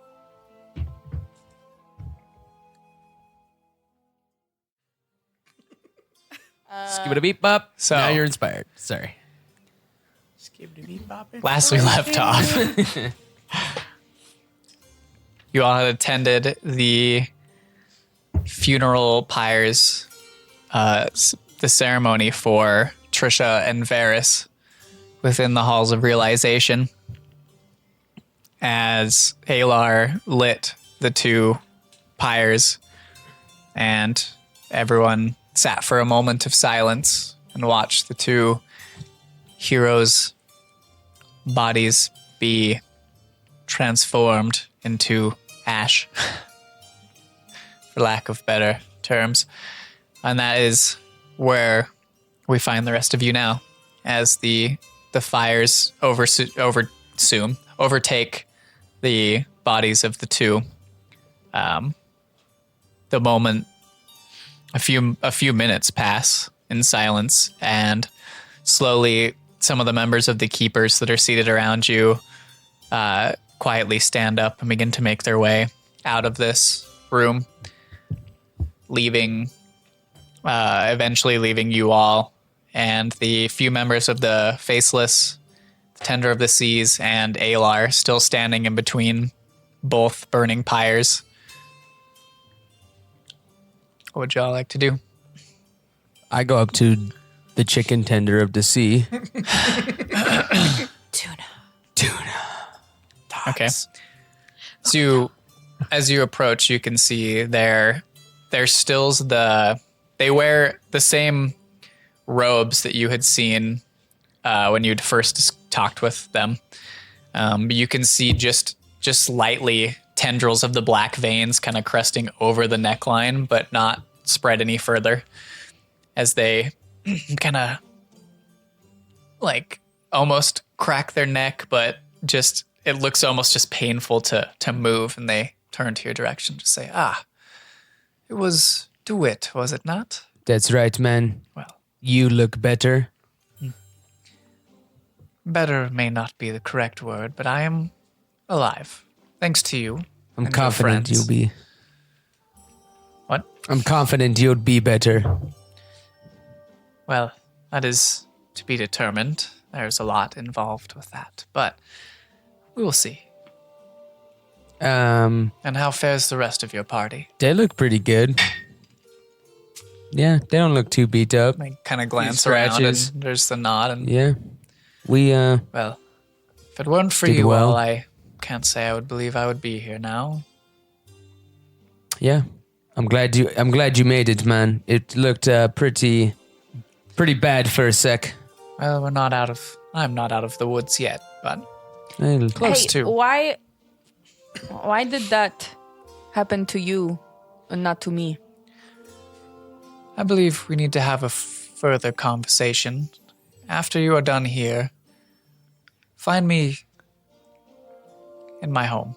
Skibidi-beep bop. So- Now you're inspired. Sorry. Last we left off, you all had attended the funeral pyres, the ceremony for Trisha and Varys within the halls of realization as Alar lit the two pyres, and everyone sat for a moment of silence and watched the two heroes' bodies be transformed into ash, for lack of better terms. And that is where we find the rest of you now, as the fires overtake the bodies of the two. The moment, a few minutes pass in silence, and slowly some of the members of the keepers that are seated around you quietly stand up and begin to make their way out of this room, eventually leaving you all and the few members of the Faceless, the Tender of the Seas, and Alar still standing in between both burning pyres. What would y'all like to do? I go up to the chicken tender of the sea. Tuna. Okay. So as you approach, you can see their stills. They wear the same robes that you had seen when you'd first talked with them. You can see just slightly tendrils of the black veins kind of cresting over the neckline, but not spread any further, as they kind of like almost crack their neck, but just it looks almost just painful to move, and they turn to your direction to say, it was DeWitt, was it not? That's right, man. Well, you look better. Better may not be the correct word, but I am alive, thanks to you. I'm and your confident friends. you'll be. What? I'm confident you'll be better. Well, that is to be determined. There's a lot involved with that, but we will see. And how fares the rest of your party? They look pretty good. Yeah, they don't look too beat up. I kind of glance Few around, scratches. and there's the nod. And Yeah. We, well, if it weren't for Did you well. all, I can't say I would believe I would be here now. yeah. I'm glad you made it, man. It looked pretty bad for a sec. Well, I'm not out of the woods yet, but Well, close Hey, to. why did that happen to you and not to me? I believe we need to have a further conversation. After you are done here, find me in my home.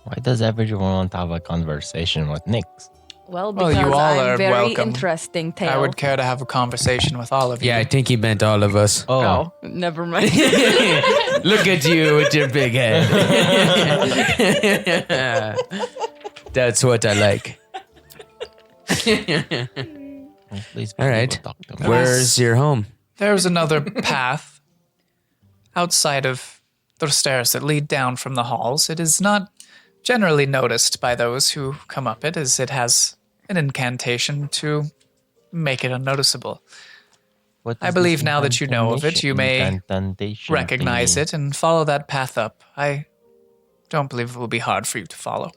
Why does everyone want to have a conversation with Nick? Well, Well, because you all I'm are very welcome. interesting tale. I would care to have a conversation with all of you. yeah, I think he meant all of us. Oh, never mind. Look at you with your big head. That's what I like. Please All right. talk to me. Where's your home? There's another path outside of the stairs that lead down from the halls. It is not generally noticed by those who come up it, as it has an incantation to make it unnoticeable. What I is believe this now that you know of it, you may incantation recognize thingy? it and follow that path up. I don't believe it will be hard for you to follow.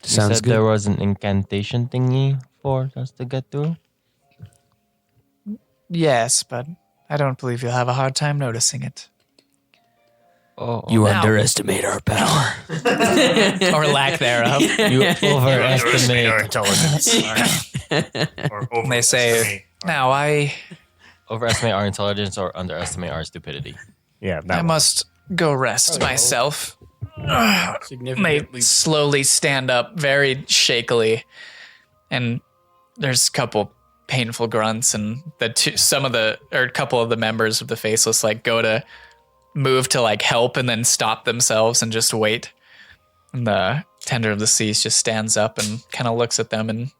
You Sounds said good. there was an incantation thingy for us to get through? Yes, but I don't believe you'll have a hard time noticing it. Oh, You Now- underestimate our power. Or lack thereof. you overestimate. our intelligence. Or And they say, now Overestimate our intelligence or underestimate our stupidity. Yeah, I must go rest myself. They Significantly. slowly stand up very shakily, and there's a couple painful grunts, and a couple of the members of the Faceless like go to move to like help and then stop themselves and just wait. And the Tender of the Seas just stands up and kind of looks at them and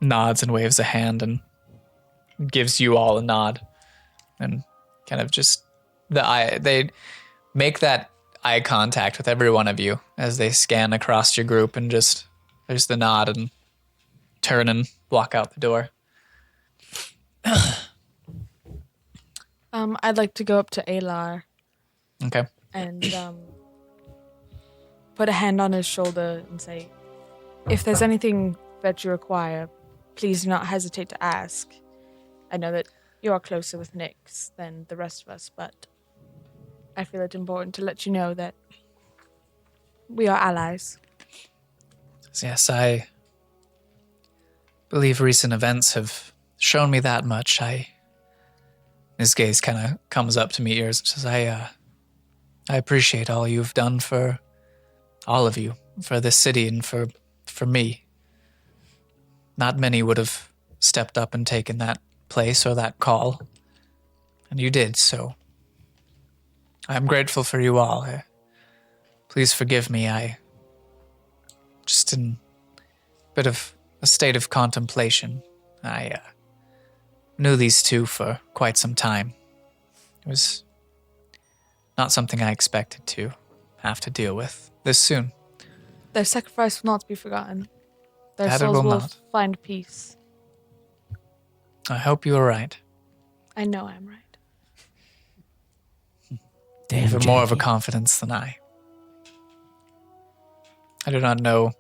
nods and waves a hand and gives you all a nod, and kind of just they make that eye contact with every one of you as they scan across your group, and just there's the nod and turn and walk out the door. I'd like to go up to Alar Okay. and put a hand on his shoulder and say, if there's anything that you require, please do not hesitate to ask. I know that you are closer with Nyx than the rest of us, but I feel it important to let you know that we are allies. Yes, I believe recent events have shown me that much. His gaze kind of comes up to meet yours and says, I appreciate all you've done for all of you, for this city and for me. Not many would have stepped up and taken that place or that call. And you did, so I'm grateful for you all. Please forgive me. I just in a bit of a state of contemplation. I knew these two for quite some time. It was not something I expected to have to deal with this soon. Their sacrifice will not be forgotten. Their That it souls will will not. find peace. I hope you are right. I know I'm right. Damn, Even more of a Jackie. confidence than I. I do not know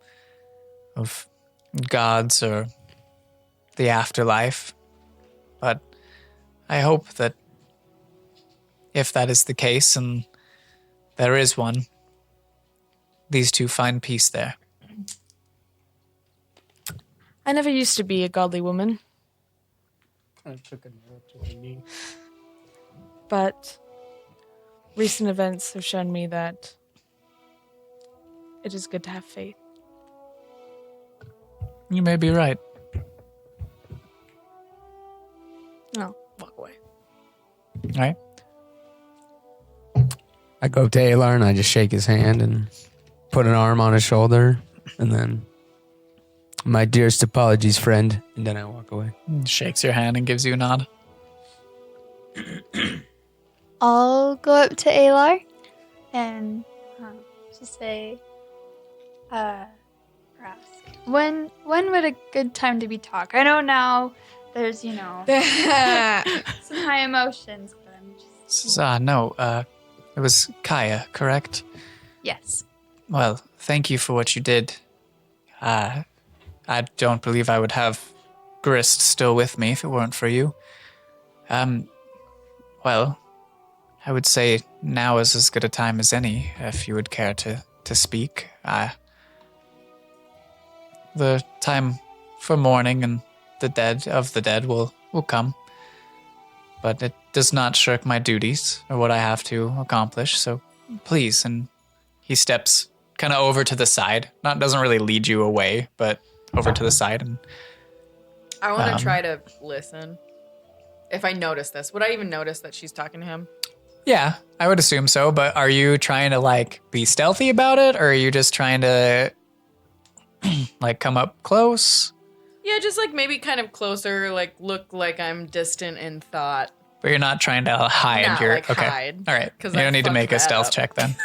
of gods or the afterlife, but I hope that if that is the case and there is one, these two find peace there. I never used to be a godly woman, I took a note to the knee. but recent events have shown me that it is good to have faith. You may be right. No, walk away. All right. I go up to Alar and I just shake his hand and put an arm on his shoulder, and then my dearest apologies, friend, and then I walk away. Shakes your hand and gives you a nod. I'll go up to Alar and just say, or ask, when would a good time to be talk? I know now there's, some high emotions, but I'm just, No, it was Kaya, correct? yes. Well, thank you for what you did. I don't believe I would have Grist still with me if it weren't for you. Well, I would say now is as good a time as any if you would care to speak. The time for mourning and the dead will come. But it does not shirk my duties or what I have to accomplish, so please. And he steps kind of over to the side. Doesn't really lead you away, but over to the side. And I want to try to listen. If I notice this, would I even notice that she's talking to him? yeah, I would assume so. But are you trying to be stealthy about it, or are you just trying to come up close? Yeah, just maybe kind of closer, look like I'm distant in thought. But you're not trying to hide. Not, You're okay. Hide. All right. 'Cause You I don't need to fucked make a that stealth up. check then.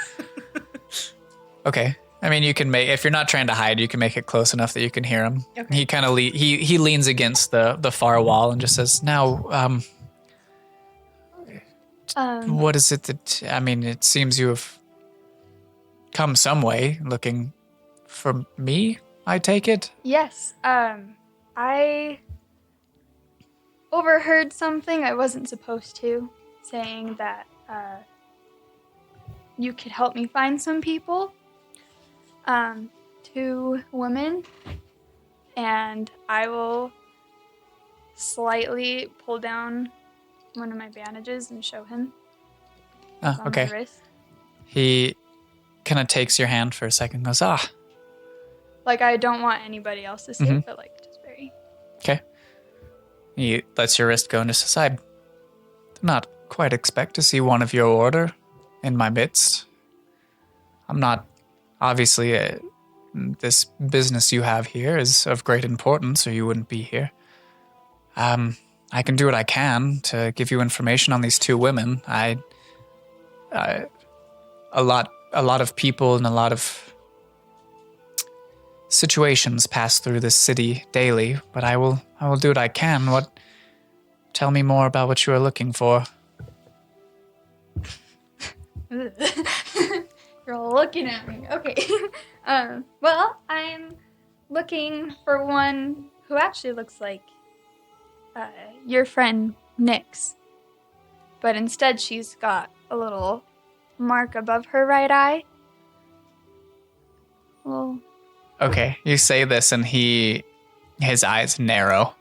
Okay. I mean, you can make, if you're not trying to hide, you can make it close enough that you can hear him. Okay. He kind of he leans against the far wall and just says, "Now, what is it that it seems you have come some way looking for me, I take it?" Yes. I overheard something I wasn't supposed to, saying that you could help me find some people. 2 women, and I will slightly pull down one of my bandages and show him. Oh, It's on my okay. wrist. He kind of takes your hand for a second and goes, I don't want anybody else to see it, but just very. okay. He lets your wrist go and just aside. Did not quite expect to see one of your order in my midst. I'm not, obviously, this business you have here is of great importance, or you wouldn't be here. I can do what I can to give you information on these 2 women. A lot of people and a lot of situations pass through this city daily, but I will do what I can. Tell me more about what you are looking for. You're all looking at me. Okay. Well, I'm looking for one who actually looks like your friend Nyx. But instead, she's got a little mark above her right eye. Well, Okay, you say this and his eyes narrow.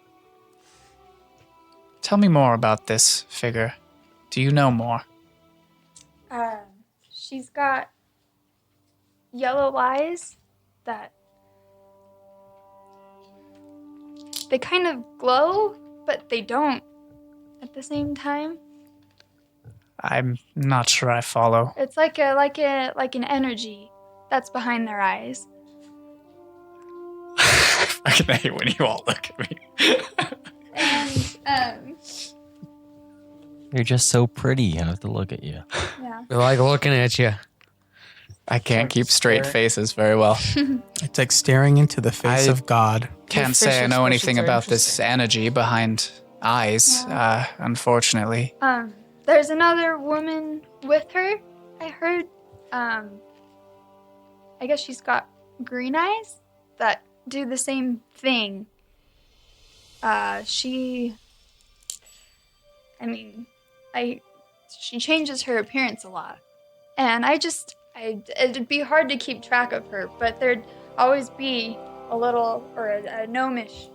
Tell me more about this figure. Do you know more? she's got yellow eyes that they kind of glow, but they don't at the same time. I'm not sure I follow. It's like an energy that's behind their eyes. I can hate when you all look at me. And You're just so pretty. I have to look at you. yeah. I like looking at you. I can't keep straight faces very well. It's like staring into the face I- of God. Can't say I know anything about this energy behind eyes, unfortunately. There's another woman with her. I heard. I guess she's got green eyes that do the same thing. She changes her appearance a lot, and it'd be hard to keep track of her, but there'd always be a little or a gnomish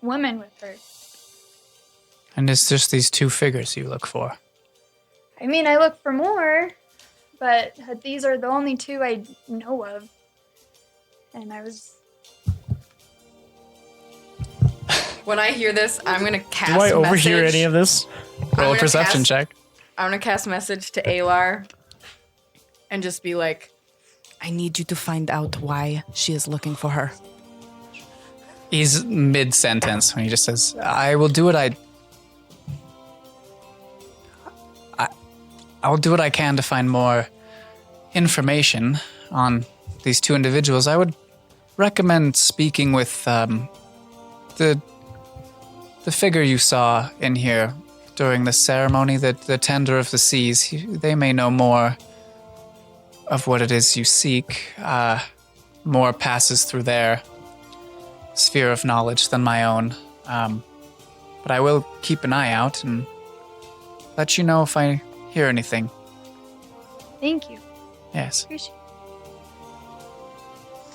woman with her. And it's just these two figures you look for. I mean, I look for more, but these are the only two I know of. And I was. When I hear this, I'm gonna cast. Do I overhear message. any of this? Roll a gonna perception cast- check. I'm gonna cast message to Alar, and just be like, I need you to find out why she is looking for her. He's mid-sentence when he just says, I'll do what I can to find more information on these two individuals. I would recommend speaking with the figure you saw in here during the ceremony, the tender of the seas. They may know more of what it is you seek. More passes through their sphere of knowledge than my own. But I will keep an eye out and let you know if I hear anything. Thank you. Yes. Appreciate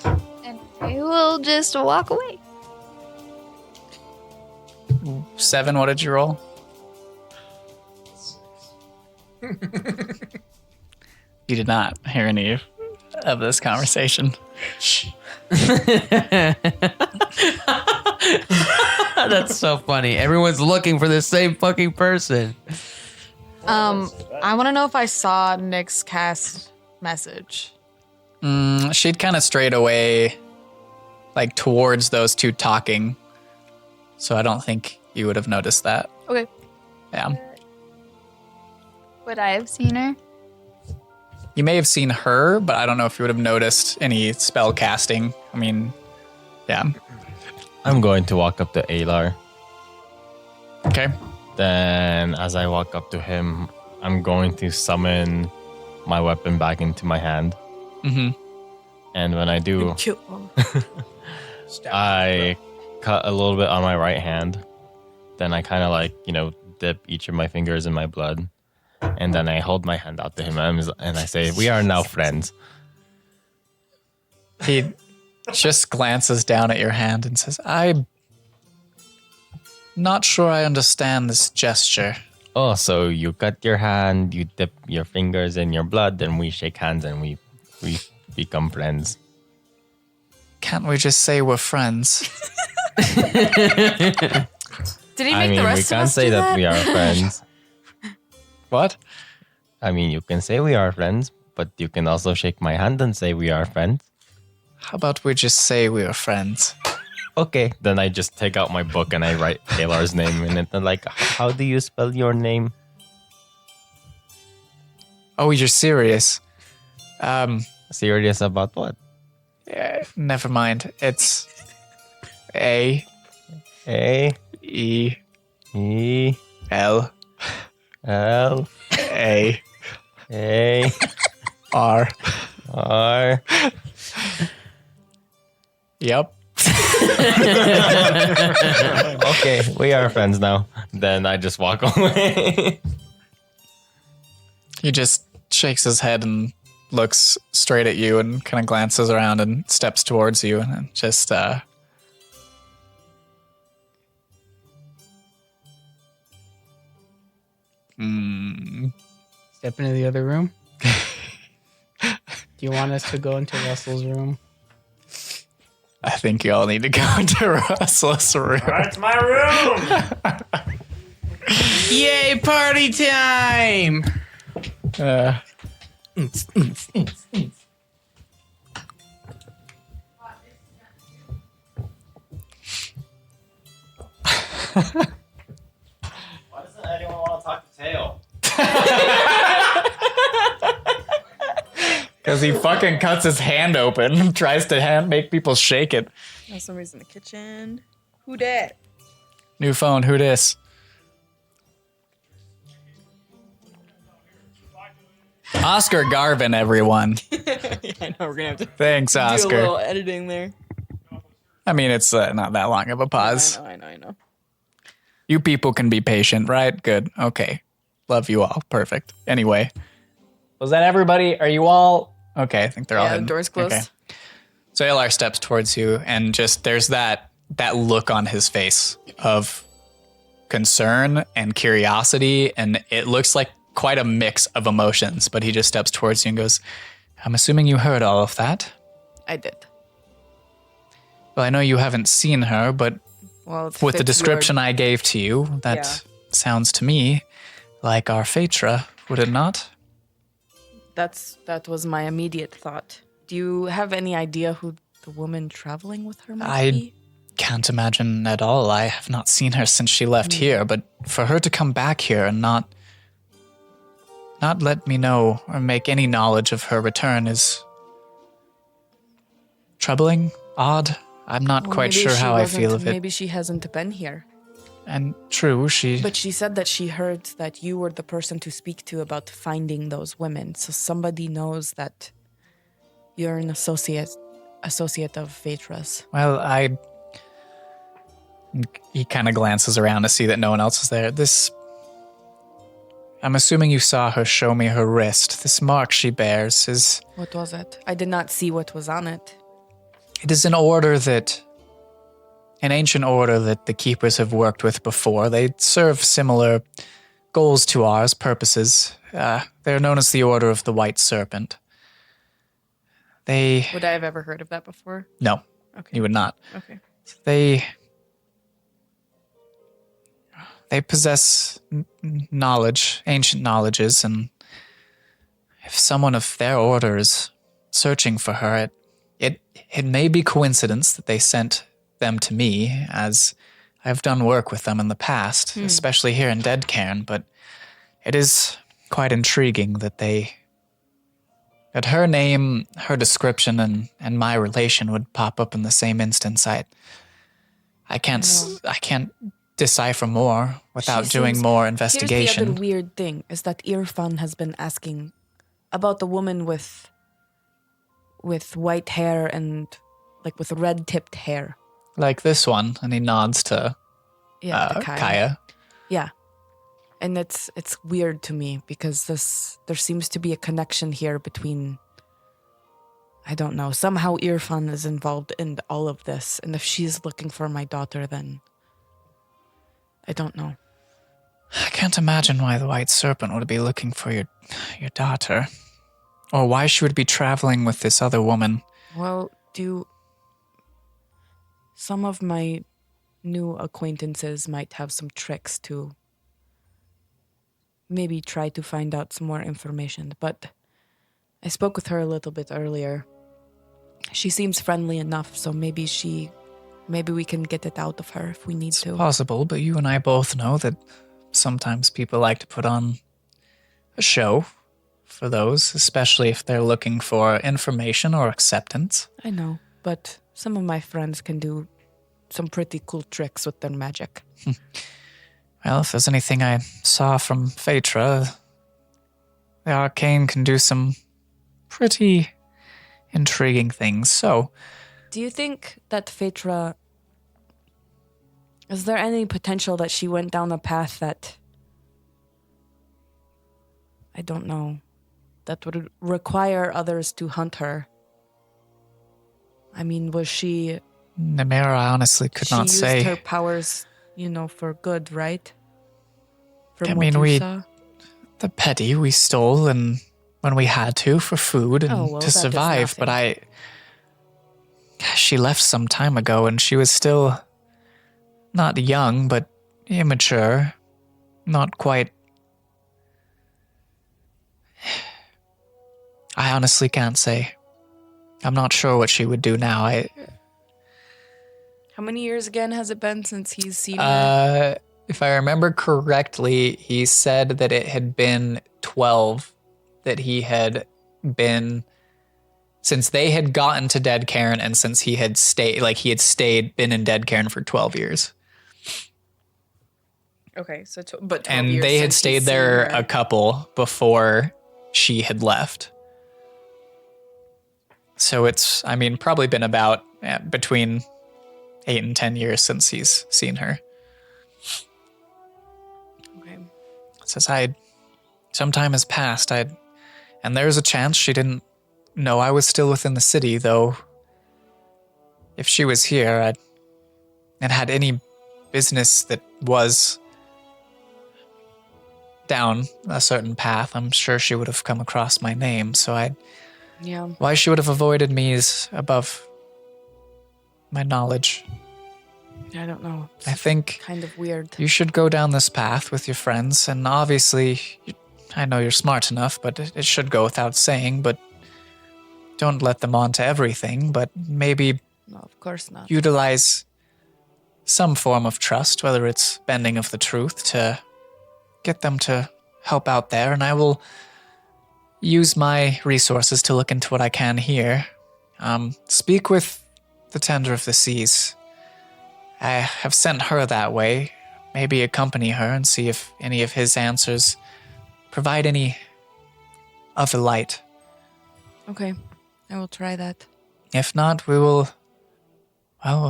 it. And I will just walk away. 7, what did you roll? You did not hear any of this conversation. That's so funny. Everyone's looking for the same fucking person. I want to know if I saw Nick's cast message. She'd kind of strayed away, like towards those two talking. So I don't think you would have noticed that. Okay. Yeah. Would I have seen her? You may have seen her, but I don't know if you would have noticed any spell casting. I mean, yeah. I'm going to walk up to Alar. Okay. Then, as I walk up to him, I'm going to summon my weapon back into my hand. Mm-hmm. And when I do, I cut a little bit on my right hand. Then I kind of dip each of my fingers in my blood. And then I hold my hand out to him and I say, "We are now friends." He just glances down at your hand and says, I'm not sure I understand this gesture. Oh, so you cut your hand, you dip your fingers in your blood, then we shake hands and we become friends. Can't we just say we're friends? Did he I make mean, the we rest of can't us say do that we are friends. What? I mean, you can say we are friends, but you can also shake my hand and say we are friends. How about we just say we are friends? Okay. Then I just take out my book and I write Taylor's name in it. And like, how do you spell your name? Oh, you're serious? Serious about what? Yeah, never mind. It's A A E E L L A A R. R. Yep. Okay, we are friends now. Then I just walk away. He just shakes his head and looks straight at you and kind of glances around and steps towards you and just Step into the other room. Do you want us to go into Russell's room? I think you all need to go into Russell's room. That's my room. Yay, party time! Why doesn't anyone want to talk to Tail? Because he fucking cuts his hand open, tries to make people shake it. Oh, somebody's in the kitchen. Who dat? New phone, who dis? Oscar Garvin, everyone. I know we're gonna have to Thanks, do a Oscar. little editing there. I mean, it's not that long of a pause. I know. You people can be patient, right? Good. Okay. Love you all. Perfect. Anyway. Was that everybody? Are you all? Okay, I think they're all Yeah, in. the door's closed. Okay. So Alar steps towards you and just there's that look on his face of concern and curiosity, and it looks like quite a mix of emotions, but he just steps towards you and goes, I'm assuming you heard all of that. I did. Well, I know you haven't seen her, but Well, it with the fits description I gave to you, that Yeah. sounds to me like our Phaedra, would it not? That was my immediate thought. Do you have any idea who the woman traveling with her might I be? can't imagine at all. I have not seen her since she left here, but for her to come back here and not let me know or make any knowledge of her return is troubling, odd. I'm not Well, quite maybe sure she how I feel wasn't- of it. Maybe she hasn't been here. And true, But she said that she heard that you were the person to speak to about finding those women. So somebody knows that you're an associate of Phaedra's. Well, he kind of glances around to see that no one else is there. I'm assuming you saw her show me her wrist. This mark she bears is... What was it? I did not see what was on it. It is an ancient order that the keepers have worked with before. They serve similar goals to ours, purposes. They're known as the Order of the White Serpent. Would I have ever heard of that before? No, Okay. you would not. Okay. They possess knowledge, ancient knowledges, and if someone of their order is searching for her, it may be coincidence that they sent them to me, as I've done work with them in the past, especially here in Deadcairn, but it is quite intriguing that her name, her description, and my relation would pop up in the same instance. I can't decipher more without She doing seems- more Here's investigation. the other weird thing is that Irfan has been asking about the woman with white hair and like with red tipped hair. Like this one, and he nods to Yeah, the Kaya. Yeah. And it's weird to me because there seems to be a connection here between, I don't know, somehow Irfan is involved in all of this. And if she's looking for my daughter, then I don't know. I can't imagine why the White Serpent would be looking for your daughter, or why she would be traveling with this other woman. Well, some of my new acquaintances might have some tricks to maybe try to find out some more information, but I spoke with her a little bit earlier. She seems friendly enough, so maybe we can get it out of her if we need to. Possible, but you and I both know that sometimes people like to put on a show for those, especially if they're looking for information or acceptance. I know, but some of my friends can do some pretty cool tricks with their magic. Well, if there's anything I saw from Phaedra, the arcane can do some pretty intriguing things. So, Do you think that Phaedra... Is there any potential that she went down a path that... I don't know. That would require others to hunt her? I mean, was she... Namira, I honestly could not She say. used her powers, for good, right? From I what mean, you we saw? the petty we stole, and when we had to for food and Oh, well, to that is survive. But nothing. she left some time ago, and she was still not young, but immature, not quite. I honestly can't say. I'm not sure what she would do now. How many years again has it been since he's seen her? If I remember correctly, he said that it had been 12 that he had been since they had gotten to Deadcairn, and since he had been in Deadcairn for 12 years. Okay, so but 12 And years they had since stayed he's there seen her. a couple before she had left. So it's, probably been about between 8 and 10 years since he's seen her. Okay. Says some time has passed. And there's a chance she didn't know I was still within the city, though. If she was here, and had any business that was down a certain path, I'm sure she would have come across my name. So Yeah. why she would have avoided me is above my knowledge. I don't know. It's I think kind of weird. you should go down this path with your friends, and obviously, I know you're smart enough, but it should go without saying, but don't let them on to everything, but maybe No, of course not. utilize some form of trust, whether it's bending of the truth, to get them to help out there, and I will use my resources to look into what I can here. Speak with the Tender of the Seas. I have sent her that way. Maybe accompany her and see if any of his answers provide any other light. Okay. I will try that. If not, we'll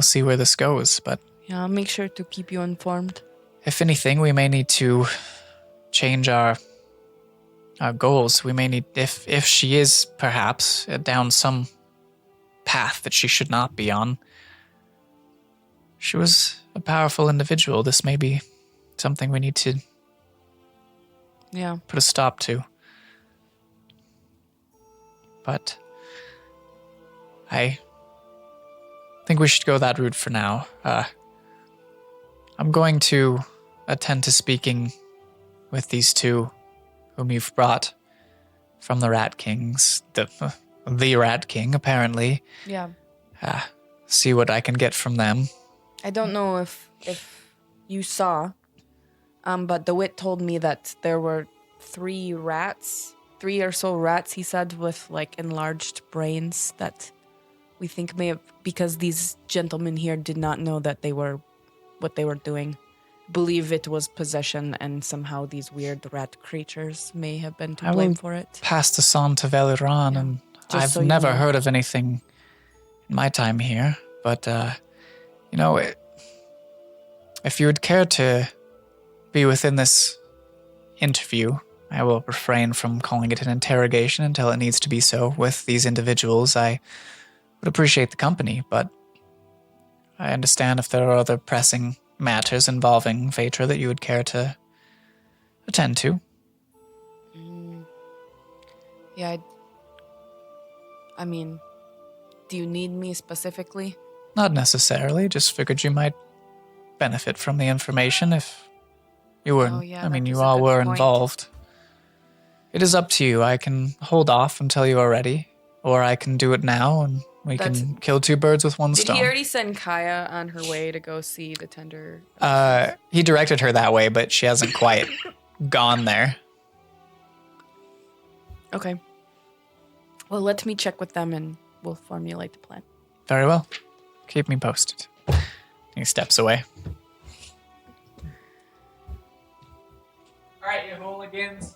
see where this goes. But Yeah, I'll make sure to keep you informed. if anything, we may need to change our goals. We may need, if she is perhaps down some path that she should not be on. She was a powerful individual. This may be something we need to Yeah. put a stop to. But I think we should go that route for now. I'm going to attend to speaking with these two whom you've brought from the Rat Kings. The Rat King, apparently. Yeah. See what I can get from them. I don't know if you saw, but the wit told me that there were 3 or so rats, he said, with like enlarged brains that we think may have, because these gentlemen here did not know that they were what they were doing. Believe it was possession, and somehow these weird rat creatures may have been to blame for it. Pass this on to Veliran, and Just I've so you never know. heard of anything in my time here. But, if you would care to be within this interview, I will refrain from calling it an interrogation until it needs to be so with these individuals. I would appreciate the company, but I understand if there are other pressing matters involving Phaedra that you would care to attend to. Yeah, I mean, do you need me specifically? Not necessarily, just figured you might benefit from the information if you were. Oh, yeah, I mean, that you is a all good were point. involved. It is up to you. I can hold off until you are ready, or I can do it now and we can kill 2 birds with one Did stone. he already send Kaya on her way to go see the tender? He directed her that way, but she hasn't quite gone there. Okay. Well, let me check with them and we'll formulate the plan. Very well. Keep me posted. He steps away. All right, you hooligans.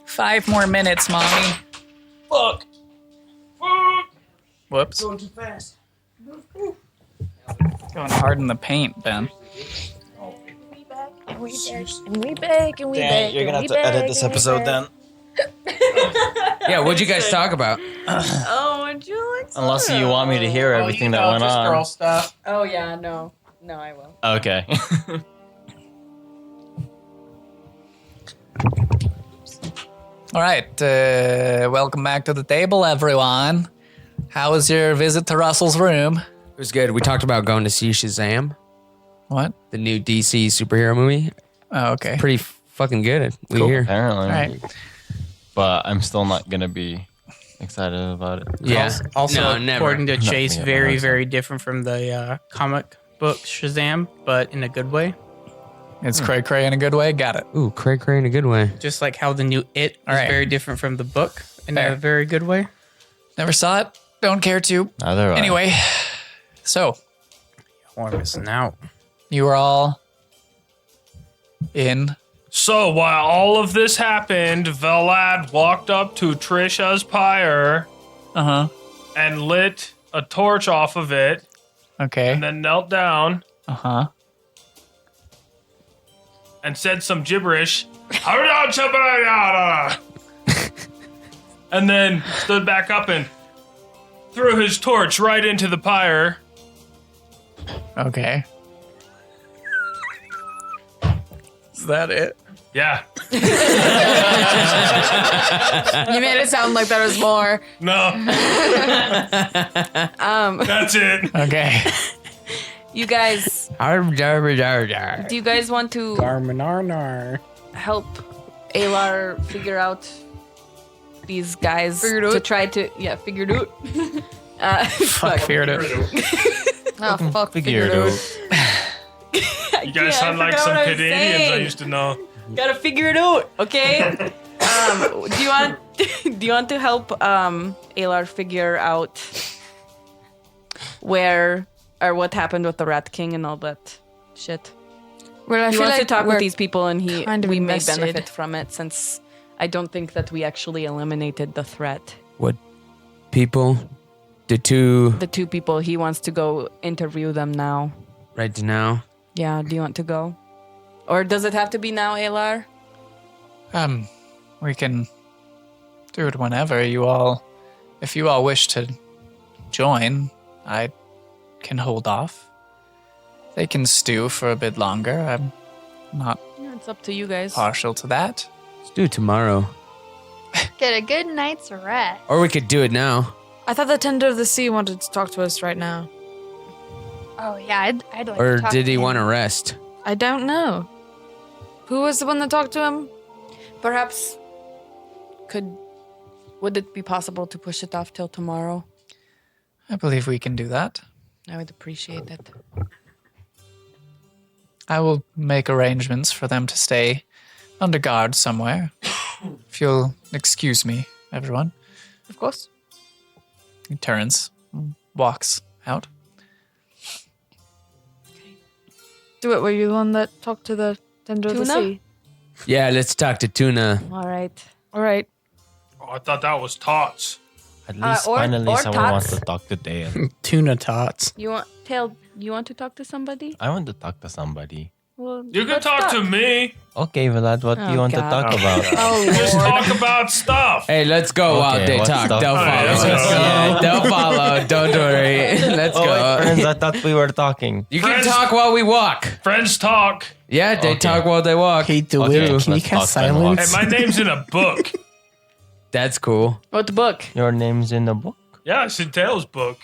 Five more minutes, mommy. Fuck. Whoops. Going too fast. Going hard in the paint, Ben. And we beg. Dang, you're gonna have to edit this episode then. Yeah, what'd you guys talk about? Oh, would you like some? Unless you want me to hear everything that went just on. girl stuff. Oh, yeah, no. No, I will. Okay. All right. Welcome back to the table, everyone. How was your visit to Russell's room? It was good. We talked about going to see Shazam, What? the new DC superhero movie. Oh, okay. Pretty fucking good. We hear. Apparently. All right. But I'm still not gonna be excited about it. Yeah. Also, No, never. according to Chase, Nothing very, about very different from the comic book Shazam, but in a good way. It's cray cray in a good way. Got it. Ooh, cray cray in a good way. Just like how the new It All is right. very different from the book in Fair. a very good way. Never saw it. Don't care to. Neither do I. Anyway, so We're missing out. you were all in. So while all of this happened, Velad walked up to Trisha's pyre Uh huh. and lit a torch off of it, Okay. and then knelt down Uh huh. and said some gibberish. And then stood back up and threw his torch right into the pyre. Okay. Is that it? Yeah. You made it sound like there was more. No. That's it. Okay. You guys, do you guys want to Garminar. help Alar figure out these guys to try to figure it out? Fuck, feared it. Oh, fuck. Figure it out. You guys sound like some Canadians I used to know. Gotta figure it out, okay? Do you want to help Alar figure out where or what happened with the Rat King and all that shit? Well, I He feel wants like to talk we're with these people, and kind of we may invested. benefit from it since I don't think that we actually eliminated the threat. What people? The two The two people, he wants to go interview them now. right now. Yeah, do you want to go? Or does it have to be now, Alar? We can do it whenever if you all wish to join, I can hold off. They can stew for a bit longer. I'm not Yeah, it's up to you guys. partial to that. Let's do it tomorrow. Get a good night's rest. Or we could do it now. I thought the Tender of the Sea wanted to talk to us right now. Oh yeah, I'd like Or to talk did to he him. want to rest? I don't know. Who was the one that talked to him? Perhaps would it be possible to push it off till tomorrow? I believe we can do that. I would appreciate it. I will make arrangements for them to stay under guard somewhere. If you'll excuse me, everyone. Of course. He turns, walks out. Do it. Were you the one that talked to the Tender of the Tuna? Sea? Yeah, let's talk to Tuna. All right. All right. Oh, I thought that was Tots. At least or finally someone wants Tots. to talk to Dale. Tuna tots. You want to talk to somebody? I want to talk to somebody. Well, You can let's talk to me. Okay, Vlad, what do you Oh, want God. to talk about? Oh, Just Lord. talk about stuff. Hey, let's go while Okay, they what's talk. the- They'll All right, follow. let's go. Yeah, they'll follow. Don't worry. Let's Oh, go. wait, friends, I thought we were talking. You can Friends- talk while we walk. Friends talk. Yeah, they Okay. talk while they walk. Hey, do Okay, it. Can you let's cast talk then, Walk. Hey, silence? my name's in a book. That's cool. What book? Your name's in the book? Yeah, it's in Tails' book.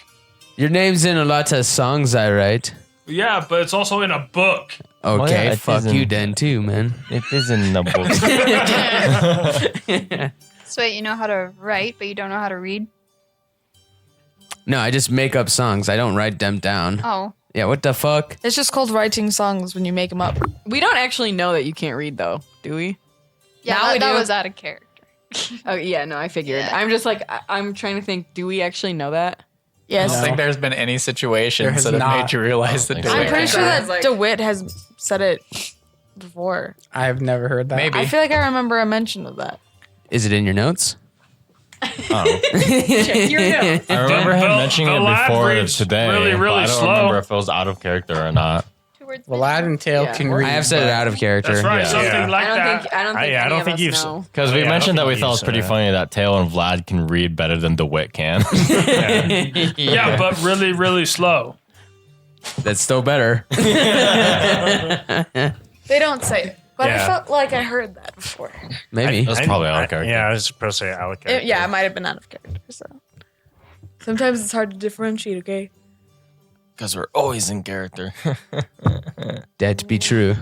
Your name's in a lot of songs I write. Yeah, but it's also in a book. Okay, yeah, it fuck is you in- then too, man. It is in the book. So wait, you know how to write, but you don't know how to read? No, I just make up songs. I don't write them down. Oh. Yeah, what the fuck? It's just called writing songs when you make them up. We don't actually know that you can't read, though, do we? Yeah, Now we that do. was out of character. Oh, yeah, no, I figured. Yeah. I'm just like, I'm trying to think, do we actually know that? I Yes. don't think there's been any situations has that have not. made you realize that think so. I'm DeWitt pretty can- sure Sounds that like- DeWitt has said it before. I've never heard that. Maybe. I feel like I remember a mention of that. Is it in your notes? Oh. Check your notes. I remember him mentioning it lad before reads today. really, but really I don't slow. remember if it was out of character or not. Vlad and Tail Yeah. can read. I have said it but- out of character. That's right. Yeah. Something Yeah. like I don't that. think. I don't think. I any don't of think us you've know. Because we Yeah, I don't mentioned that think we you thought it was said pretty that. funny that Tail and Vlad can read better than DeWitt can. Yeah, but really, really slow. That's still better. They don't say it, but I Yeah. felt like I heard that before. Maybe. That's probably out of character. Yeah, I was supposed to say out of character. Yeah, it might have been out of character. So sometimes it's hard to differentiate. Okay. Because we're always in character. That to be true.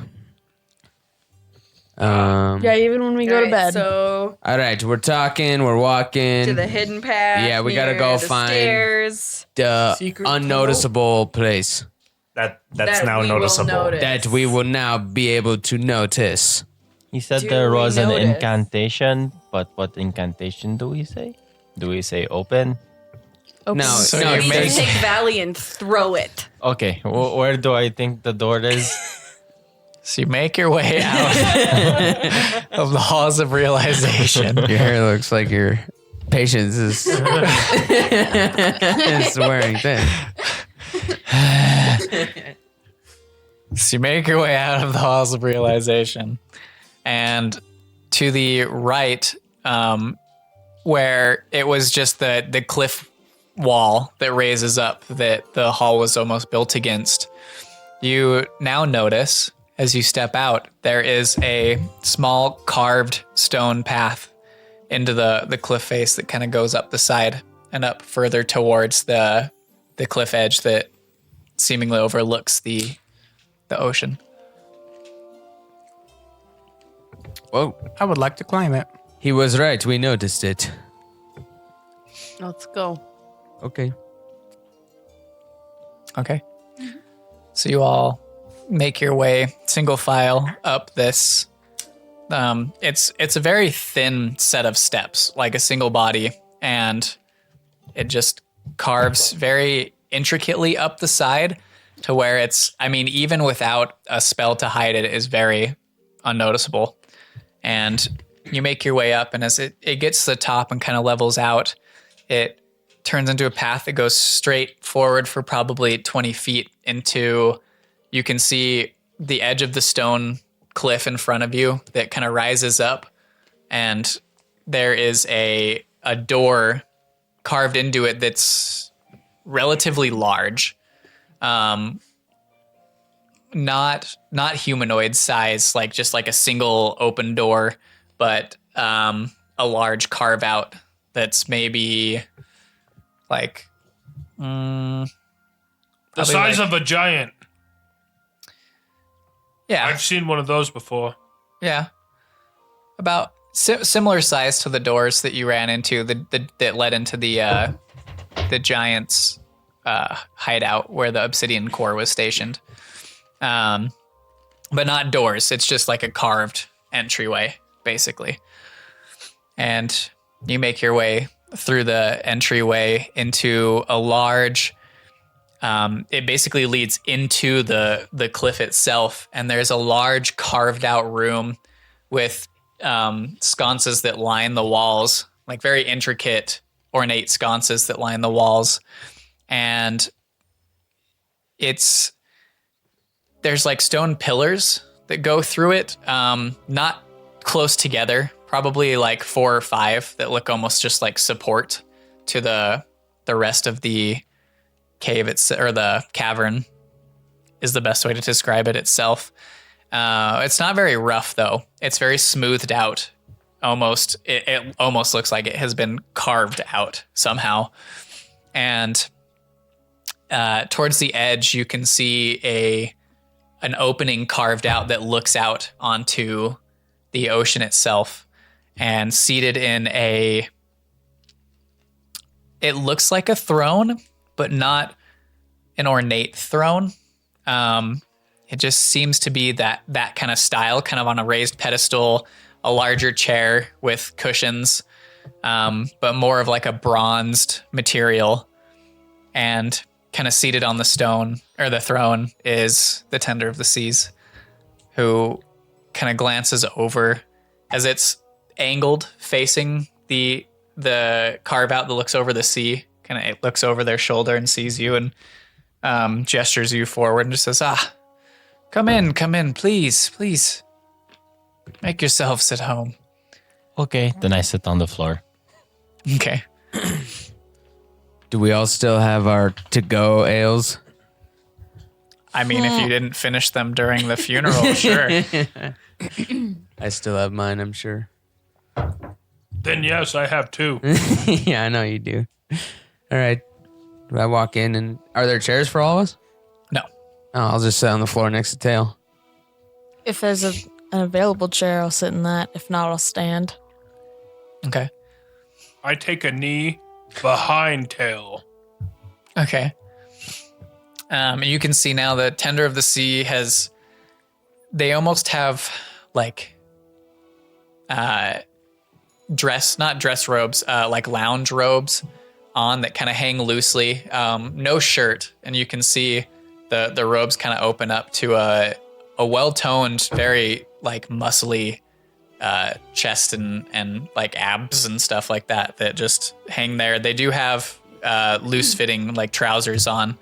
Yeah, even when we go to bed. So All right, we're talking, we're walking. to the hidden path. Yeah, we gotta near go the find- stairs. the Secret unnoticeable place That's That now we will noticeable. notice. that we will now be able to notice. He said Do there we was an notice? incantation, but what incantation do we say? Do we say open? No, So no, you We make- just take Valley and throw it. Okay, where do I think the door is? So you make your way out of the halls of realization. your hair looks like your patience is, is wearing thin. So you make your way out of the halls of realization, and to the right, where it was just the cliff wall that raises up that the hall was almost built against, you now notice as you step out there is a small carved stone path into the cliff face that kind of goes up the side and up further towards the cliff edge that seemingly overlooks the ocean. Whoa. I would like to climb it. He was right. We noticed it. Let's go. Okay. Okay. So you all make your way single file up this. It's a very thin set of steps, like a single body, and it just carves very intricately up the side to where it's, I mean, even without a spell to hide it, is very unnoticeable. And you make your way up, and as it gets to the top and kind of levels out, it turns into a path that goes straight forward for probably 20 feet into, you can see the edge of the stone cliff in front of you that kind of rises up, and there is a door carved into it that's relatively large. Not humanoid size, like just like a single open door, but a large carve out that's maybe like The probably size like- of a giant. yeah, I've seen one of those before. yeah, about similar size to the doors that you ran into that led into the giant's hideout where the obsidian core was stationed. But not doors. It's just like a carved entryway, basically. And you make your way through the entryway into a large. It basically leads into the cliff itself, and there's a large carved out room with sconces that line the walls, like very intricate, ornate sconces that line the walls, and there's like stone pillars that go through it, not close together, probably like 4 or 5 that look almost just like support to the rest of the cave or the cavern is the best way to describe it itself. It's not very rough though. It's very smoothed out. Almost, it almost looks like it has been carved out somehow. And towards the edge, you can see an opening carved out that looks out onto the ocean itself, and seated in it looks like a throne, but not an ornate throne. It just seems to be that kind of style, kind of on a raised pedestal, a larger chair with cushions, but more of like a bronzed material. And kind of seated on the stone or the throne is the Tender of the Seas, who kind of glances over as it's angled facing the carve out that looks over the sea. Kind of it looks over their shoulder and sees you and gestures you forward and just says, come in, please. Make yourselves at home. Okay, then I sit on the floor. Okay. Do we all still have our to-go ales? I mean, if you didn't finish them during the funeral, sure. I still have mine, I'm sure. Then yes, I have 2. Yeah, I know you do. All right. Do I walk in and are there chairs for all of us? No. Oh, I'll just sit on the floor next to Tail. If there's an available chair, I'll sit in that. If not, I'll stand. Okay. I take a knee behind Tail. Okay. You can see now the Tender of the Sea they almost have like not dress robes, like lounge robes on that kind of hang loosely. No shirt. And you can see the robes kind of open up to a well-toned, very like muscly chest and like abs and stuff like that just hang there. They do have loose-fitting like trousers on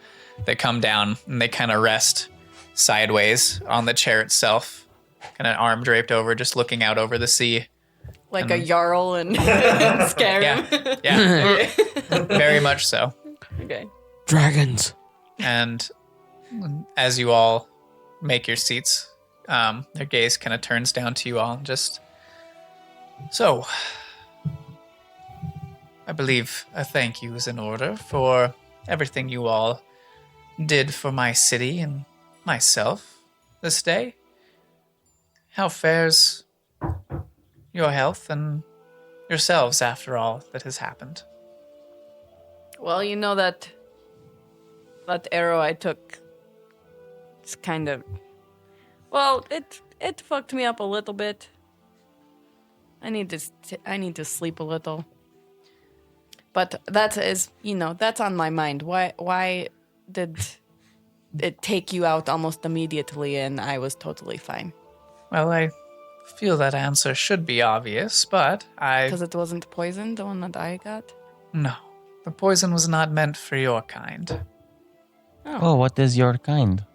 that come down and they kind of rest sideways on the chair itself, kind of arm draped over, just looking out over the sea. Like a Jarl and scare him. Yeah. Very much so. Okay. Dragons. And as you all make your seats, their gaze kind of turns down to you all and just, so, I believe a thank you is in order for everything you all did for my city and myself this day. How fares your health and yourselves after all that has happened? Well, you know that arrow I took, it's kind of, well, it fucked me up a little bit. I need to sleep a little. But that is, that's on my mind. Why did it take you out almost immediately and I was totally fine? Well, I feel that answer should be obvious, but Because it wasn't poison, the one that I got? No, the poison was not meant for your kind. Oh, what is your kind?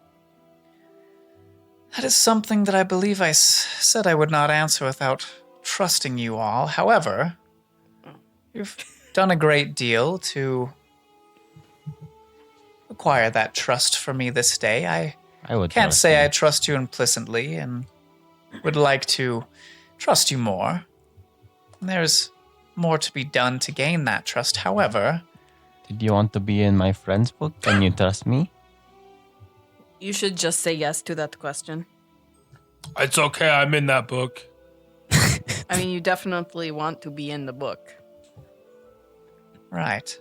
That is something that I believe I said I would not answer without trusting you all. However, you've done a great deal to acquire that trust for me this day. I would can't trust say you. I trust you implicitly and would like to trust you more. There's more to be done to gain that trust. However, Did you want to be in my friend's book? Can you trust me? You should just say yes to that question. It's okay, I'm in that book. I mean, you definitely want to be in the book. right.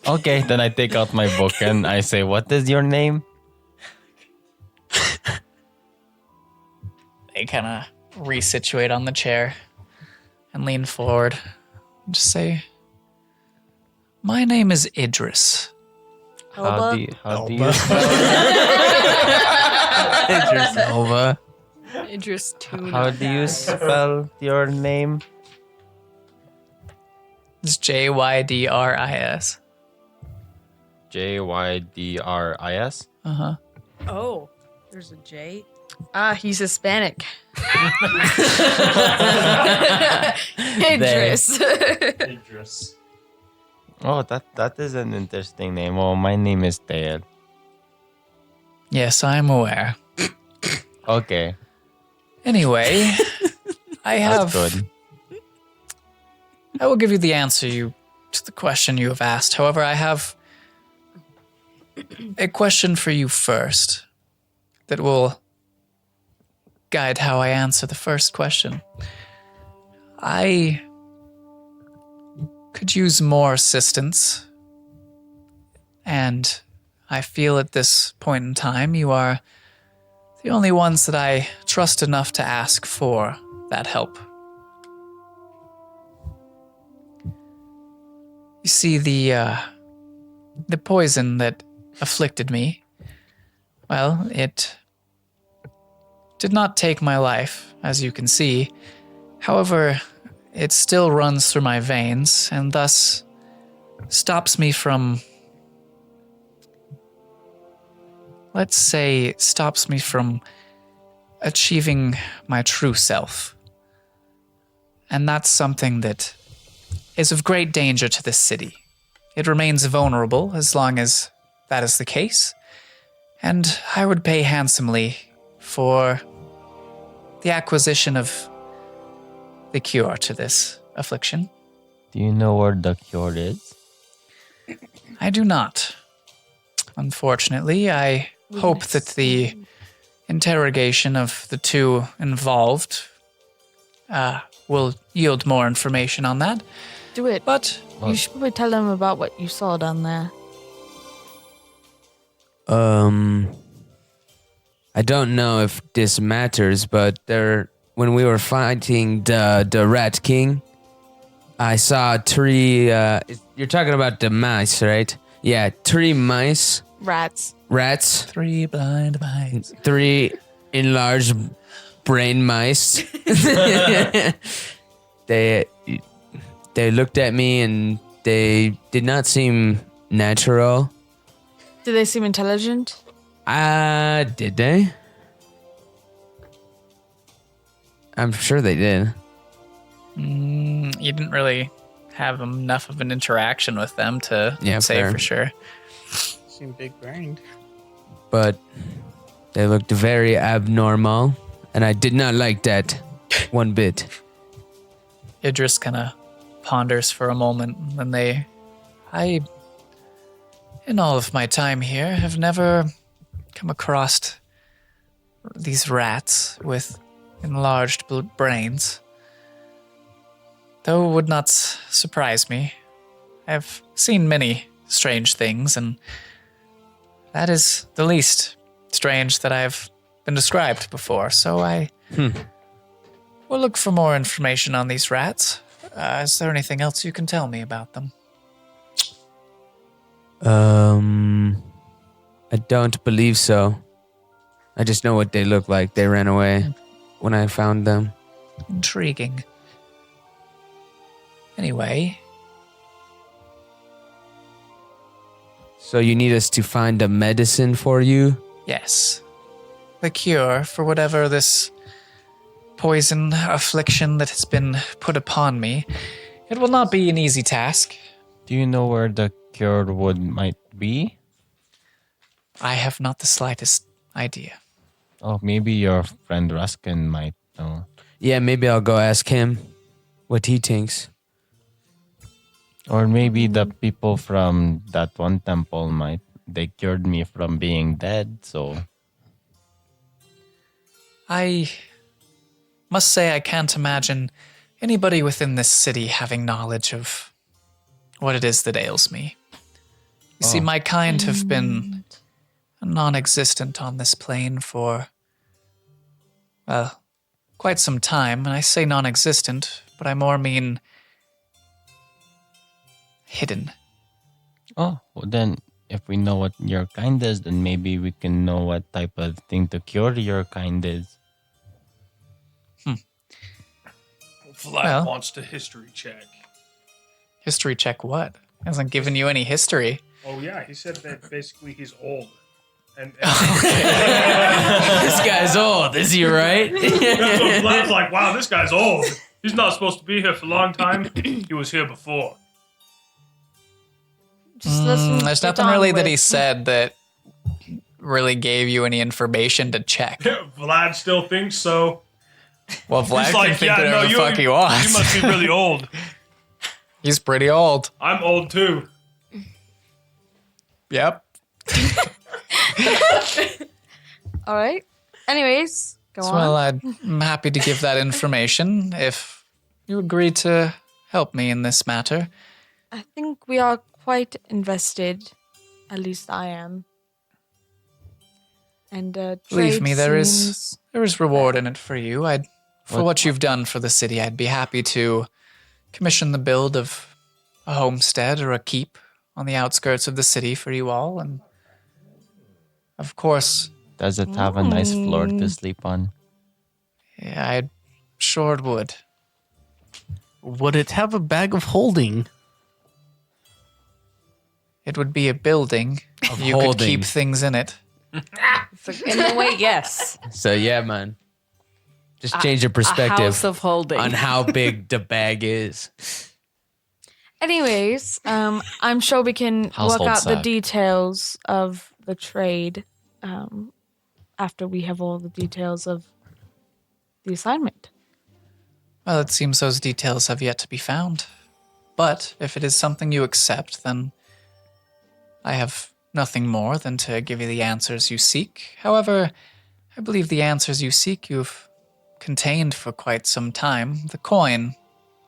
Okay, then I take out my book and I say, what is your name? They kind of resituate on the chair and lean forward and just say, my name is Idris. How do you Idris Elba. Idris too. how do you spell your name? It's Jydris. Jydris. Uh-huh. Oh, there's a J. He's Hispanic. Idris. Idris. Oh, that is an interesting name. Oh, my name is Dale. Yes, I'm aware. Okay, Anyway, I have... that's good. I will give you the answer to the question you have asked. However, I have a question for you first that will guide how I answer the first question. I could use more assistance, and I feel at this point in time you are the only ones that I trust enough to ask for that help. You see, the the poison that afflicted me, well, it did not take my life, as you can see. However, it still runs through my veins and thus stops me from, let's say, stops me from achieving my true self. And that's something that is of great danger to this city. It remains vulnerable as long as that is the case, and I would pay handsomely for the acquisition of the cure to this affliction. Do you know where the cure is? I do not. Unfortunately, I hope that the interrogation of the two involved will yield more information on that. Do it. But You should probably tell them about what you saw down there. I don't know if this matters, but when we were fighting the Rat King, I saw three. You're talking about the mice, right? Yeah, 3 mice. Rats. Rats. 3 blind mice. 3 enlarged brain mice. They looked at me and they did not seem natural. Do they seem intelligent? Did they? I'm sure they did. You didn't really have enough of an interaction with them to say fair. for sure. Seem big brained. But they looked very abnormal, and I did not like that one bit. Idris kind of ponders for a moment, and then in all of my time here, have never come across these rats with enlarged brains. Though it would not surprise me. I've seen many strange things, and that is the least strange that I've been described before. So I will look for more information on these rats. Is there anything else you can tell me about them? I don't believe so. I just know what they look like. They ran away when I found them. Intriguing. Anyway, So you need us to find a medicine for you? yes. The cure for whatever this poison affliction that has been put upon me. It will not be an easy task. Do you know where the cure might be? I have not the slightest idea. Oh, maybe your friend Ruskin might know. Yeah, maybe I'll go ask him what he thinks. Or maybe the people from that one temple they cured me from being dead, so I must say I can't imagine anybody within this city having knowledge of what it is that ails me. You see, my kind have been non-existent on this plane for, well, quite some time. And I say non-existent, but I more mean hidden. well, then if we know what your kind is, then maybe we can know what type of thing to cure your kind is. Vlad Well. wants to history check. History check what? Hasn't given you any history. Oh yeah, he said that basically he's old. And This guy's old, is he right? that's what Vlad's like, wow, this guy's old. He's not supposed to be here for a long time. He was here before. Just listen. There's get nothing on really that with- he said that really gave you any information to check. Vlad still thinks so. Well, Vlad He's can like, think yeah, whatever no, the fuck he wants. You must be really old. He's pretty old. I'm old too. Yep. All right. Anyways, go on. Well, I'm happy to give that information if you agree to help me in this matter. I think we are quite invested. At least I am. And Believe trade me, there seems- is reward in it for you. For what you've done for the city, I'd be happy to commission the build of a homestead or a keep on the outskirts of the city for you all, and of course, Does it have a nice floor to sleep on? yeah, I'm sure it would. Would it have a bag of holding? It would be a building. You holding. could keep things in it. In a way, yes. So yeah, man. Just change your A perspective house of holding. on how big the bag is. Anyways, I'm sure we can Household work out the sack. details of the trade after we have all the details of the assignment. Well, it seems those details have yet to be found. But if it is something you accept, then I have nothing more than to give you the answers you seek. However, I believe the answers you seek you've contained for quite some time. The coin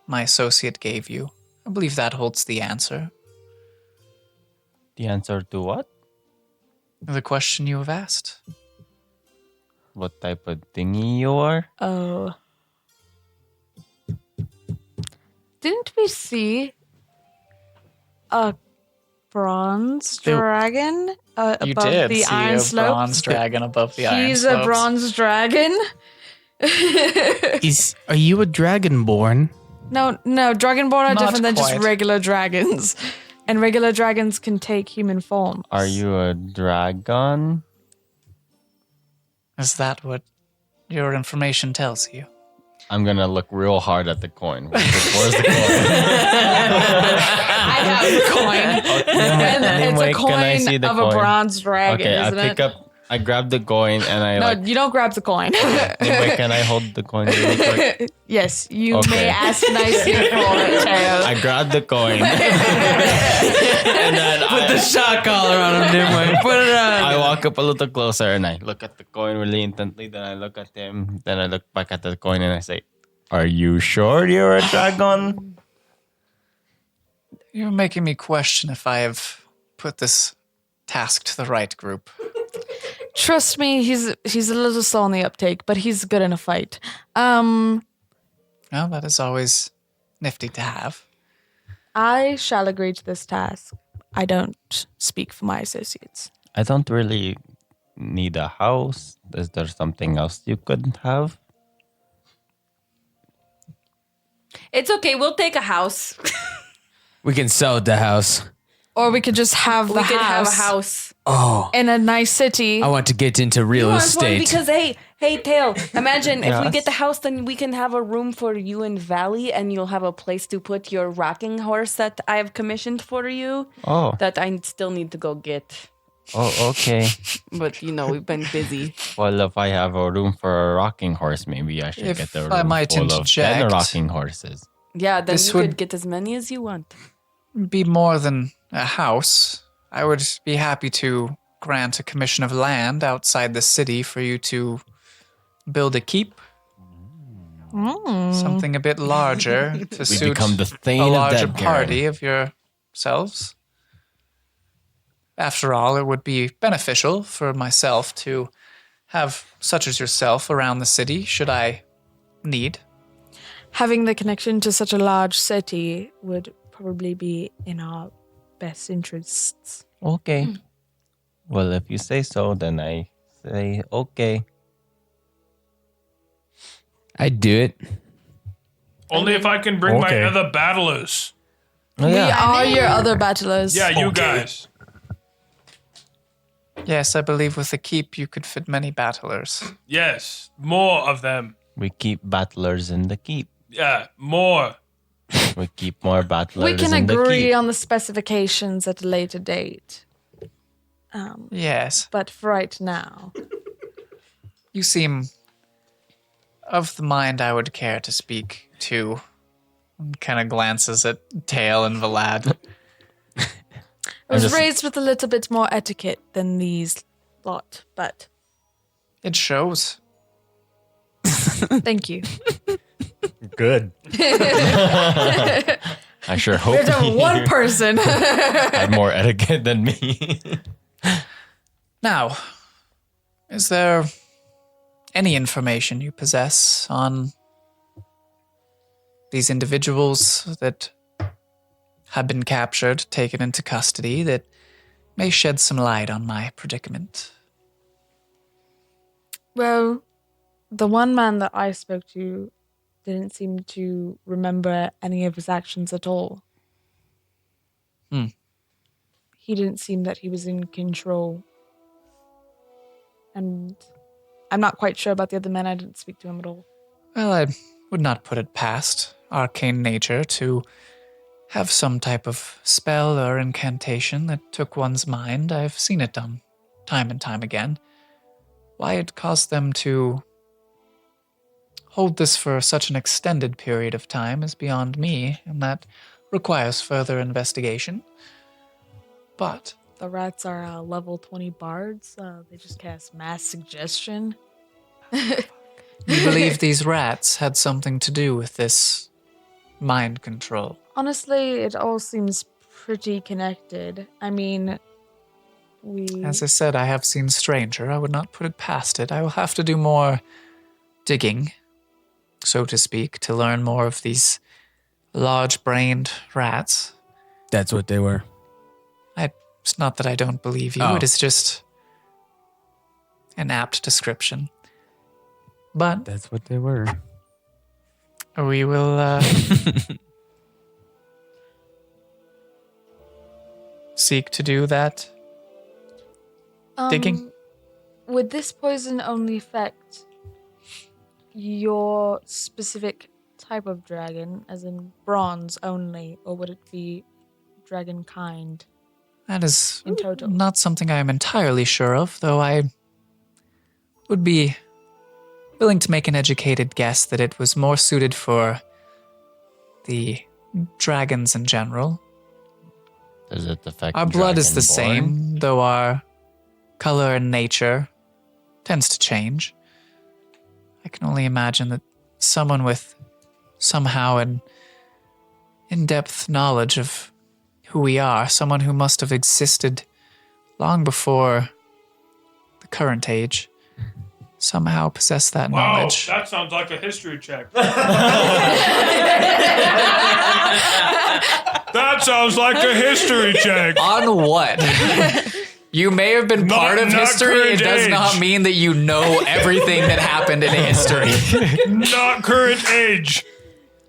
my associate gave you, I believe that holds the answer. The answer to what? The question you have asked. What type of thingy you are? Oh. Didn't we see a bronze dragon You above did the see Iron a Slopes? bronze dragon above the Iron He's Slopes. a bronze dragon. Are you a dragonborn? No, dragonborn are Not different than just quite. regular dragons. And regular dragons can take human form. Are you a dragon? Is that what your information tells you? I'm gonna look real hard at the coin. Where's the coin? I have the coin. And it's Anyway, a can I coin see the of coin? a bronze dragon, Okay, isn't it? I grab the coin and I No, you don't grab the coin. Anyway, can I hold the coin really quick? Yes, you Okay. may ask nicely for it, Tail. I grab the coin. And then Put the shot collar on him, Dimway. Put it on. I walk up a little closer and I look at the coin really intently. Then I look at him. Then I look back at the coin and I say, "Are you sure you're a dragon?" You're making me question if I have put this task to the right group. Trust me, he's a little slow on the uptake, but he's good in a fight. Well, that is always nifty to have. I shall agree to this task. I don't speak for my associates. I don't really need a house. Is there something else you could have? It's okay. We'll take a house. We can sell the house. Or we could just have the We could have a house house. Oh, in a nice city. I want to get into real You want one estate. because hey, Tail. Imagine if we Yes. get the house, then we can have a room for you and Valley, and you'll have a place to put your rocking horse that I've commissioned for you. Oh, That I still need to go get. okay. But we've been busy. Well, if I have a room for a rocking horse, maybe I should If get the room I might full of 10 interject. rocking horses. Yeah, then This you could would- get as many as you want. Be more than a house. I would be happy to grant a commission of land outside the city for you to build a keep. Something a bit larger to We suit become the a Thane of larger Deadcairn. party of yourselves. After all, it would be beneficial for myself to have such as yourself around the city should I need. Having the connection to such a large city would probably be in our best interests. Okay. Well, if you say so, then I say okay. I'd do it. Only if I can bring Okay. my other battlers. Oh, We yeah. are your other battlers. Yeah, you guys. Yes, I believe with the keep you could fit many battlers. Yes, more of them. We keep battlers in the keep. Yeah, more. We keep more battlers We can in the agree keep. on the specifications at a later date. Yes. But for right now, You seem of the mind I would care to speak to. Kind of glances at Tail and Vlad. I was just- raised with a little bit more etiquette than these lot, but It shows. thank you. Good. I sure hope There's a one person. had more etiquette than me. Now, is there any information you possess on these individuals that have been captured, taken into custody, that may shed some light on my predicament. Well, the one man that I spoke to didn't seem to remember any of his actions at all. He didn't seem that he was in control. And I'm not quite sure about the other men. I didn't speak to him at all. Well, I would not put it past arcane nature to have some type of spell or incantation that took one's mind. I've seen it done time and time again. Why it caused them to hold this for such an extended period of time is beyond me, and that requires further investigation. But The rats are level 20 bards. They just cast mass suggestion. you believe these rats had something to do with this mind control? Honestly, it all seems pretty connected. I mean, As I said, I have seen Stranger. I would not put it past it. I will have to do more digging, so to speak, to learn more of these large-brained rats. That's what they were. It's not that I don't believe you. Oh. It is just an apt description. But That's what they were. we will seek to do that digging. Would this poison only affect your specific type of dragon, as in bronze only, or would it be dragon kind That is in total? not something I am entirely sure of, though I would be willing to make an educated guess that it was more suited for the dragons in general. Does it affect Our blood is the Dragonborn? same, though our color and nature tends to change. I can only imagine that someone with somehow an in-depth knowledge of who we are, someone who must have existed long before the current age, somehow possess that Wow, knowledge. that sounds like a history check. That sounds like a history check. On what? You may have been part of Not history. It current does age. not mean that you know everything that happened in history. Not current age.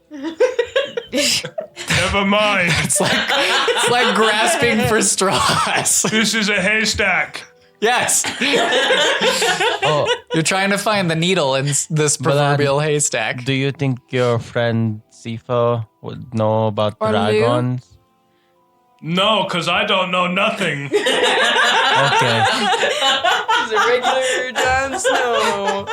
Never mind. It's like grasping for straws. This is a haystack. Yes. Oh, You're trying to find the needle in this proverbial haystack. do you think your friend Sifa would know about Or Lou? dragons? No, because I don't know nothing. Okay. He's a regular Jon Snow.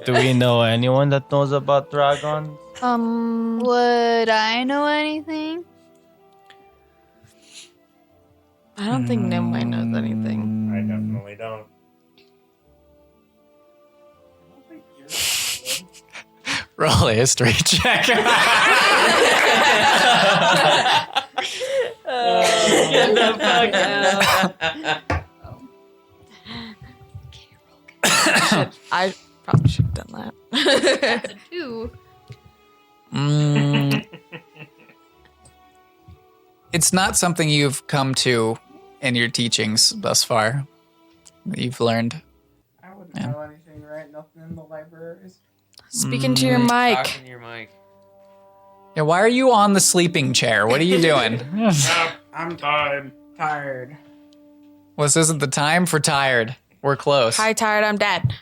Do we know anyone that knows about dragons? Would I know anything? I don't think Nimue knows anything. I definitely don't. Roll a history check. Get the fuck out. I probably should have done that. That's a 2. It's not something you've come to in your teachings thus far. That you've learned. I wouldn't know anything, right? Nothing in the libraries. Speaking to your mic. Talking to your mic. Yeah, why are you on the sleeping chair? What are you doing? I'm Time. tired. Well, this isn't the time for tired. We're close. Hi, tired. I'm dead.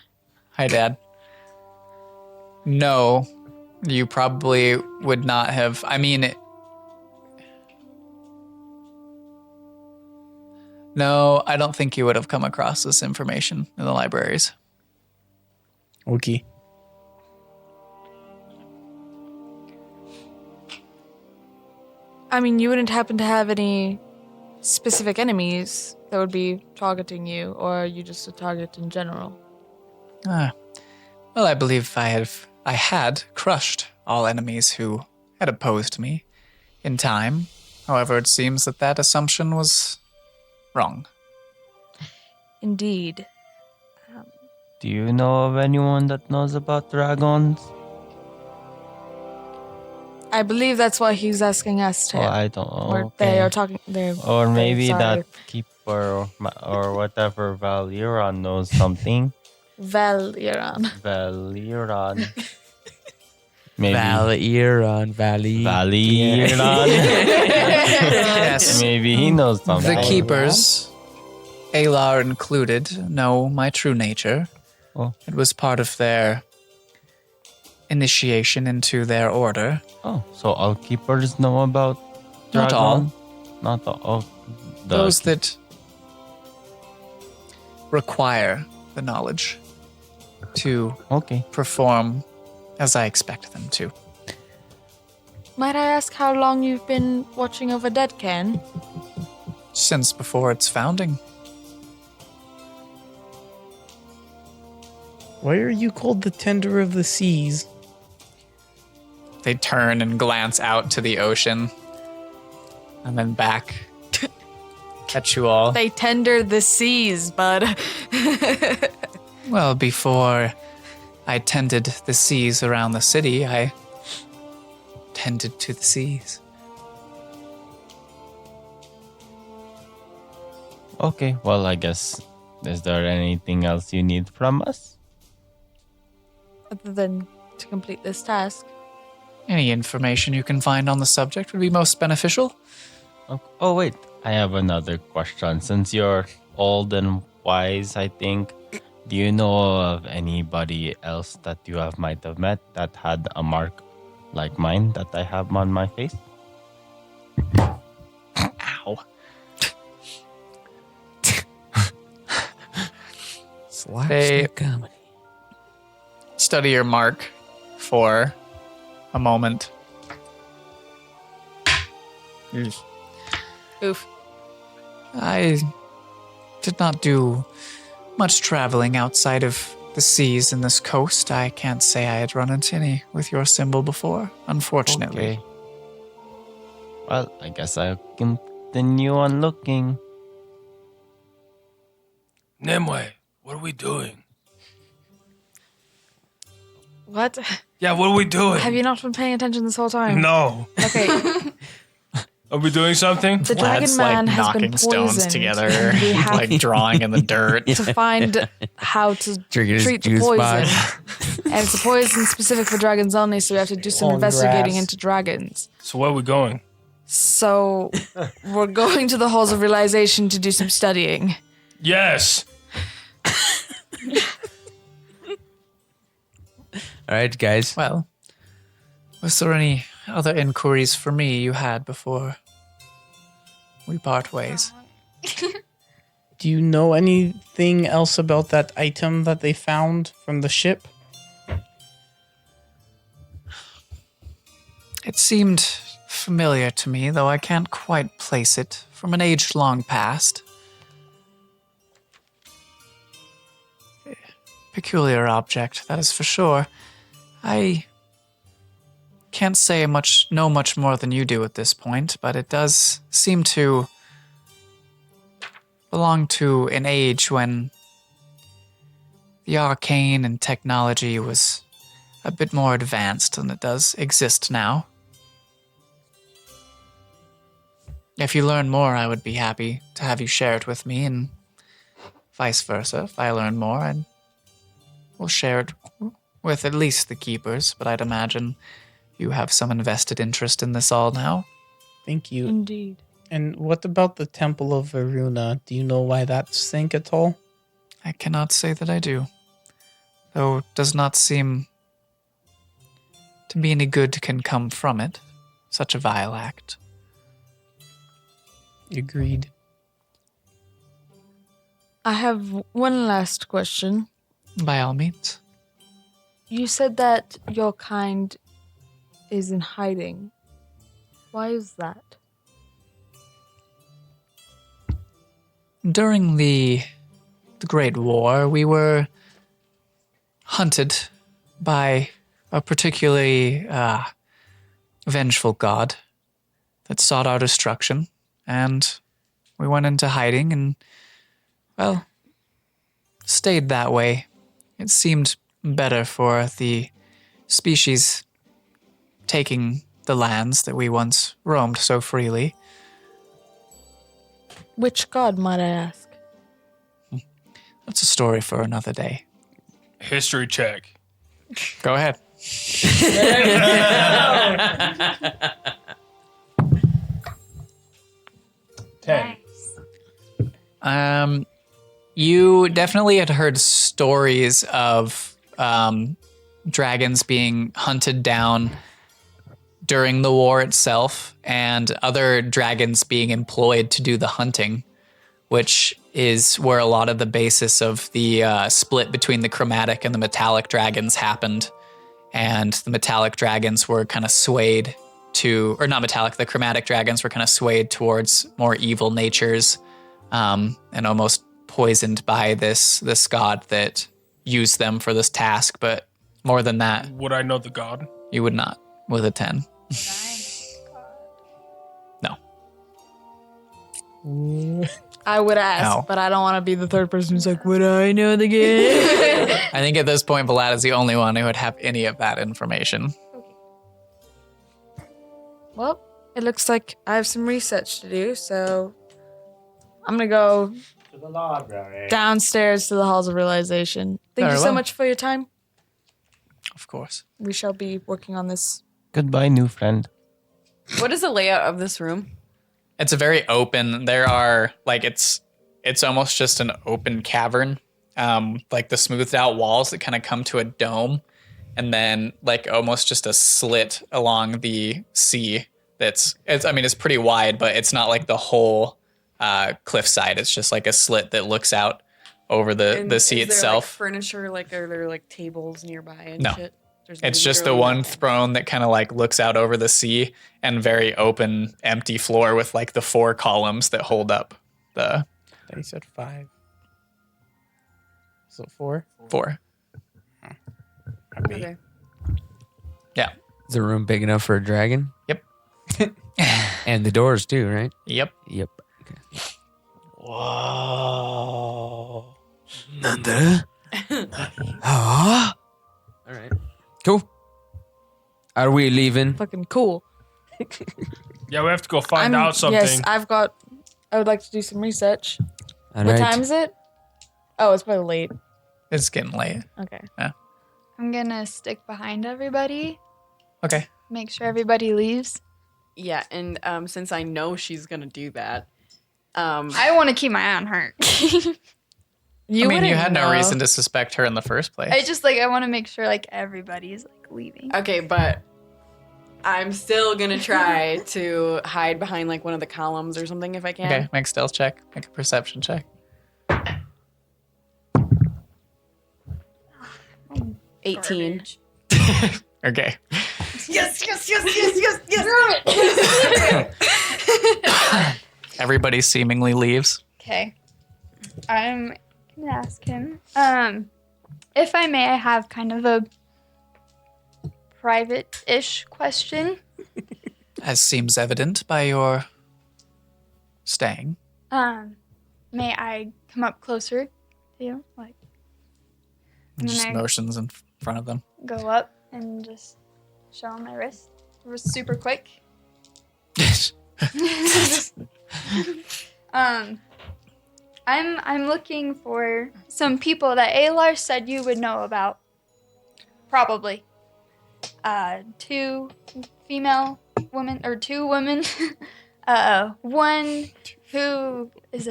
Hi, Dad. No, you probably would not have. I mean, no, I don't think you would have come across this information in the libraries. Okay. I mean, you wouldn't happen to have any specific enemies that would be targeting you, or are you just a target in general? Well, I believe I had crushed all enemies who had opposed me in time. However, it seems that assumption was wrong. Indeed. Do you know of anyone that knows about dragons? I believe that's what he's asking us to. Oh, I don't know. Or they are talking. Or maybe sorry. that keeper or whatever Valiran knows something. Valiran. Valiran. Maybe. Valiran, Valiran. Yes. Maybe he knows something. The keepers, Alar included, know my true nature. Oh. It was part of their initiation into their order. Oh, so all keepers know about Not Dragon? all. Not all. Oh, Those that require the knowledge to perform as I expect them to. Might I ask how long you've been watching over Deadcairn? Since before its founding. Why are you called the tender of the seas? They turn and glance out to the ocean and then back at you all. They tender the seas, bud. Well, before I tended the seas around the city, I tended to the seas. Okay, well, I guess. Is there anything else you need from us? Other than to complete this task. Any information you can find on the subject would be most beneficial. Oh, wait. I have another question. Since you're old and wise, I think, do you know of anybody else that you might have met that had a mark like mine that I have on my face? Ow. They comedy. study your mark for a moment. Oof. I did not do much traveling outside of the seas in this coast. I can't say I had run into any with your symbol before, unfortunately. Okay. Well, I guess I'll continue on looking. Nimue, what are we doing? What? Yeah, what are we doing? Have you not been paying attention this whole time? No. Okay. Are we doing something? The Dragon Man has been knocking stones poisoned, together, and we have like drawing in the dirt. to find how to Drinking his treat the juice poison. box. And it's a poison specific for dragons only, so we have to do some On investigating grass. into dragons. So where are we going? So we're going to the halls of realization to do some studying. Yes. All right, guys. Well, was there any other inquiries for me you had before we part ways? Do you know anything else about that item that they found from the ship? It seemed familiar to me, though I can't quite place it from an age long past. Peculiar object, that is for sure. I can't say know much more than you do at this point, but it does seem to belong to an age when the arcane and technology was a bit more advanced than it does exist now. If you learn more, I would be happy to have you share it with me, and vice versa. If I learn more, I will share it with at least the keepers, but I'd imagine you have some invested interest in this all now. Thank you. Indeed. And what about the Temple of Varuna? Do you know why that sank at all? I cannot say that I do, though it does not seem to be any good can come from it. Such a vile act. Agreed. I have one last question. By all means. You said that your kind is in hiding. Why is that? During the Great War, we were hunted by a particularly vengeful god that sought our destruction, and we went into hiding and, well, stayed that way. It seemed better for the species taking the lands that we once roamed so freely. Which god, might I ask? That's a story for another day. History check. Go ahead. 10. You definitely had heard stories of dragons being hunted down during the war itself, and other dragons being employed to do the hunting, which is where a lot of the basis of the split between the chromatic and the metallic dragons happened. And the metallic dragons were kind of swayed to, or not metallic, the chromatic dragons were kind of swayed towards more evil natures, and almost poisoned by this god that used them for this task. But more than that, Would I know the god? you would not with a 10. No. I would ask, Ow. but I don't want to be the third person who's like, would I know the game? I think at this point, Vlad is the only one who would have any of that information. Well, it looks like I have some research to do, so I'm going to go To the library. downstairs to the Halls of Realization. Thank Very you so well. much for your time. Of course. We shall be working on this. Goodbye, new friend. What is the layout of this room? It's a very open. There are like it's almost just an open cavern. Like the smoothed out walls that kind of come to a dome, and then like almost just a slit along the sea. It's pretty wide, but it's not like the whole cliffside. It's just like a slit that looks out over the sea itself. Furniture, like are there like tables nearby and No. shit? There's It's just the literally one nothing. throne that kind of like looks out over the sea, and very open, empty floor with like the 4 columns that hold up the He said 5. Is it 4? 4. Okay. Yeah. Is the room big enough for a dragon? Yep. And the doors too, right? Yep. Yep. Whoa. Nanda? Ah. All right. Cool. Are we leaving? Fucking cool. Yeah, we have to go find out something. Yes, I would like to do some research. All What right. time is it? Oh, it's probably late. It's getting late. Okay. I'm gonna stick behind everybody, Okay. make sure everybody leaves. Yeah, and since I know she's gonna do that, I want to keep my eye on her. You wouldn't had no know. reason to suspect her in the first place. I want to make sure like everybody's like leaving. okay, but I'm still gonna try to hide behind like one of the columns or something if I can. Okay, make a stealth check. Make a perception check. 18. Okay. Yes, yes, yes, yes, yes, yes. Everybody seemingly leaves. Okay. I'm gonna ask him. If I may, I have kind of a private-ish question. As seems evident by your staying. May I come up closer to you? Like, and Just then I motions in front of them. go up and just show him my wrist. Super quick. I'm looking for some people that Alar said you would know about. Probably. 2 female women or 2 women. One who is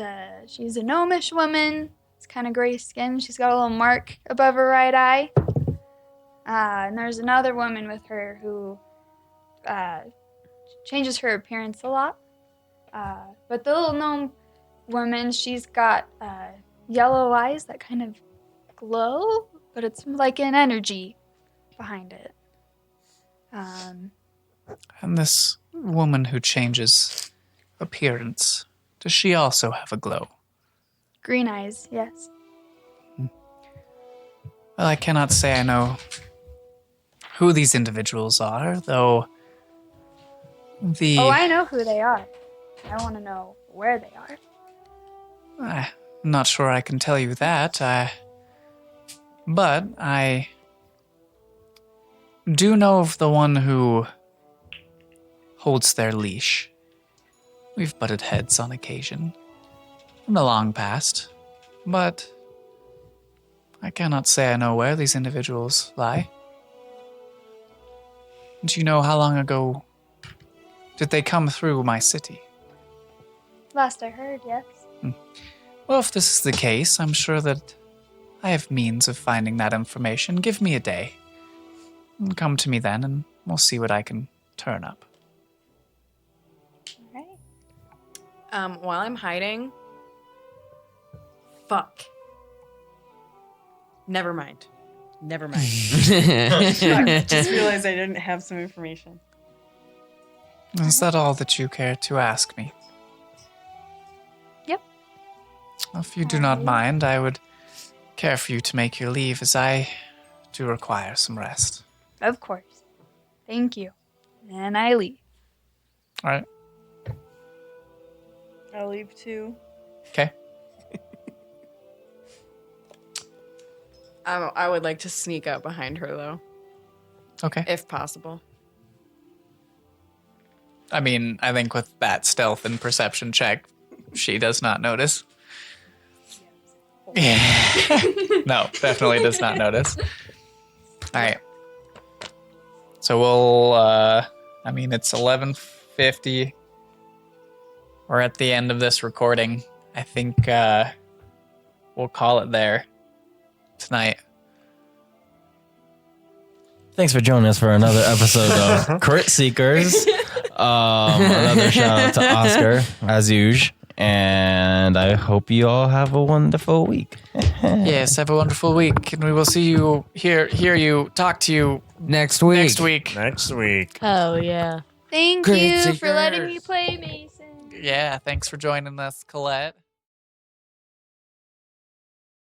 she's a gnomish woman. It's kind of gray skin. She's got a little mark above her right eye. And there's another woman with her who changes her appearance a lot. But the little gnome woman, she's got yellow eyes that kind of glow, but it's like an energy behind it. And this woman who changes appearance, does she also have a glow? Green eyes, yes. Well, I cannot say I know who these individuals are, though Oh, I know who they are. I want to know where they are. I'm not sure I can tell you that. But I do know of the one who holds their leash. We've butted heads on occasion in the long past, but I cannot say I know where these individuals lie. Do you know how long ago did they come through my city? Last I heard, yes. Well, if this is the case, I'm sure that I have means of finding that information. Give me a day. And come to me then, and we'll see what I can turn up. All right. While I'm hiding, fuck. Never mind. I just realized I didn't have some information. Is that all that you care to ask me? Yep. Well, if you do not mind, I would care for you to make your leave, as I do require some rest. Of course. Thank you. And I leave. All right. I'll leave too. Okay. I would like to sneak up behind her though, Okay. if possible. I mean, I think with that stealth and perception check, she does not notice. Yeah. No, definitely does not notice. All right. So we'll, I mean, it's 11:50. We're at the end of this recording. I think we'll call it there tonight. Thanks for joining us for another episode of Crit Seekers. Another shout out to Oscar, as usual. And I hope you all have a wonderful week. Yes, have a wonderful week. And we will see you, hear you, talk to you Next week. Next week. Oh yeah. Thank Great you for seekers. letting me play, Mason. Yeah, thanks for joining us, Colette.